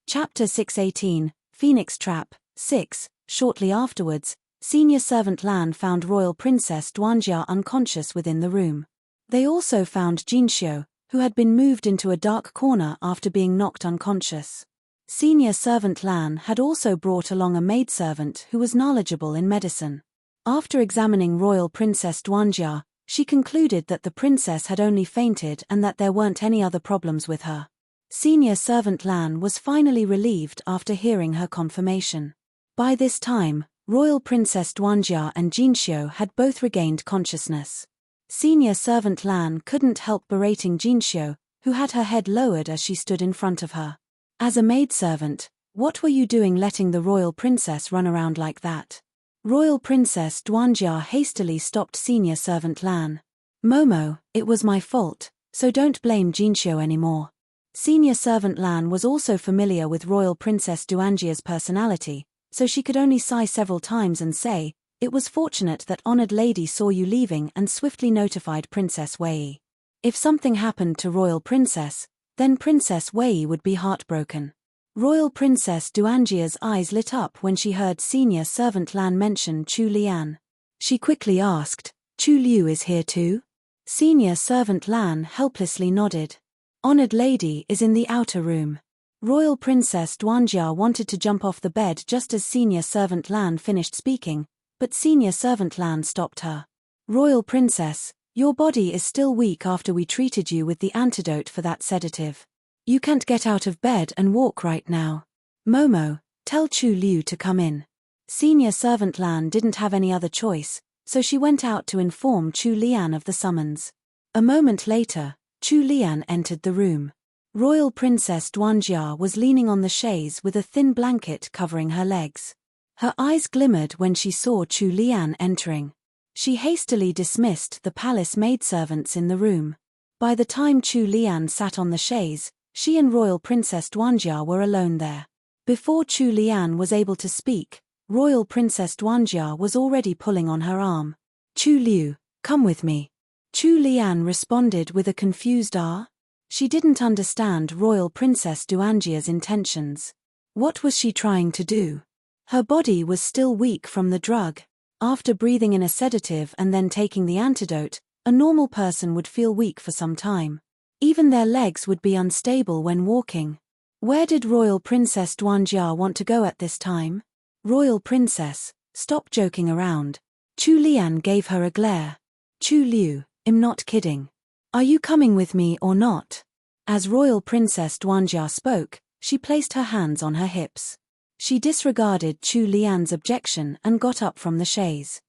Chapter 618, Phoenix Trap, 6. Shortly afterwards, senior servant Lan found Royal Princess Duanjia unconscious within the room. They also found Jinxiu, who had been moved into a dark corner after being knocked unconscious. Senior servant Lan had also brought along a maidservant who was knowledgeable in medicine. After examining Royal Princess Duanjia, she concluded that the princess had only fainted and that there weren't any other problems with her. Senior servant Lan was finally relieved after hearing her confirmation. By this time, Royal Princess Duanjia and Jinxiu had both regained consciousness. Senior servant Lan couldn't help berating Jinxiu, who had her head lowered as she stood in front of her. "As a maidservant, what were you doing letting the royal princess run around like that?" Royal Princess Duanjia hastily stopped senior servant Lan. "Momo, it was my fault, so don't blame Jinxiu anymore." Senior servant Lan was also familiar with Royal Princess Duanjia's personality, so she could only sigh several times and say, "It was fortunate that honored lady saw you leaving and swiftly notified Princess Wei. If something happened to Royal Princess, then Princess Wei would be heartbroken." Royal Princess Duanjia's eyes lit up when she heard senior servant Lan mention Chu Lian. She quickly asked, "Chu Liu is here too?" Senior servant Lan helplessly nodded. "Honored lady is in the outer room." Royal Princess Duanjia wanted to jump off the bed just as senior servant Lan finished speaking, but senior servant Lan stopped her. "Royal Princess, your body is still weak after we treated you with the antidote for that sedative. You can't get out of bed and walk right now. Momo, tell Chu Liu to come in." Senior servant Lan didn't have any other choice, so she went out to inform Chu Lian of the summons. A moment later, Chu Lian entered the room. Royal Princess Duanjia was leaning on the chaise with a thin blanket covering her legs. Her eyes glimmered when she saw Chu Lian entering. She hastily dismissed the palace maidservants in the room. By the time Chu Lian sat on the chaise, she and Royal Princess Duanjia were alone there. Before Chu Lian was able to speak, Royal Princess Duanjia was already pulling on her arm. "Chu Liu, come with me." Chu Lian responded with a confused "ah?" She didn't understand Royal Princess Duanjia's intentions. What was she trying to do? Her body was still weak from the drug. After breathing in a sedative and then taking the antidote, a normal person would feel weak for some time. Even their legs would be unstable when walking. Where did Royal Princess Duanjia want to go at this time? "Royal Princess, stop joking around." Chu Lian gave her a glare. "Chu Liu, I'm not kidding. Are you coming with me or not?" As Royal Princess Duanjia spoke, She placed her hands on her hips. She disregarded Chu Lian's objection and got up from the chaise.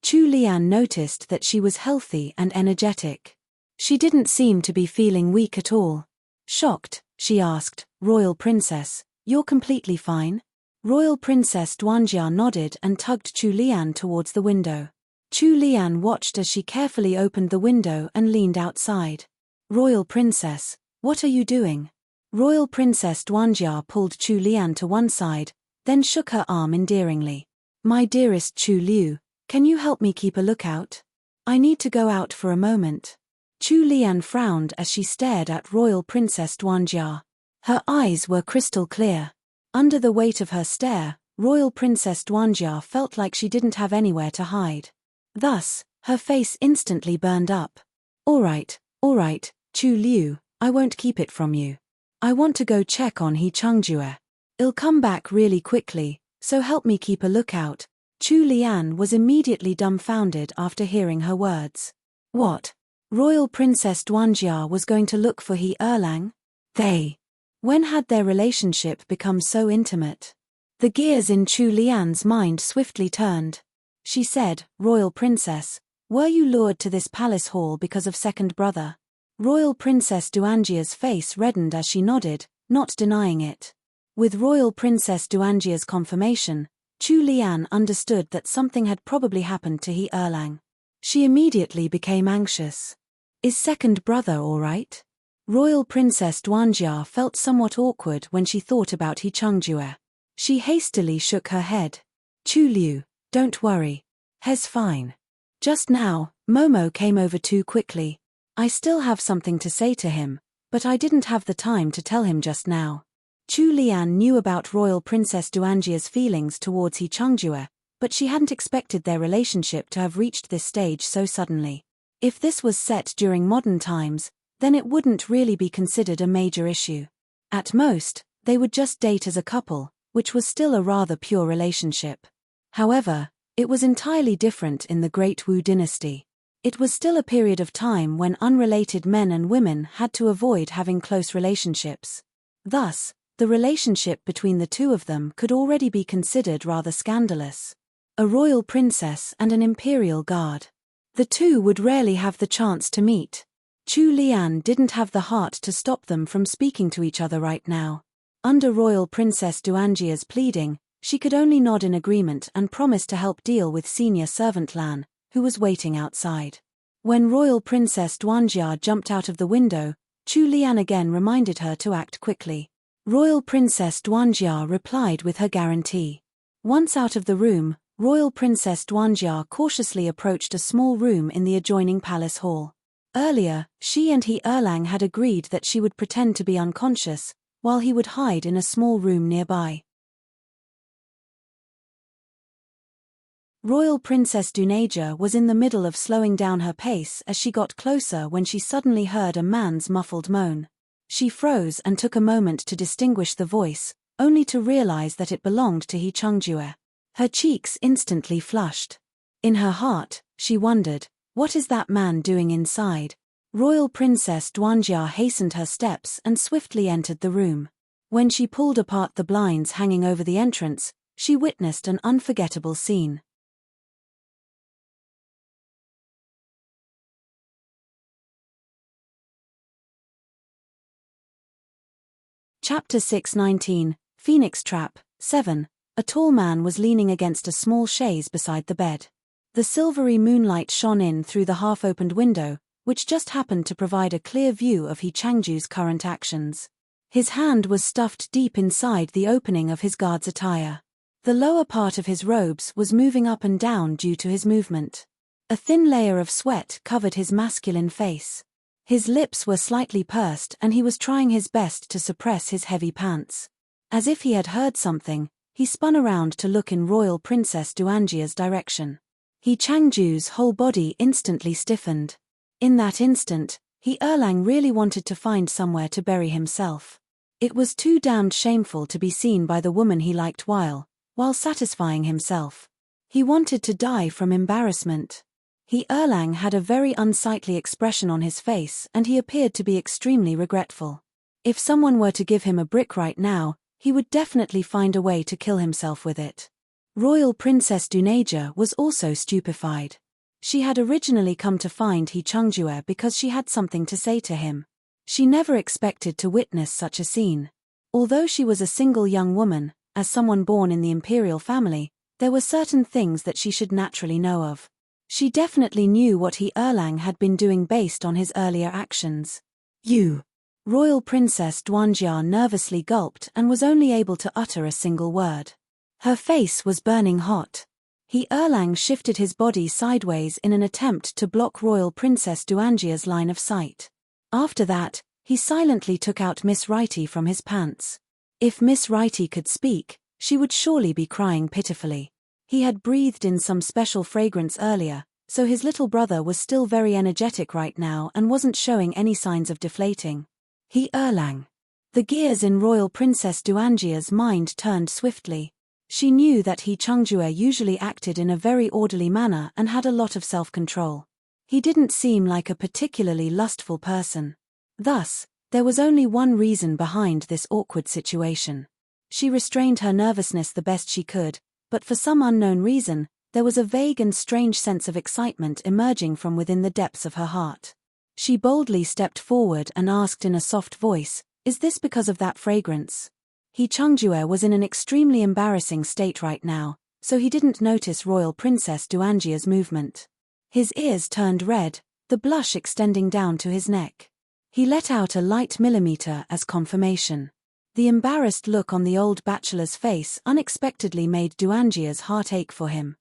Chu Lian noticed that she was healthy and energetic. She didn't seem to be feeling weak at all. Shocked, she asked, "Royal Princess, you're completely fine?" Royal Princess Duanjia nodded and tugged Chu Lian towards the window. Chu Lian watched as she carefully opened the window and leaned outside. "Royal Princess, what are you doing?" Royal Princess Duanjia pulled Chu Lian to one side, then shook her arm endearingly. "My dearest Chu Liu, can you help me keep a lookout? I need to go out for a moment." Chu Lian frowned as she stared at Royal Princess Duanjia. Her eyes were crystal clear. Under the weight of her stare, Royal Princess Duanjia felt like she didn't have anywhere to hide. Thus, her face instantly burned up. All right, Chu Liu, I won't keep it from you. I want to go check on He Changjiu. I'll come back really quickly, so help me keep a lookout." Chu Lian was immediately dumbfounded after hearing her words. What? Royal Princess Duanjia was going to look for He Erlang? When had their relationship become so intimate? The gears in Chu Lian's mind swiftly turned. She said, "Royal Princess, were you lured to this palace hall because of second brother?" Royal Princess Duanjia's face reddened as she nodded, not denying it. With Royal Princess Duanjia's confirmation, Chu Lian understood that something had probably happened to He Erlang. She immediately became anxious. Is second brother all right? Royal Princess Duanjia felt somewhat awkward when she thought about He Changjiu. She hastily shook her head. "Chu Liu, don't worry. He's fine. Just now, Momo came over too quickly. I still have something to say to him, but I didn't have the time to tell him just now." Chu Lian knew about Royal Princess Duanjia's feelings towards He Changjiu, but she hadn't expected their relationship to have reached this stage so suddenly. If this was set during modern times, then it wouldn't really be considered a major issue. At most, they would just date as a couple, which was still a rather pure relationship. However, it was entirely different in the Great Wu dynasty. It was still a period of time when unrelated men and women had to avoid having close relationships. Thus, the relationship between the two of them could already be considered rather scandalous. A royal princess and an imperial guard. The two would rarely have the chance to meet. Chu Lian didn't have the heart to stop them from speaking to each other right now. Under Royal Princess Duanjia's pleading, she could only nod in agreement and promise to help deal with senior servant Lan, who was waiting outside. When Royal Princess Duanjia jumped out of the window, Chu Lian again reminded her to act quickly. Royal Princess Duanjia replied with her guarantee. Once out of the room, Royal Princess Duanjia cautiously approached a small room in the adjoining palace hall. Earlier, she and He Erlang had agreed that she would pretend to be unconscious, while he would hide in a small room nearby. Royal Princess Dunaja was in the middle of slowing down her pace as she got closer when she suddenly heard a man's muffled moan. She froze and took a moment to distinguish the voice, only to realize that it belonged to He Changjiu. Her cheeks instantly flushed. In her heart, she wondered, what is that man doing inside? Royal Princess Duanjia hastened her steps and swiftly entered the room. When she pulled apart the blinds hanging over the entrance, she witnessed an unforgettable scene. Chapter 619, Phoenix Trap, 7. A tall man was leaning against a small chaise beside the bed. The silvery moonlight shone in through the half-opened window, which just happened to provide a clear view of He Changjiu's current actions. His hand was stuffed deep inside the opening of his guard's attire. The lower part of his robes was moving up and down due to his movement. A thin layer of sweat covered his masculine face. His lips were slightly pursed and he was trying his best to suppress his heavy pants. As if he had heard something, he spun around to look in Royal Princess Duanjia's direction. He Changju's whole body instantly stiffened. In that instant, He Erlang really wanted to find somewhere to bury himself. It was too damned shameful to be seen by the woman he liked while satisfying himself. He wanted to die from embarrassment. He Erlang had a very unsightly expression on his face and he appeared to be extremely regretful. If someone were to give him a brick right now, he would definitely find a way to kill himself with it. Royal Princess Dunaja was also stupefied. She had originally come to find He Chungjue because she had something to say to him. She never expected to witness such a scene. Although she was a single young woman, as someone born in the imperial family, there were certain things that she should naturally know of. She definitely knew what He Erlang had been doing based on his earlier actions. You. Royal Princess Duanjia nervously gulped and was only able to utter a single word. Her face was burning hot. He Erlang shifted his body sideways in an attempt to block Royal Princess Duanjia's line of sight. After that, he silently took out Miss Righty from his pants. If Miss Righty could speak, she would surely be crying pitifully. He had breathed in some special fragrance earlier, so his little brother was still very energetic right now and wasn't showing any signs of deflating. He Erlang. The gears in Royal Princess Duanjia's mind turned swiftly. She knew that He Chungjue usually acted in a very orderly manner and had a lot of self-control. He didn't seem like a particularly lustful person. Thus, there was only one reason behind this awkward situation. She restrained her nervousness the best she could, but for some unknown reason, there was a vague and strange sense of excitement emerging from within the depths of her heart. She boldly stepped forward and asked in a soft voice, "Is this because of that fragrance?" He Chungjue was in an extremely embarrassing state right now, so he didn't notice Royal Princess Duanjia's movement. His ears turned red, the blush extending down to his neck. He let out a light millimeter as confirmation. The embarrassed look on the old bachelor's face unexpectedly made Duanjia's heart ache for him.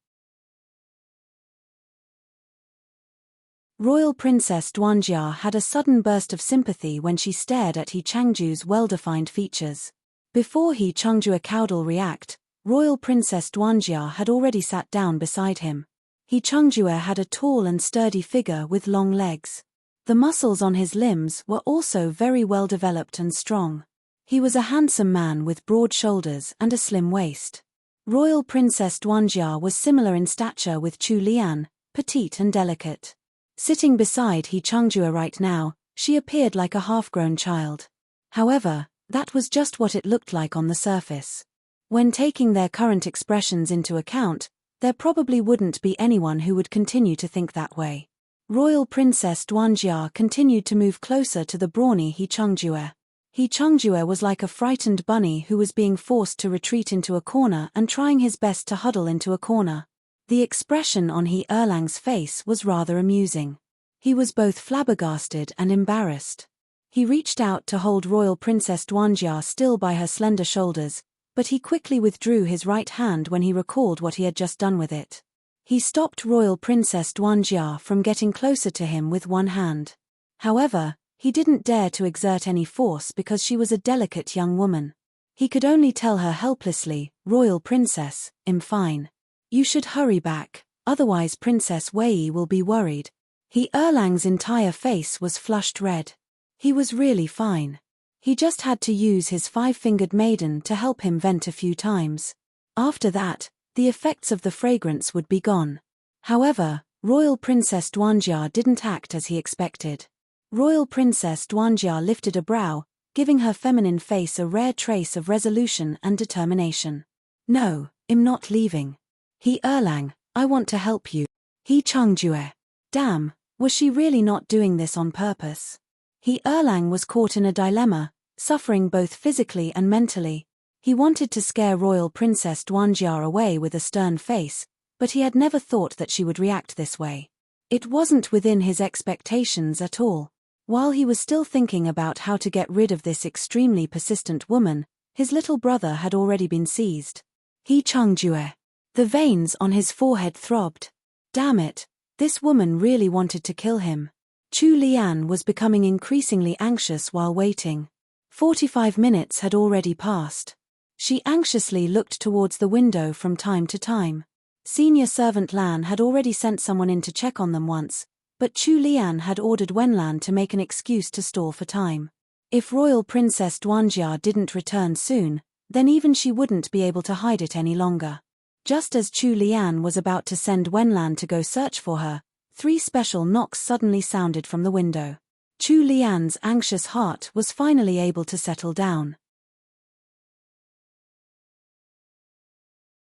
Royal Princess Duanjia had a sudden burst of sympathy when she stared at He Changju's well-defined features. Before He Chungjue could react, Royal Princess Duanjia had already sat down beside him. He Chungjue had a tall and sturdy figure with long legs. The muscles on his limbs were also very well developed and strong. He was a handsome man with broad shoulders and a slim waist. Royal Princess Duanjia was similar in stature with Chu Lian, petite and delicate. Sitting beside He Chungjue right now, she appeared like a half-grown child. However, that was just what it looked like on the surface. When taking their current expressions into account, there probably wouldn't be anyone who would continue to think that way. Royal Princess Duanjia continued to move closer to the brawny He Chungjue. He Chungjue was like a frightened bunny who was being forced to retreat into a corner and trying his best to huddle into a corner. The expression on He Erlang's face was rather amusing. He was both flabbergasted and embarrassed. He reached out to hold Royal Princess Duanjia still by her slender shoulders, but he quickly withdrew his right hand when he recalled what he had just done with it. He stopped Royal Princess Duanjia from getting closer to him with one hand. However, he didn't dare to exert any force because she was a delicate young woman. He could only tell her helplessly, "Royal Princess, I'm fine. You should hurry back, otherwise Princess Wei will be worried." He Erlang's entire face was flushed red. He was really fine. He just had to use his five-fingered maiden to help him vent a few times. After that, the effects of the fragrance would be gone. However, Royal Princess Duanjia didn't act as he expected. Royal Princess Duanjia lifted a brow, giving her feminine face a rare trace of resolution and determination. "No, I'm not leaving. He Erlang, I want to help you." He Chungjue. Damn, was she really not doing this on purpose? He Erlang was caught in a dilemma, suffering both physically and mentally. He wanted to scare Royal Princess Duanjia away with a stern face, but he had never thought that she would react this way. It wasn't within his expectations at all. While he was still thinking about how to get rid of this extremely persistent woman, his little brother had already been seized. He Chungjue. The veins on his forehead throbbed. Damn it, this woman really wanted to kill him. Chu Lian was becoming increasingly anxious while waiting. 45 minutes had already passed. She anxiously looked towards the window from time to time. Senior servant Lan had already sent someone in to check on them once, but Chu Lian had ordered Wenlan to make an excuse to stall for time. If Royal Princess Duanjia didn't return soon, then even she wouldn't be able to hide it any longer. Just as Chu Lian was about to send Wenlan to go search for her, 3 special knocks suddenly sounded from the window. Chu Lian's anxious heart was finally able to settle down.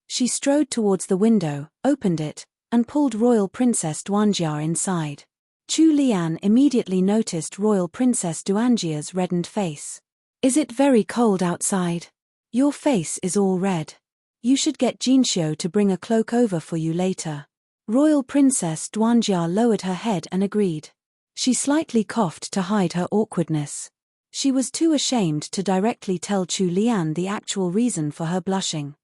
She strode towards the window, opened it, and pulled Royal Princess Duanjia inside. Chu Lian immediately noticed Royal Princess Duanjia's reddened face. "Is it very cold outside? Your face is all red. You should get Jinxiu to bring a cloak over for you later." Royal Princess Duanjia lowered her head and agreed. She slightly coughed to hide her awkwardness. She was too ashamed to directly tell Chu Lian the actual reason for her blushing.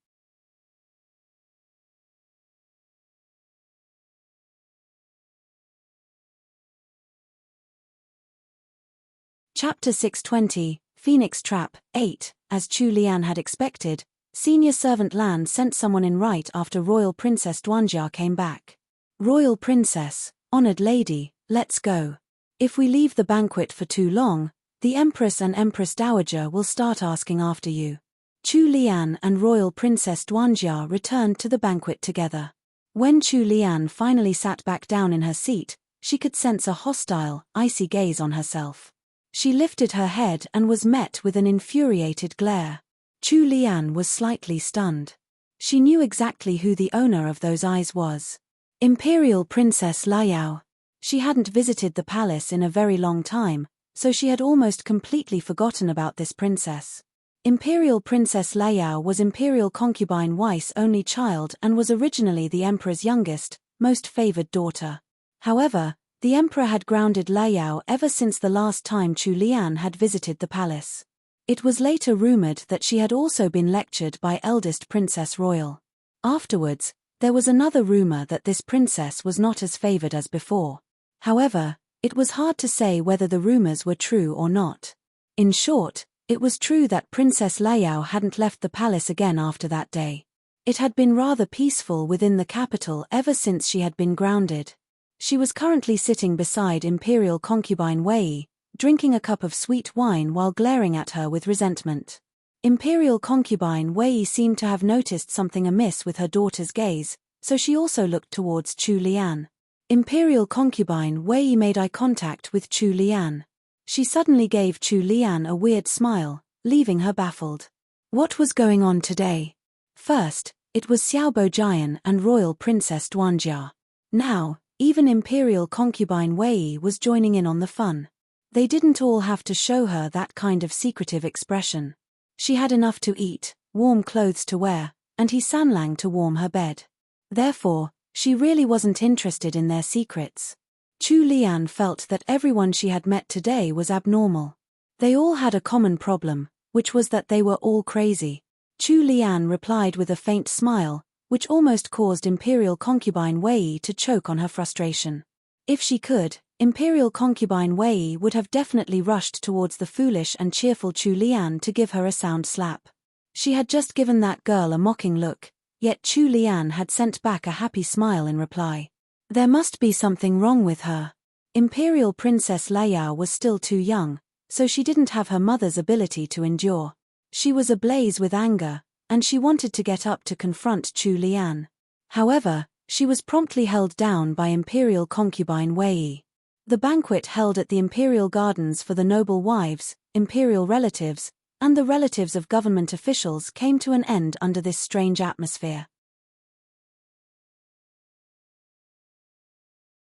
Chapter 620, Phoenix Trap, 8. As Chu Lian had expected, Senior Servant Lan sent someone in right after Royal Princess Duanjia came back. "Royal Princess, honored lady, let's go. If we leave the banquet for too long, the Empress and Empress Dowager will start asking after you." Chu Lian and Royal Princess Duanjia returned to the banquet together. When Chu Lian finally sat back down in her seat, she could sense a hostile, icy gaze on herself. She lifted her head and was met with an infuriated glare. Chu Lian was slightly stunned. She knew exactly who the owner of those eyes was. Imperial Princess Liao. She hadn't visited the palace in a very long time, so she had almost completely forgotten about this princess. Imperial Princess Liao was Imperial concubine Wei's only child and was originally the Emperor's youngest, most favored daughter. However, the Emperor had grounded Liao ever since the last time Chu Lian had visited the palace. It was later rumored that she had also been lectured by eldest Princess Royal. Afterwards, there was another rumor that this princess was not as favored as before. However, it was hard to say whether the rumors were true or not. In short, it was true that Princess Liao hadn't left the palace again after that day. It had been rather peaceful within the capital ever since she had been grounded. She was currently sitting beside Imperial concubine Wei, drinking a cup of sweet wine while glaring at her with resentment. Imperial concubine Wei seemed to have noticed something amiss with her daughter's gaze, so she also looked towards Chu Lian. Imperial concubine Wei made eye contact with Chu Lian. She suddenly gave Chu Lian a weird smile, leaving her baffled. What was going on today? First, it was Xiaobo Jian and Royal Princess Duanjia. Now, even Imperial concubine Wei was joining in on the fun. They didn't all have to show her that kind of secretive expression. She had enough to eat, warm clothes to wear, and he Sanlang to warm her bed. Therefore, she really wasn't interested in their secrets. Chu Lian felt that everyone she had met today was abnormal. They all had a common problem, which was that they were all crazy. Chu Lian replied with a faint smile, which almost caused Imperial concubine Wei to choke on her frustration. If she could, Imperial concubine Wei would have definitely rushed towards the foolish and cheerful Chu Lian to give her a sound slap. She had just given that girl a mocking look, yet Chu Lian had sent back a happy smile in reply. There must be something wrong with her. Imperial Princess Liao was still too young, so she didn't have her mother's ability to endure. She was ablaze with anger, and she wanted to get up to confront Chu Lian. However, she was promptly held down by Imperial concubine Wei. The banquet held at the Imperial Gardens for the noble wives, Imperial relatives, and the relatives of government officials came to an end under this strange atmosphere.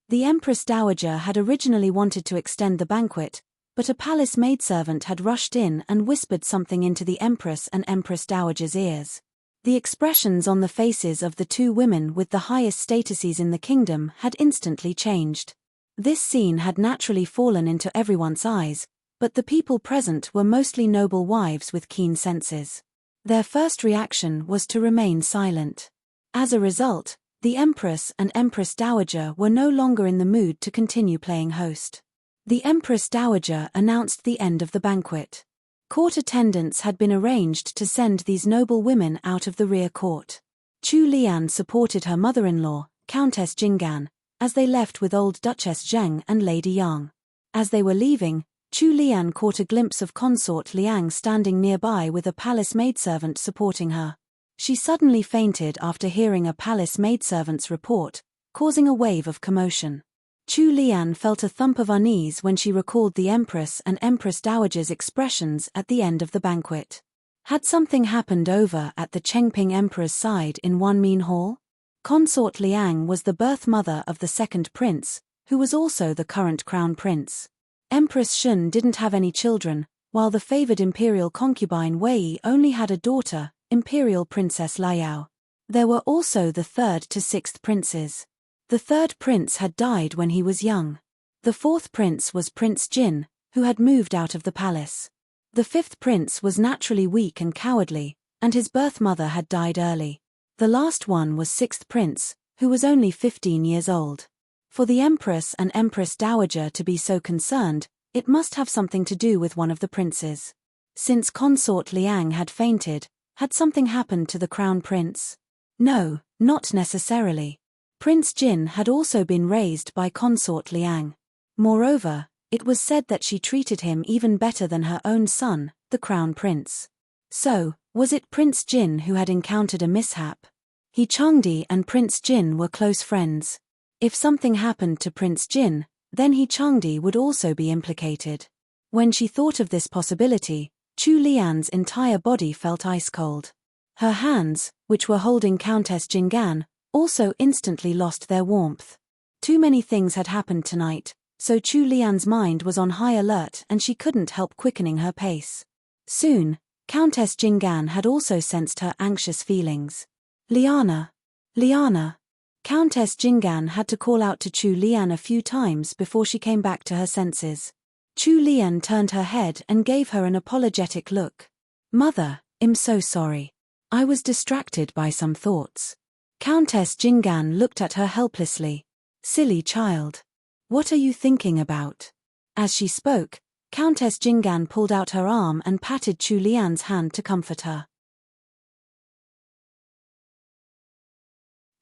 The Empress Dowager had originally wanted to extend the banquet, but a palace maidservant had rushed in and whispered something into the Empress and Empress Dowager's ears. The expressions on the faces of the two women with the highest statuses in the kingdom had instantly changed. This scene had naturally fallen into everyone's eyes, but the people present were mostly noble wives with keen senses. Their first reaction was to remain silent. As a result, the Empress and Empress Dowager were no longer in the mood to continue playing host. The Empress Dowager announced the end of the banquet. Court attendants had been arranged to send these noble women out of the rear court. Chu Lian supported her mother-in-law, Countess Jinggan, as they left with old Duchess Zheng and Lady Yang. As they were leaving, Chu Lian caught a glimpse of consort Liang standing nearby with a palace maidservant supporting her. She suddenly fainted after hearing a palace maidservant's report, causing a wave of commotion. Chu Lian felt a thump of unease when she recalled the Empress and Empress Dowager's expressions at the end of the banquet. Had something happened over at the Chengping Emperor's side in Wanmin Hall? Consort Liang was the birth mother of the second prince, who was also the current crown prince. Empress Shun didn't have any children, while the favored imperial concubine Wei only had a daughter, Imperial Princess Liao. There were also the third to sixth princes. The third prince had died when he was young. The fourth prince was Prince Jin, who had moved out of the palace. The fifth prince was naturally weak and cowardly, and his birth mother had died early. The last one was sixth prince, who was only 15 years old. For the Empress and Empress Dowager to be so concerned, it must have something to do with one of the princes. Since Consort Liang had fainted, had something happened to the crown prince? No, not necessarily. Prince Jin had also been raised by Consort Liang. Moreover, it was said that she treated him even better than her own son, the crown prince. So, was it Prince Jin who had encountered a mishap? He Changdi and Prince Jin were close friends. If something happened to Prince Jin, then He Changdi would also be implicated. When she thought of this possibility, Chu Lian's entire body felt ice cold. Her hands, which were holding Countess Jinggan, also instantly lost their warmth. Too many things had happened tonight, so Chu Lian's mind was on high alert and she couldn't help quickening her pace. Soon, Countess Jinggan had also sensed her anxious feelings. Liana! Liana! Countess Jinggan had to call out to Chu Lian a few times before she came back to her senses. Chu Lian turned her head and gave her an apologetic look. Mother, I'm so sorry. I was distracted by some thoughts. Countess Jinggan looked at her helplessly. Silly child. What are you thinking about? As she spoke, Countess Jinggan pulled out her arm and patted Chu Lian's hand to comfort her.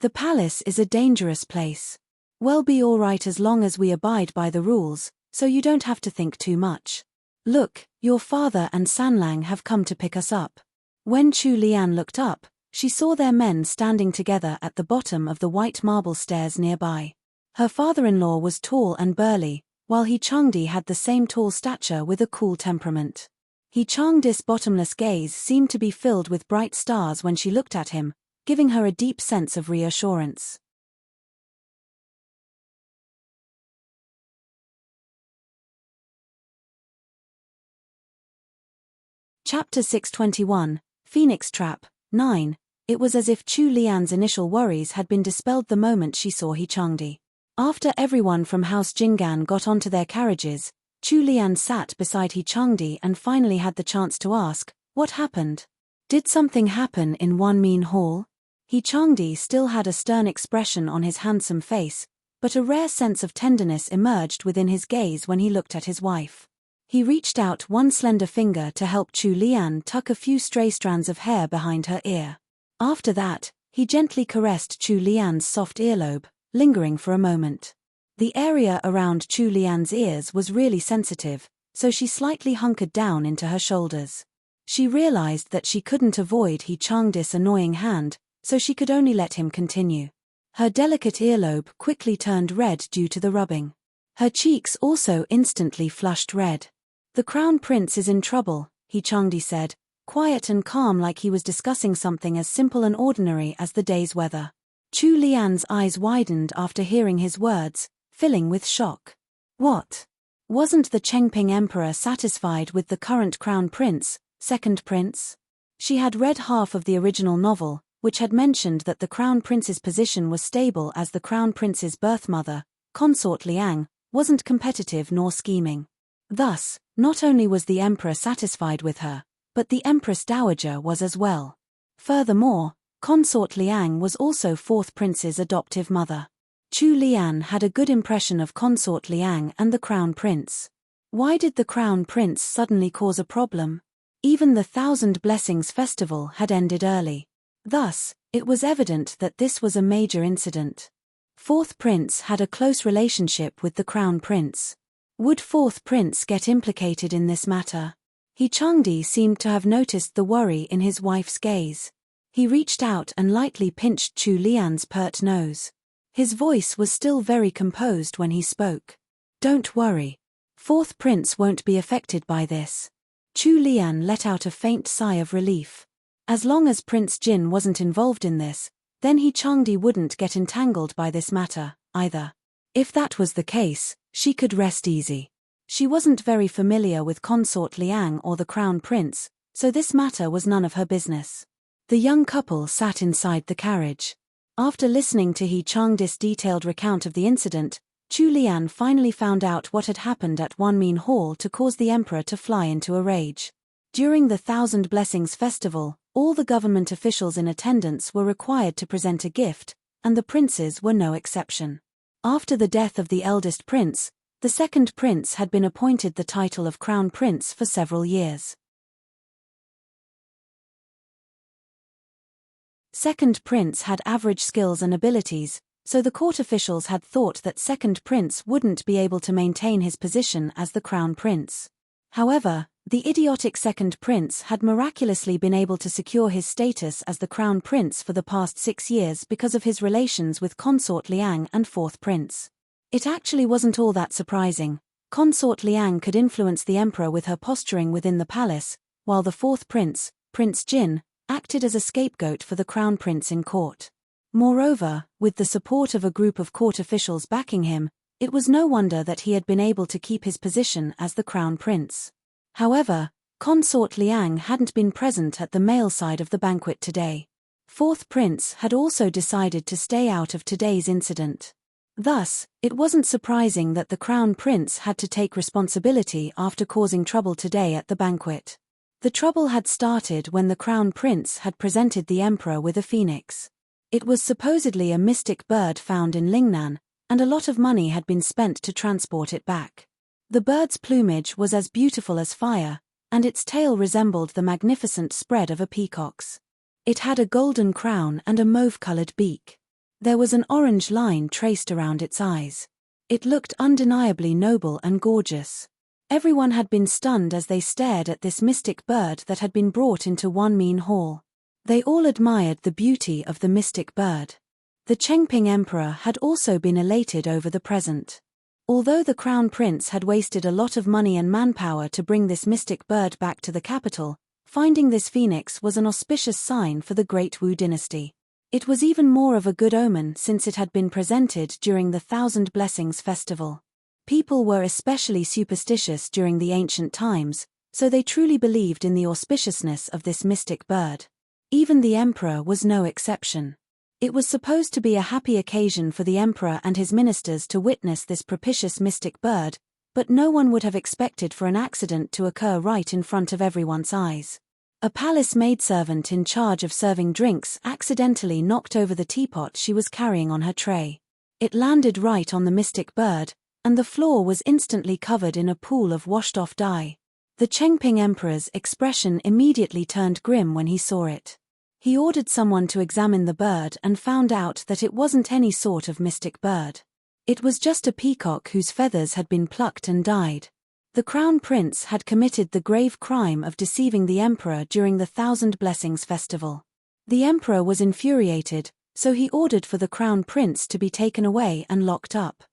The palace is a dangerous place. We'll be all right as long as we abide by the rules, so you don't have to think too much. Look, your father and Sanlang have come to pick us up. When Chu Lian looked up, she saw their men standing together at the bottom of the white marble stairs nearby. Her father-in-law was tall and burly, while He Changdi had the same tall stature with a cool temperament. He Changdi's bottomless gaze seemed to be filled with bright stars when she looked at him, giving her a deep sense of reassurance. Chapter 621, Phoenix Trap, 9. It was as if Chu Lian's initial worries had been dispelled the moment she saw He Changdi. After everyone from House Jinggan got onto their carriages, Chu Lian sat beside He Changdi and finally had the chance to ask, what happened? Did something happen in Wanmin Hall? He Changdi still had a stern expression on his handsome face, but a rare sense of tenderness emerged within his gaze when he looked at his wife. He reached out one slender finger to help Chu Lian tuck a few stray strands of hair behind her ear. After that, he gently caressed Chu Lian's soft earlobe, lingering for a moment. The area around Chu Lian's ears was really sensitive, so she slightly hunkered down into her shoulders. She realized that she couldn't avoid He Changdi's annoying hand, so she could only let him continue. Her delicate earlobe quickly turned red due to the rubbing. Her cheeks also instantly flushed red. The crown prince is in trouble, He Changdi said, quiet and calm like he was discussing something as simple and ordinary as the day's weather. Chu Lian's eyes widened after hearing his words, filling with shock. What? Wasn't the Chengping emperor satisfied with the current crown prince, second prince? She had read half of the original novel, which had mentioned that the crown prince's position was stable as the crown prince's birth mother, Consort Liang, wasn't competitive nor scheming. Thus, not only was the emperor satisfied with her, but the Empress Dowager was as well. Furthermore, Consort Liang was also fourth prince's adoptive mother. Chu Lian had a good impression of Consort Liang and the crown prince. Why did the crown prince suddenly cause a problem? Even the Thousand Blessings festival had ended early. Thus, it was evident that this was a major incident. Fourth prince had a close relationship with the crown prince. Would fourth prince get implicated in this matter? He Changdi seemed to have noticed the worry in his wife's gaze. He reached out and lightly pinched Chu Lian's pert nose. His voice was still very composed when he spoke. Don't worry. Fourth prince won't be affected by this. Chu Lian let out a faint sigh of relief. As long as Prince Jin wasn't involved in this, then he Changdi wouldn't get entangled by this matter, either. If that was the case, she could rest easy. She wasn't very familiar with Consort Liang or the Crown Prince, so this matter was none of her business. The young couple sat inside the carriage. After listening to He Changdi's detailed recount of the incident, Chu Lian finally found out what had happened at Wanmin Hall to cause the emperor to fly into a rage. During the Thousand Blessings Festival, all the government officials in attendance were required to present a gift, and the princes were no exception. After the death of the eldest prince, the second prince had been appointed the title of Crown Prince for several years. Second prince had average skills and abilities, so the court officials had thought that second prince wouldn't be able to maintain his position as the crown prince. However, the idiotic second prince had miraculously been able to secure his status as the crown prince for the past 6 years because of his relations with Consort Liang and fourth prince. It actually wasn't all that surprising. Consort Liang could influence the emperor with her posturing within the palace, while the fourth prince, Prince Jin, acted as a scapegoat for the crown prince in court. Moreover, with the support of a group of court officials backing him, it was no wonder that he had been able to keep his position as the crown prince. However, Consort Liang hadn't been present at the male side of the banquet today. Fourth prince had also decided to stay out of today's incident. Thus, it wasn't surprising that the crown prince had to take responsibility after causing trouble today at the banquet. The trouble had started when the crown prince had presented the emperor with a phoenix. It was supposedly a mystic bird found in Lingnan, and a lot of money had been spent to transport it back. The bird's plumage was as beautiful as fire, and its tail resembled the magnificent spread of a peacock's. It had a golden crown and a mauve-colored beak. There was an orange line traced around its eyes. It looked undeniably noble and gorgeous. Everyone had been stunned as they stared at this mystic bird that had been brought into Wanmin Hall. They all admired the beauty of the mystic bird. The Chengping emperor had also been elated over the present. Although the crown prince had wasted a lot of money and manpower to bring this mystic bird back to the capital, finding this phoenix was an auspicious sign for the Great Wu dynasty. It was even more of a good omen since it had been presented during the Thousand Blessings Festival. People were especially superstitious during the ancient times, so they truly believed in the auspiciousness of this mystic bird. Even the emperor was no exception. It was supposed to be a happy occasion for the emperor and his ministers to witness this propitious mystic bird, but no one would have expected for an accident to occur right in front of everyone's eyes. A palace maidservant in charge of serving drinks accidentally knocked over the teapot she was carrying on her tray. It landed right on the mystic bird, and the floor was instantly covered in a pool of washed-off dye. The Chengping emperor's expression immediately turned grim when he saw it. He ordered someone to examine the bird and found out that it wasn't any sort of mystic bird. It was just a peacock whose feathers had been plucked and dyed. The crown prince had committed the grave crime of deceiving the emperor during the Thousand Blessings Festival. The emperor was infuriated, so he ordered for the crown prince to be taken away and locked up.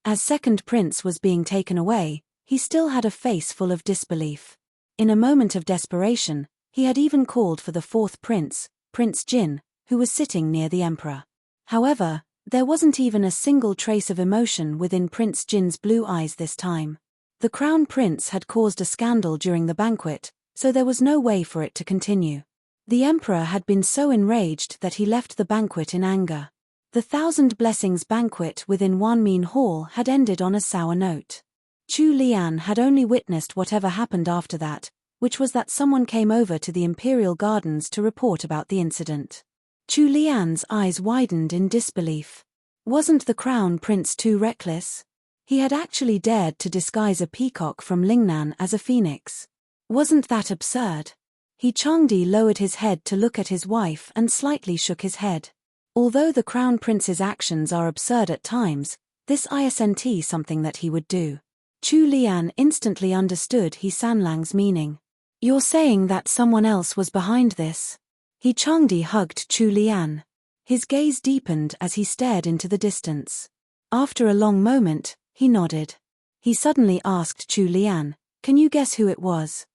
As second prince was being taken away, he still had a face full of disbelief. In a moment of desperation, he had even called for the fourth prince, Prince Jin, who was sitting near the emperor. However, there wasn't even a single trace of emotion within Prince Jin's blue eyes this time. The crown prince had caused a scandal during the banquet, so there was no way for it to continue. The emperor had been so enraged that he left the banquet in anger. The Thousand Blessings banquet within Wanmin Hall had ended on a sour note. Chu Lian had only witnessed whatever happened after that, which was that someone came over to the Imperial Gardens to report about the incident. Chu Lian's eyes widened in disbelief. Wasn't the crown prince too reckless? He had actually dared to disguise a peacock from Lingnan as a phoenix. Wasn't that absurd? He Changdi lowered his head to look at his wife and slightly shook his head. Although the crown prince's actions are absurd at times, this isn't something that he would do. Chu Lian instantly understood He Sanlang's meaning. You're saying that someone else was behind this? He Changdi hugged Chu Lian. His gaze deepened as he stared into the distance. After a long moment, he nodded. He suddenly asked Chu Lian, "Can you guess who it was?"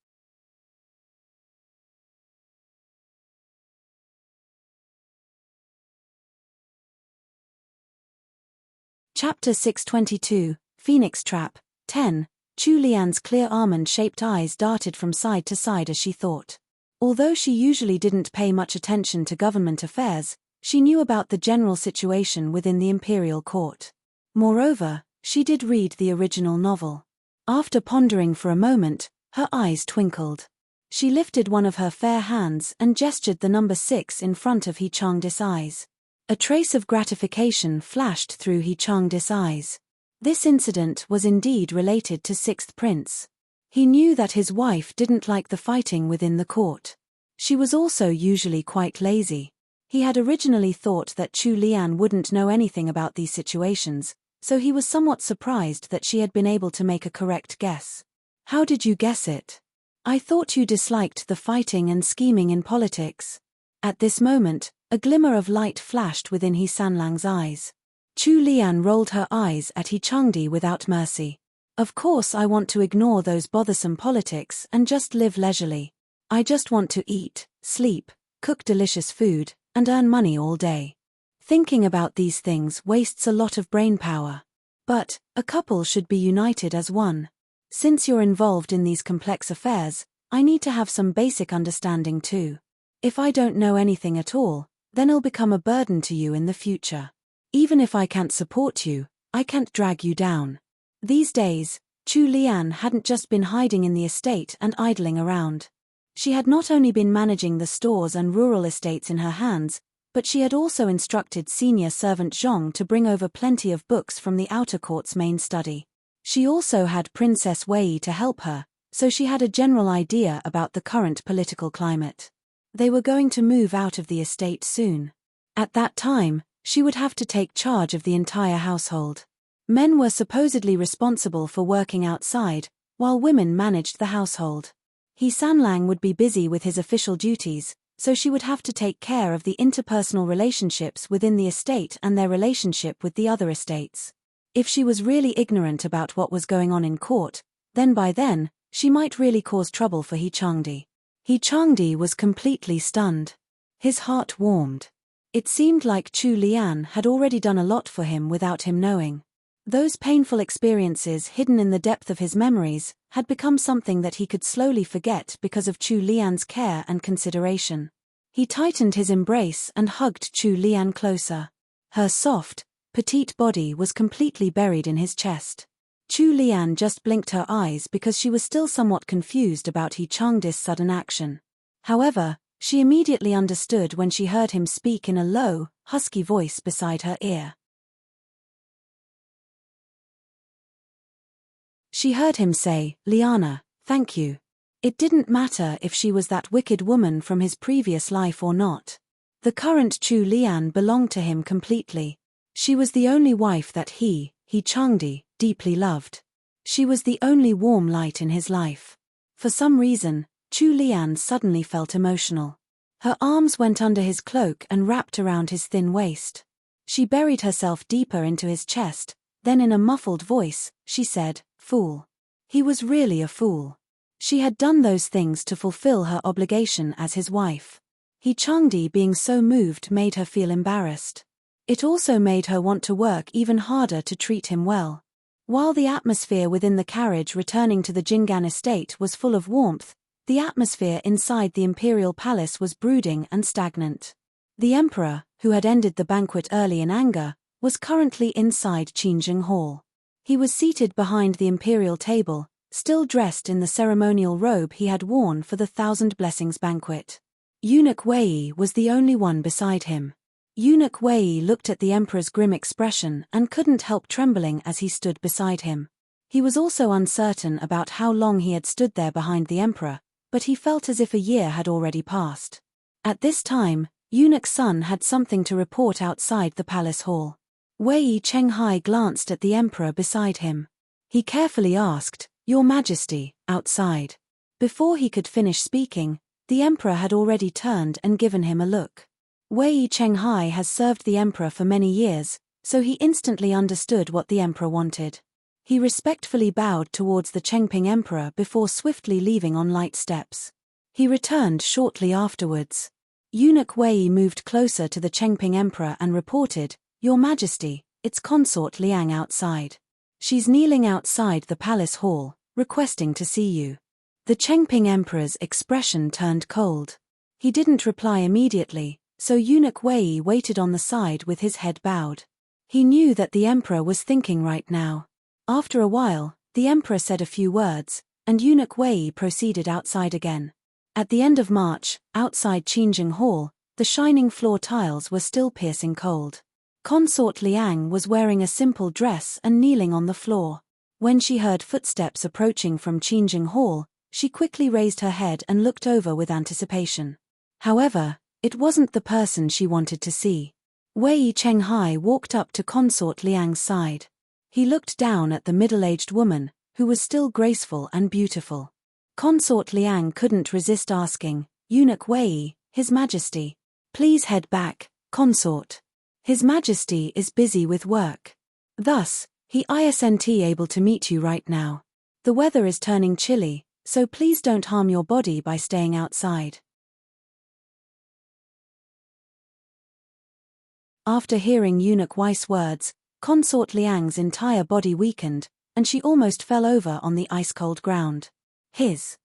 Chapter 622, Phoenix Trap, 10. Chu Lian's clear almond-shaped eyes darted from side to side as she thought. Although she usually didn't pay much attention to government affairs, she knew about the general situation within the imperial court. Moreover, she did read the original novel. After pondering for a moment, her eyes twinkled. She lifted one of her fair hands and gestured the number 6 in front of He Changdi's eyes. A trace of gratification flashed through He Changdi's eyes. This incident was indeed related to 6th Prince. He knew that his wife didn't like the fighting within the court. She was also usually quite lazy. He had originally thought that Chu Lian wouldn't know anything about these situations, so he was somewhat surprised that she had been able to make a correct guess. "How did you guess it? I thought you disliked the fighting and scheming in politics." At this moment, a glimmer of light flashed within He Sanlang's eyes. Chu Lian rolled her eyes at He Changdi without mercy. "Of course I want to ignore those bothersome politics and just live leisurely. I just want to eat, sleep, cook delicious food, and earn money all day. Thinking about these things wastes a lot of brain power. But, a couple should be united as one. Since you're involved in these complex affairs, I need to have some basic understanding too. If I don't know anything at all, then I'll become a burden to you in the future. Even if I can't support you, I can't drag you down." These days, Chu Lian hadn't just been hiding in the estate and idling around. She had not only been managing the stores and rural estates in her hands, but she had also instructed senior servant Zhong to bring over plenty of books from the outer court's main study. She also had Princess Wei to help her, so she had a general idea about the current political climate. They were going to move out of the estate soon. At that time, she would have to take charge of the entire household. Men were supposedly responsible for working outside, while women managed the household. He Sanlang would be busy with his official duties, so she would have to take care of the interpersonal relationships within the estate and their relationship with the other estates. If she was really ignorant about what was going on in court, then by then, she might really cause trouble for He Changdi. He Changdi was completely stunned. His heart warmed. It seemed like Chu Lian had already done a lot for him without him knowing. Those painful experiences hidden in the depth of his memories had become something that he could slowly forget because of Chu Lian's care and consideration. He tightened his embrace and hugged Chu Lian closer. Her soft, petite body was completely buried in his chest. Chu Lian just blinked her eyes because she was still somewhat confused about He Changdi's sudden action. However, she immediately understood when she heard him speak in a low, husky voice beside her ear. She heard him say, "Liana, thank you." It didn't matter if she was that wicked woman from his previous life or not. The current Chu Lian belonged to him completely. She was the only wife that He Changdi, deeply loved. She was the only warm light in his life. For some reason, Chu Lian suddenly felt emotional. Her arms went under his cloak and wrapped around his thin waist. She buried herself deeper into his chest, then in a muffled voice, she said, "Fool." He was really a fool. She had done those things to fulfill her obligation as his wife. He Changdi being so moved made her feel embarrassed. It also made her want to work even harder to treat him well. While the atmosphere within the carriage returning to the Jingan estate was full of warmth, the atmosphere inside the imperial palace was brooding and stagnant. The emperor, who had ended the banquet early in anger, was currently inside Qingjing Hall. He was seated behind the imperial table, still dressed in the ceremonial robe he had worn for the Thousand Blessings banquet. Eunuch Wei was the only one beside him. Eunuch Wei looked at the emperor's grim expression and couldn't help trembling as he stood beside him. He was also uncertain about how long he had stood there behind the emperor, but he felt as if a year had already passed. At this time, Eunuch Sun had something to report outside the palace hall. Wei Chenghai glanced at the emperor beside him. He carefully asked, "Your Majesty, outside." Before he could finish speaking, The emperor had already turned and given him a look. Wei Chenghai has served the emperor for many years, so he instantly understood what the emperor wanted. He respectfully bowed towards the Chengping emperor before swiftly leaving on light steps. He returned shortly afterwards. Eunuch Wei moved closer to the Chengping emperor and reported, "Your Majesty, it's consort Liang outside. She's kneeling outside the palace hall, requesting to see you." The Chengping emperor's expression turned cold. He didn't reply immediately, so Eunuch Wei waited on the side with his head bowed. He knew that the emperor was thinking right now. After a while, the emperor said a few words, and Eunuch Wei proceeded outside again. At the end of March, outside Qingjing Hall, the shining floor tiles were still piercing cold. Consort Liang was wearing a simple dress and kneeling on the floor. When she heard footsteps approaching from Qingjing Hall, she quickly raised her head and looked over with anticipation. However, it wasn't the person she wanted to see. Wei Chenghai walked up to Consort Liang's side. He looked down at the middle-aged woman, who was still graceful and beautiful. Consort Liang couldn't resist asking, "Eunuch Wei, His Majesty, please head back, consort. His Majesty is busy with work. Thus, he isn't able to meet you right now. The weather is turning chilly, so please don't harm your body by staying outside." After hearing Eunuch Wei's words, Consort Liang's entire body weakened, and she almost fell over on the ice-cold ground. His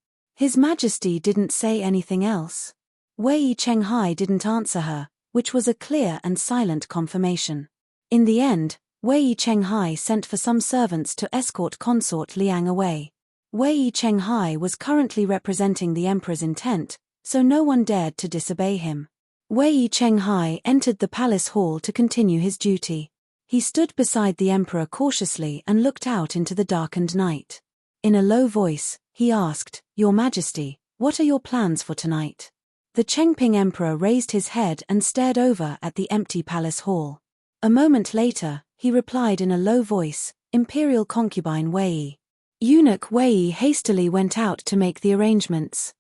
Majesty didn't say anything else. Wei Chenghai didn't answer her, which was a clear and silent confirmation. In the end, Wei Chenghai sent for some servants to escort Consort Liang away. Wei Chenghai was currently representing the emperor's intent, so no one dared to disobey him. Wei Chenghai entered the palace hall to continue his duty. He stood beside the emperor cautiously and looked out into the darkened night. In a low voice, he asked, "Your Majesty, what are your plans for tonight?" The Chengping emperor raised his head and stared over at the empty palace hall. A moment later, he replied in a low voice, "Imperial concubine Wei." Eunuch Wei hastily went out to make the arrangements.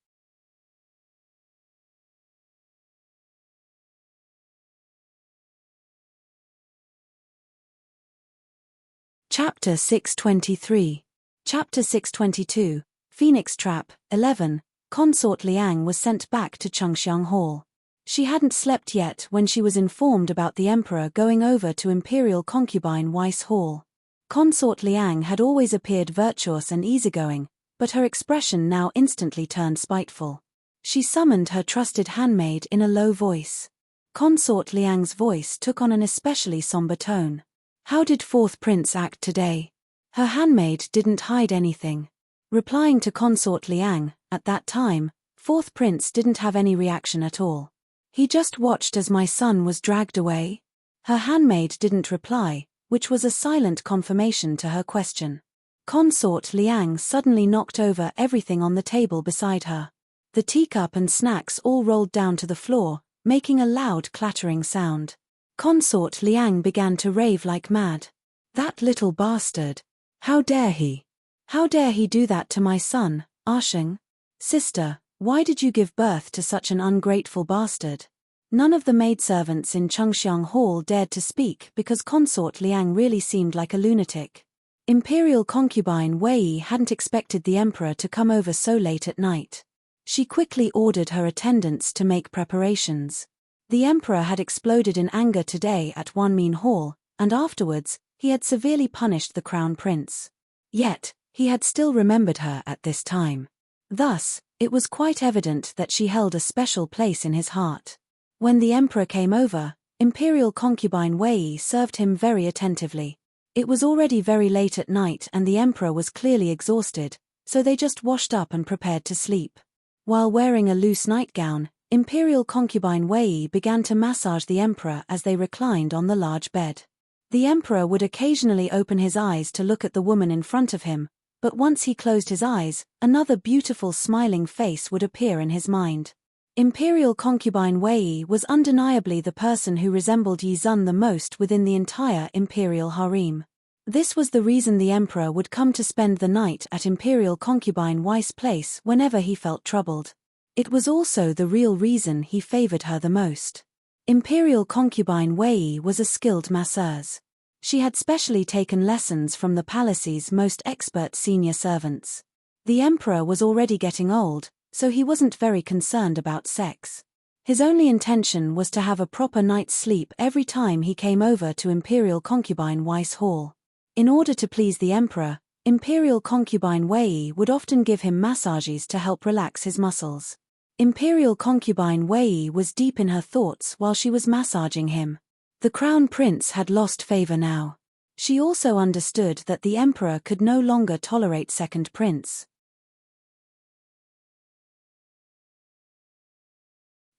Chapter 623. Chapter 622, Phoenix Trap, 11. Consort Liang was sent back to Chengxiang Hall. She hadn't slept yet when she was informed about the emperor going over to Imperial concubine Wei's hall. Consort Liang had always appeared virtuous and easygoing, but her expression now instantly turned spiteful. She summoned her trusted handmaid in a low voice. Consort Liang's voice took on an especially somber tone. "How did fourth prince act today?" Her handmaid didn't hide anything. Replying to Consort Liang, at that time, fourth prince didn't have any reaction at all. "He just watched as my son was dragged away." Her handmaid didn't reply, which was a silent confirmation to her question. Consort Liang suddenly knocked over everything on the table beside her. The teacup and snacks all rolled down to the floor, making a loud clattering sound. Consort Liang began to rave like mad. "That little bastard! How dare he? How dare he do that to my son, Asheng? Sister, why did you give birth to such an ungrateful bastard?" None of the maidservants in Chengxiang Hall dared to speak because Consort Liang really seemed like a lunatic. Imperial concubine Wei hadn't expected the emperor to come over so late at night. She quickly ordered her attendants to make preparations. The emperor had exploded in anger today at Wanmin Hall, and afterwards, he had severely punished the crown prince. Yet, he had still remembered her at this time. Thus, it was quite evident that she held a special place in his heart. When the emperor came over, Imperial concubine Wei served him very attentively. It was already very late at night and the emperor was clearly exhausted, so they just washed up and prepared to sleep. While wearing a loose nightgown, Imperial concubine Wei began to massage the emperor as they reclined on the large bed. The emperor would occasionally open his eyes to look at the woman in front of him, but once he closed his eyes, another beautiful smiling face would appear in his mind. Imperial concubine Wei was undeniably the person who resembled Yi Zun the most within the entire imperial harem. This was the reason the emperor would come to spend the night at Imperial concubine Wei's place whenever he felt troubled. It was also the real reason he favored her the most. Imperial concubine Wei was a skilled masseuse. She had specially taken lessons from the palace's most expert senior servants. The emperor was already getting old, so he wasn't very concerned about sex. His only intention was to have a proper night's sleep every time he came over to Imperial concubine Wei's hall. In order to please the emperor, Imperial concubine Wei would often give him massages to help relax his muscles. Imperial concubine Wei was deep in her thoughts while she was massaging him. The crown prince had lost favor now. She also understood that the emperor could no longer tolerate second prince.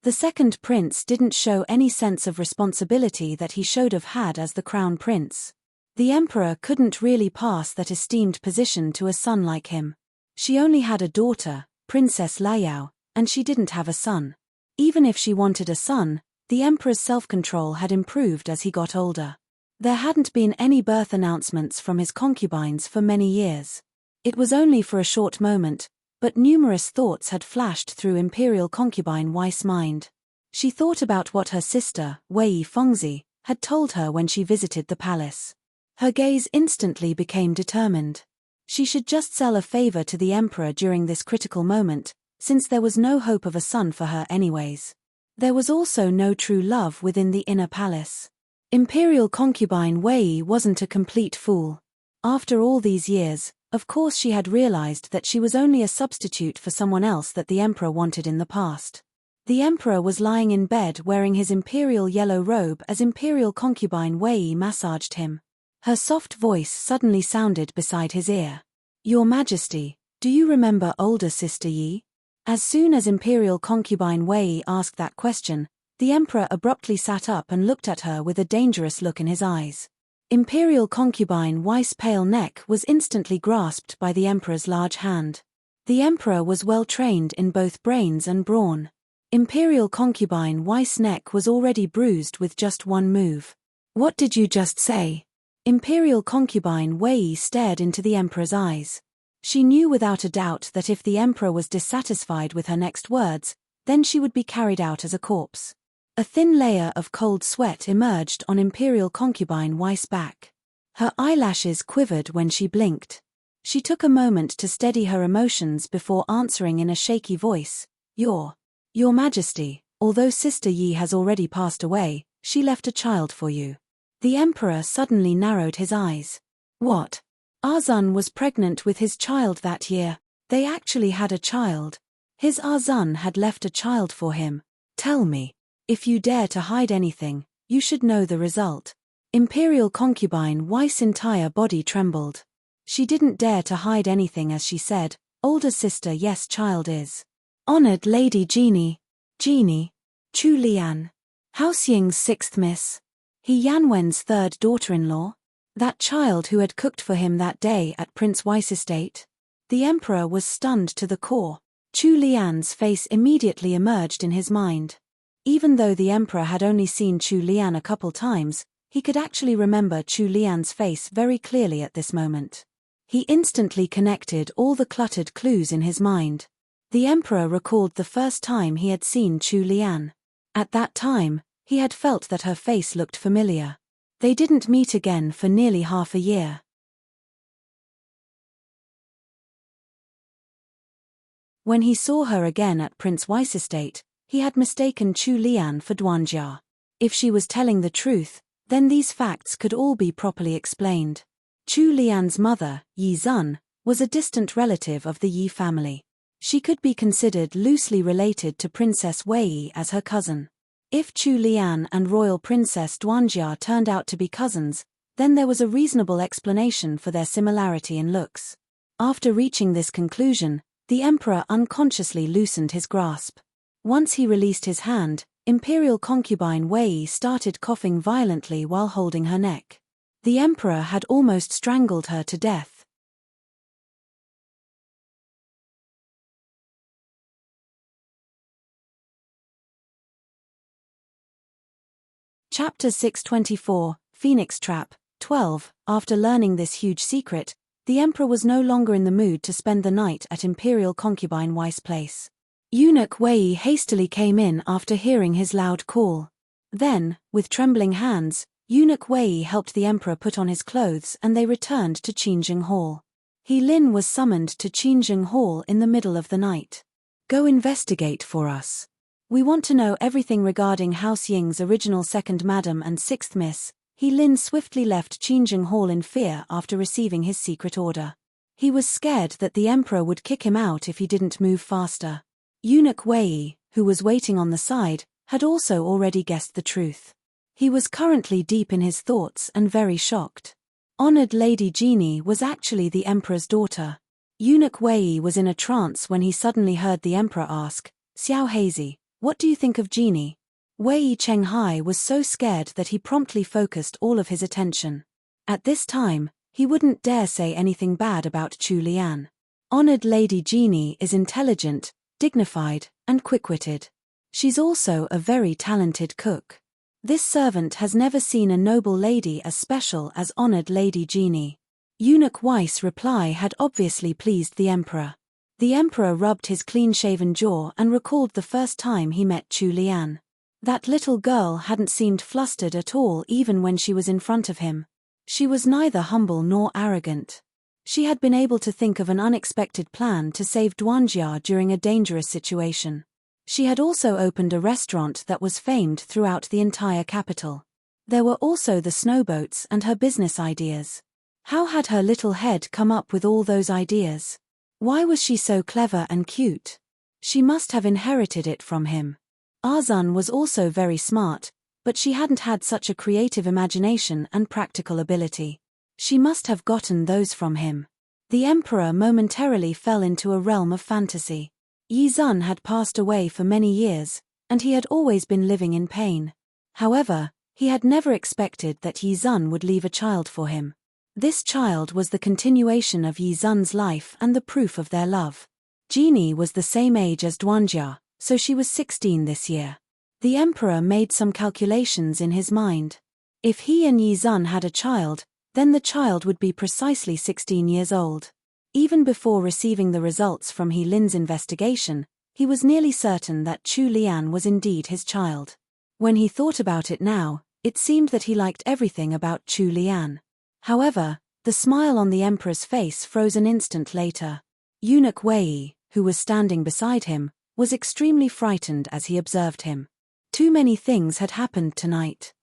The second prince didn't show any sense of responsibility that he should have had as the crown prince. The emperor couldn't really pass that esteemed position to a son like him. She only had a daughter, Princess Liao, and she didn't have a son. Even if she wanted a son, the emperor's self-control had improved as he got older. There hadn't been any birth announcements from his concubines for many years. It was only for a short moment, but numerous thoughts had flashed through Imperial concubine Wei's mind. She thought about what her sister, Wei Fengzi, had told her when she visited the palace. Her gaze instantly became determined. She should just sell a favor to the emperor during this critical moment, since there was no hope of a son for her anyways. There was also no true love within the inner palace. Imperial concubine Wei wasn't a complete fool. After all these years, of course she had realized that she was only a substitute for someone else that the emperor wanted in the past. The emperor was lying in bed wearing his imperial yellow robe as Imperial concubine Wei massaged him. Her soft voice suddenly sounded beside his ear. "Your Majesty, do you remember older sister Yi?" As soon as Imperial concubine Wei asked that question, the emperor abruptly sat up and looked at her with a dangerous look in his eyes. Imperial concubine Wei's pale neck was instantly grasped by the emperor's large hand. The emperor was well trained in both brains and brawn. Imperial concubine Wei's neck was already bruised with just one move. "What did you just say?" Imperial concubine Wei stared into the emperor's eyes. She knew without a doubt that if the emperor was dissatisfied with her next words, then she would be carried out as a corpse. A thin layer of cold sweat emerged on Imperial concubine Wei's back. Her eyelashes quivered when she blinked. She took a moment to steady her emotions before answering in a shaky voice, Your Majesty, although Sister Yi has already passed away, she left a child for you." The emperor suddenly narrowed his eyes. "What? Arzun was pregnant with his child that year. They actually had a child. His Arzun had left a child for him. Tell me. If you dare to hide anything, you should know the result." Imperial concubine Wei's entire body trembled. She didn't dare to hide anything as she said, "Older sister, yes, child is. Honored Lady Jeannie. Chu Lian. House Ying's sixth miss. He Yanwen's third daughter-in-law. That child who had cooked for him that day at Prince Wei's estate." The emperor was stunned to the core. Chu Lian's face immediately emerged in his mind. Even though the emperor had only seen Chu Lian a couple times, he could actually remember Chu Lian's face very clearly at this moment. He instantly connected all the cluttered clues in his mind. The emperor recalled the first time he had seen Chu Lian. At that time, he had felt that her face looked familiar. They didn't meet again for nearly half a year. When he saw her again at Prince Wei's estate, he had mistaken Chu Lian for Duanjia. If she was telling the truth, then these facts could all be properly explained. Chu Lian's mother, Yi Zun, was a distant relative of the Yi family. She could be considered loosely related to Princess Wei as her cousin. If Chu Lian and Royal Princess Duanjia turned out to be cousins, then there was a reasonable explanation for their similarity in looks. After reaching this conclusion, the emperor unconsciously loosened his grasp. Once he released his hand, Imperial concubine Wei started coughing violently while holding her neck. The emperor had almost strangled her to death. Chapter 624, Phoenix Trap, 12. After learning this huge secret, the emperor was no longer in the mood to spend the night at Imperial concubine Wei's place. Eunuch Wei hastily came in after hearing his loud call. Then, with trembling hands, Eunuch Wei helped the emperor put on his clothes and they returned to Qingjing Hall. He Lin was summoned to Qingjing Hall in the middle of the night. Go investigate for us. We want to know everything regarding House Ying's original second madam and sixth miss. He Lin swiftly left Qingjing Hall in fear after receiving his secret order. He was scared that the emperor would kick him out if he didn't move faster. Eunuch Wei, who was waiting on the side, had also already guessed the truth. He was currently deep in his thoughts and very shocked. Honored Lady Genie was actually the emperor's daughter. Eunuch Wei was in a trance when he suddenly heard the emperor ask, Xiao Hazy, what do you think of Genie? Wei Chenghai was so scared that he promptly focused all of his attention. At this time, he wouldn't dare say anything bad about Chu Lian. Honored Lady Genie is intelligent, dignified, and quick-witted. She's also a very talented cook. This servant has never seen a noble lady as special as Honored Lady Genie. Eunuch Wei's reply had obviously pleased the emperor. The emperor rubbed his clean-shaven jaw and recalled the first time he met Chu Lian. That little girl hadn't seemed flustered at all even when she was in front of him. She was neither humble nor arrogant. She had been able to think of an unexpected plan to save Duanjia during a dangerous situation. She had also opened a restaurant that was famed throughout the entire capital. There were also the snowboats and her business ideas. How had her little head come up with all those ideas? Why was she so clever and cute? She must have inherited it from him. Arzun was also very smart, but she hadn't had such a creative imagination and practical ability. She must have gotten those from him. The emperor momentarily fell into a realm of fantasy. Yi Zun had passed away for many years, and he had always been living in pain. However, he had never expected that Yi Zun would leave a child for him. This child was the continuation of Yi Zun's life and the proof of their love. Genie was the same age as Duanjia, so she was 16 this year. The emperor made some calculations in his mind. If he and Yi Zun had a child, then the child would be precisely 16 years old. Even before receiving the results from He Lin's investigation, he was nearly certain that Chu Lian was indeed his child. When he thought about it now, it seemed that he liked everything about Chu Lian. However, the smile on the emperor's face froze an instant later. Eunuch Wei, who was standing beside him, was extremely frightened as he observed him. Too many things had happened tonight.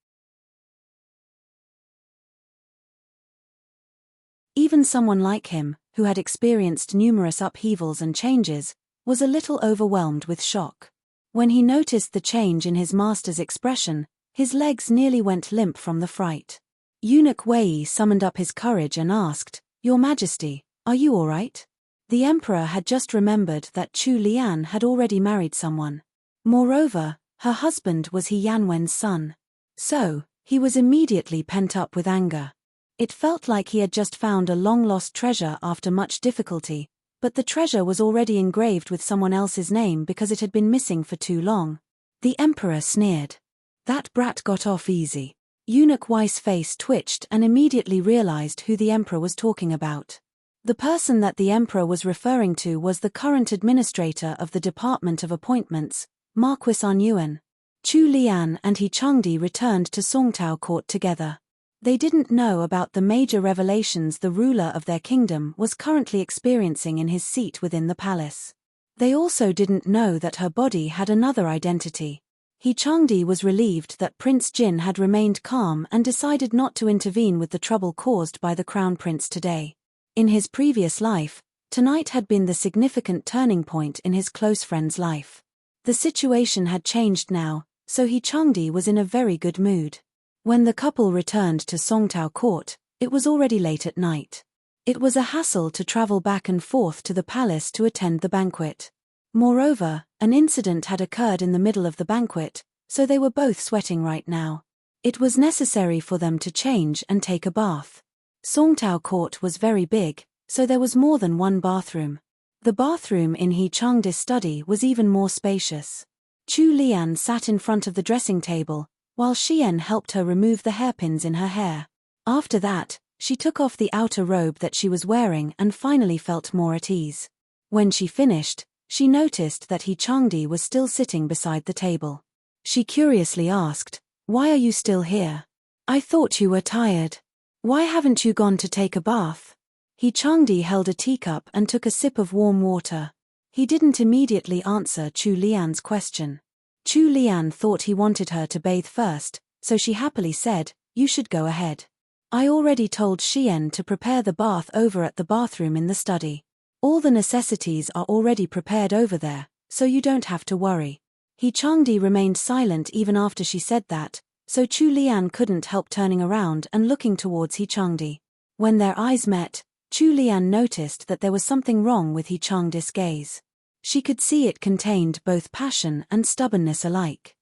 Even someone like him, who had experienced numerous upheavals and changes, was a little overwhelmed with shock. When he noticed the change in his master's expression, his legs nearly went limp from the fright. Eunuch Wei summoned up his courage and asked, Your Majesty, are you all right? The emperor had just remembered that Chu Lian had already married someone. Moreover, her husband was He Yanwen's son. So, he was immediately pent up with anger. It felt like he had just found a long-lost treasure after much difficulty, but the treasure was already engraved with someone else's name because it had been missing for too long. The emperor sneered. That brat got off easy. Eunuch Wei's face twitched and immediately realized who the emperor was talking about. The person that the emperor was referring to was the current administrator of the Department of Appointments, Marquis An Yuan. Chu Lian and He Changdi returned to Songtao Court together. They didn't know about the major revelations the ruler of their kingdom was currently experiencing in his seat within the palace. They also didn't know that her body had another identity. He Changdi was relieved that Prince Jin had remained calm and decided not to intervene with the trouble caused by the crown prince today. In his previous life, tonight had been the significant turning point in his close friend's life. The situation had changed now, so He Changdi was in a very good mood. When the couple returned to Songtao Court, it was already late at night. It was a hassle to travel back and forth to the palace to attend the banquet. Moreover, an incident had occurred in the middle of the banquet, so they were both sweating right now. It was necessary for them to change and take a bath. Songtao Court was very big, so there was more than one bathroom. The bathroom in He Changdi's study was even more spacious. Chu Lian sat in front of the dressing table, while Xian helped her remove the hairpins in her hair. After that, she took off the outer robe that she was wearing and finally felt more at ease. When she finished, She noticed that Changdi was still sitting beside the table. She curiously asked, "Why are you still here? I thought you were tired. Why haven't you gone to take a bath?" Changdi held a teacup and took a sip of warm water. He didn't immediately answer Chu Lian's question. Chu Lian thought he wanted her to bathe first, so she happily said, "You should go ahead. I already told Xian to prepare the bath over at the bathroom in the study. All the necessities are already prepared over there, so you don't have to worry." Changdi remained silent even after she said that, so Chu Lian couldn't help turning around and looking towards Changdi. When their eyes met, Chu Lian noticed that there was something wrong with Changdi's gaze. She could see it contained both passion and stubbornness alike.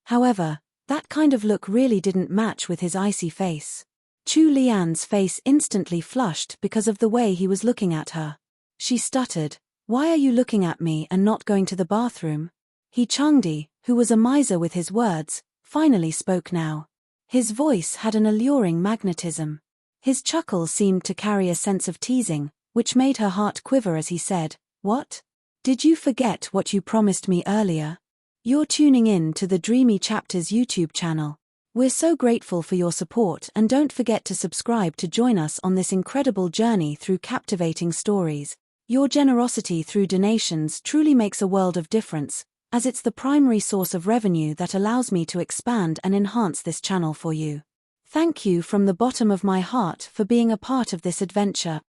However, that kind of look really didn't match with his icy face. Chu Lian's face instantly flushed because of the way he was looking at her. She stuttered, "Why are you looking at me and not going to the bathroom?" Changdi, who was a miser with his words, finally spoke now. His voice had an alluring magnetism. His chuckle seemed to carry a sense of teasing, which made her heart quiver as he said, "What? Did you forget what you promised me earlier? You're tuning in to the Dreamy Chapters YouTube channel. We're so grateful for your support, and don't forget to subscribe to join us on this incredible journey through captivating stories. Your generosity through donations truly makes a world of difference, as it's the primary source of revenue that allows me to expand and enhance this channel for you. Thank you from the bottom of my heart for being a part of this adventure."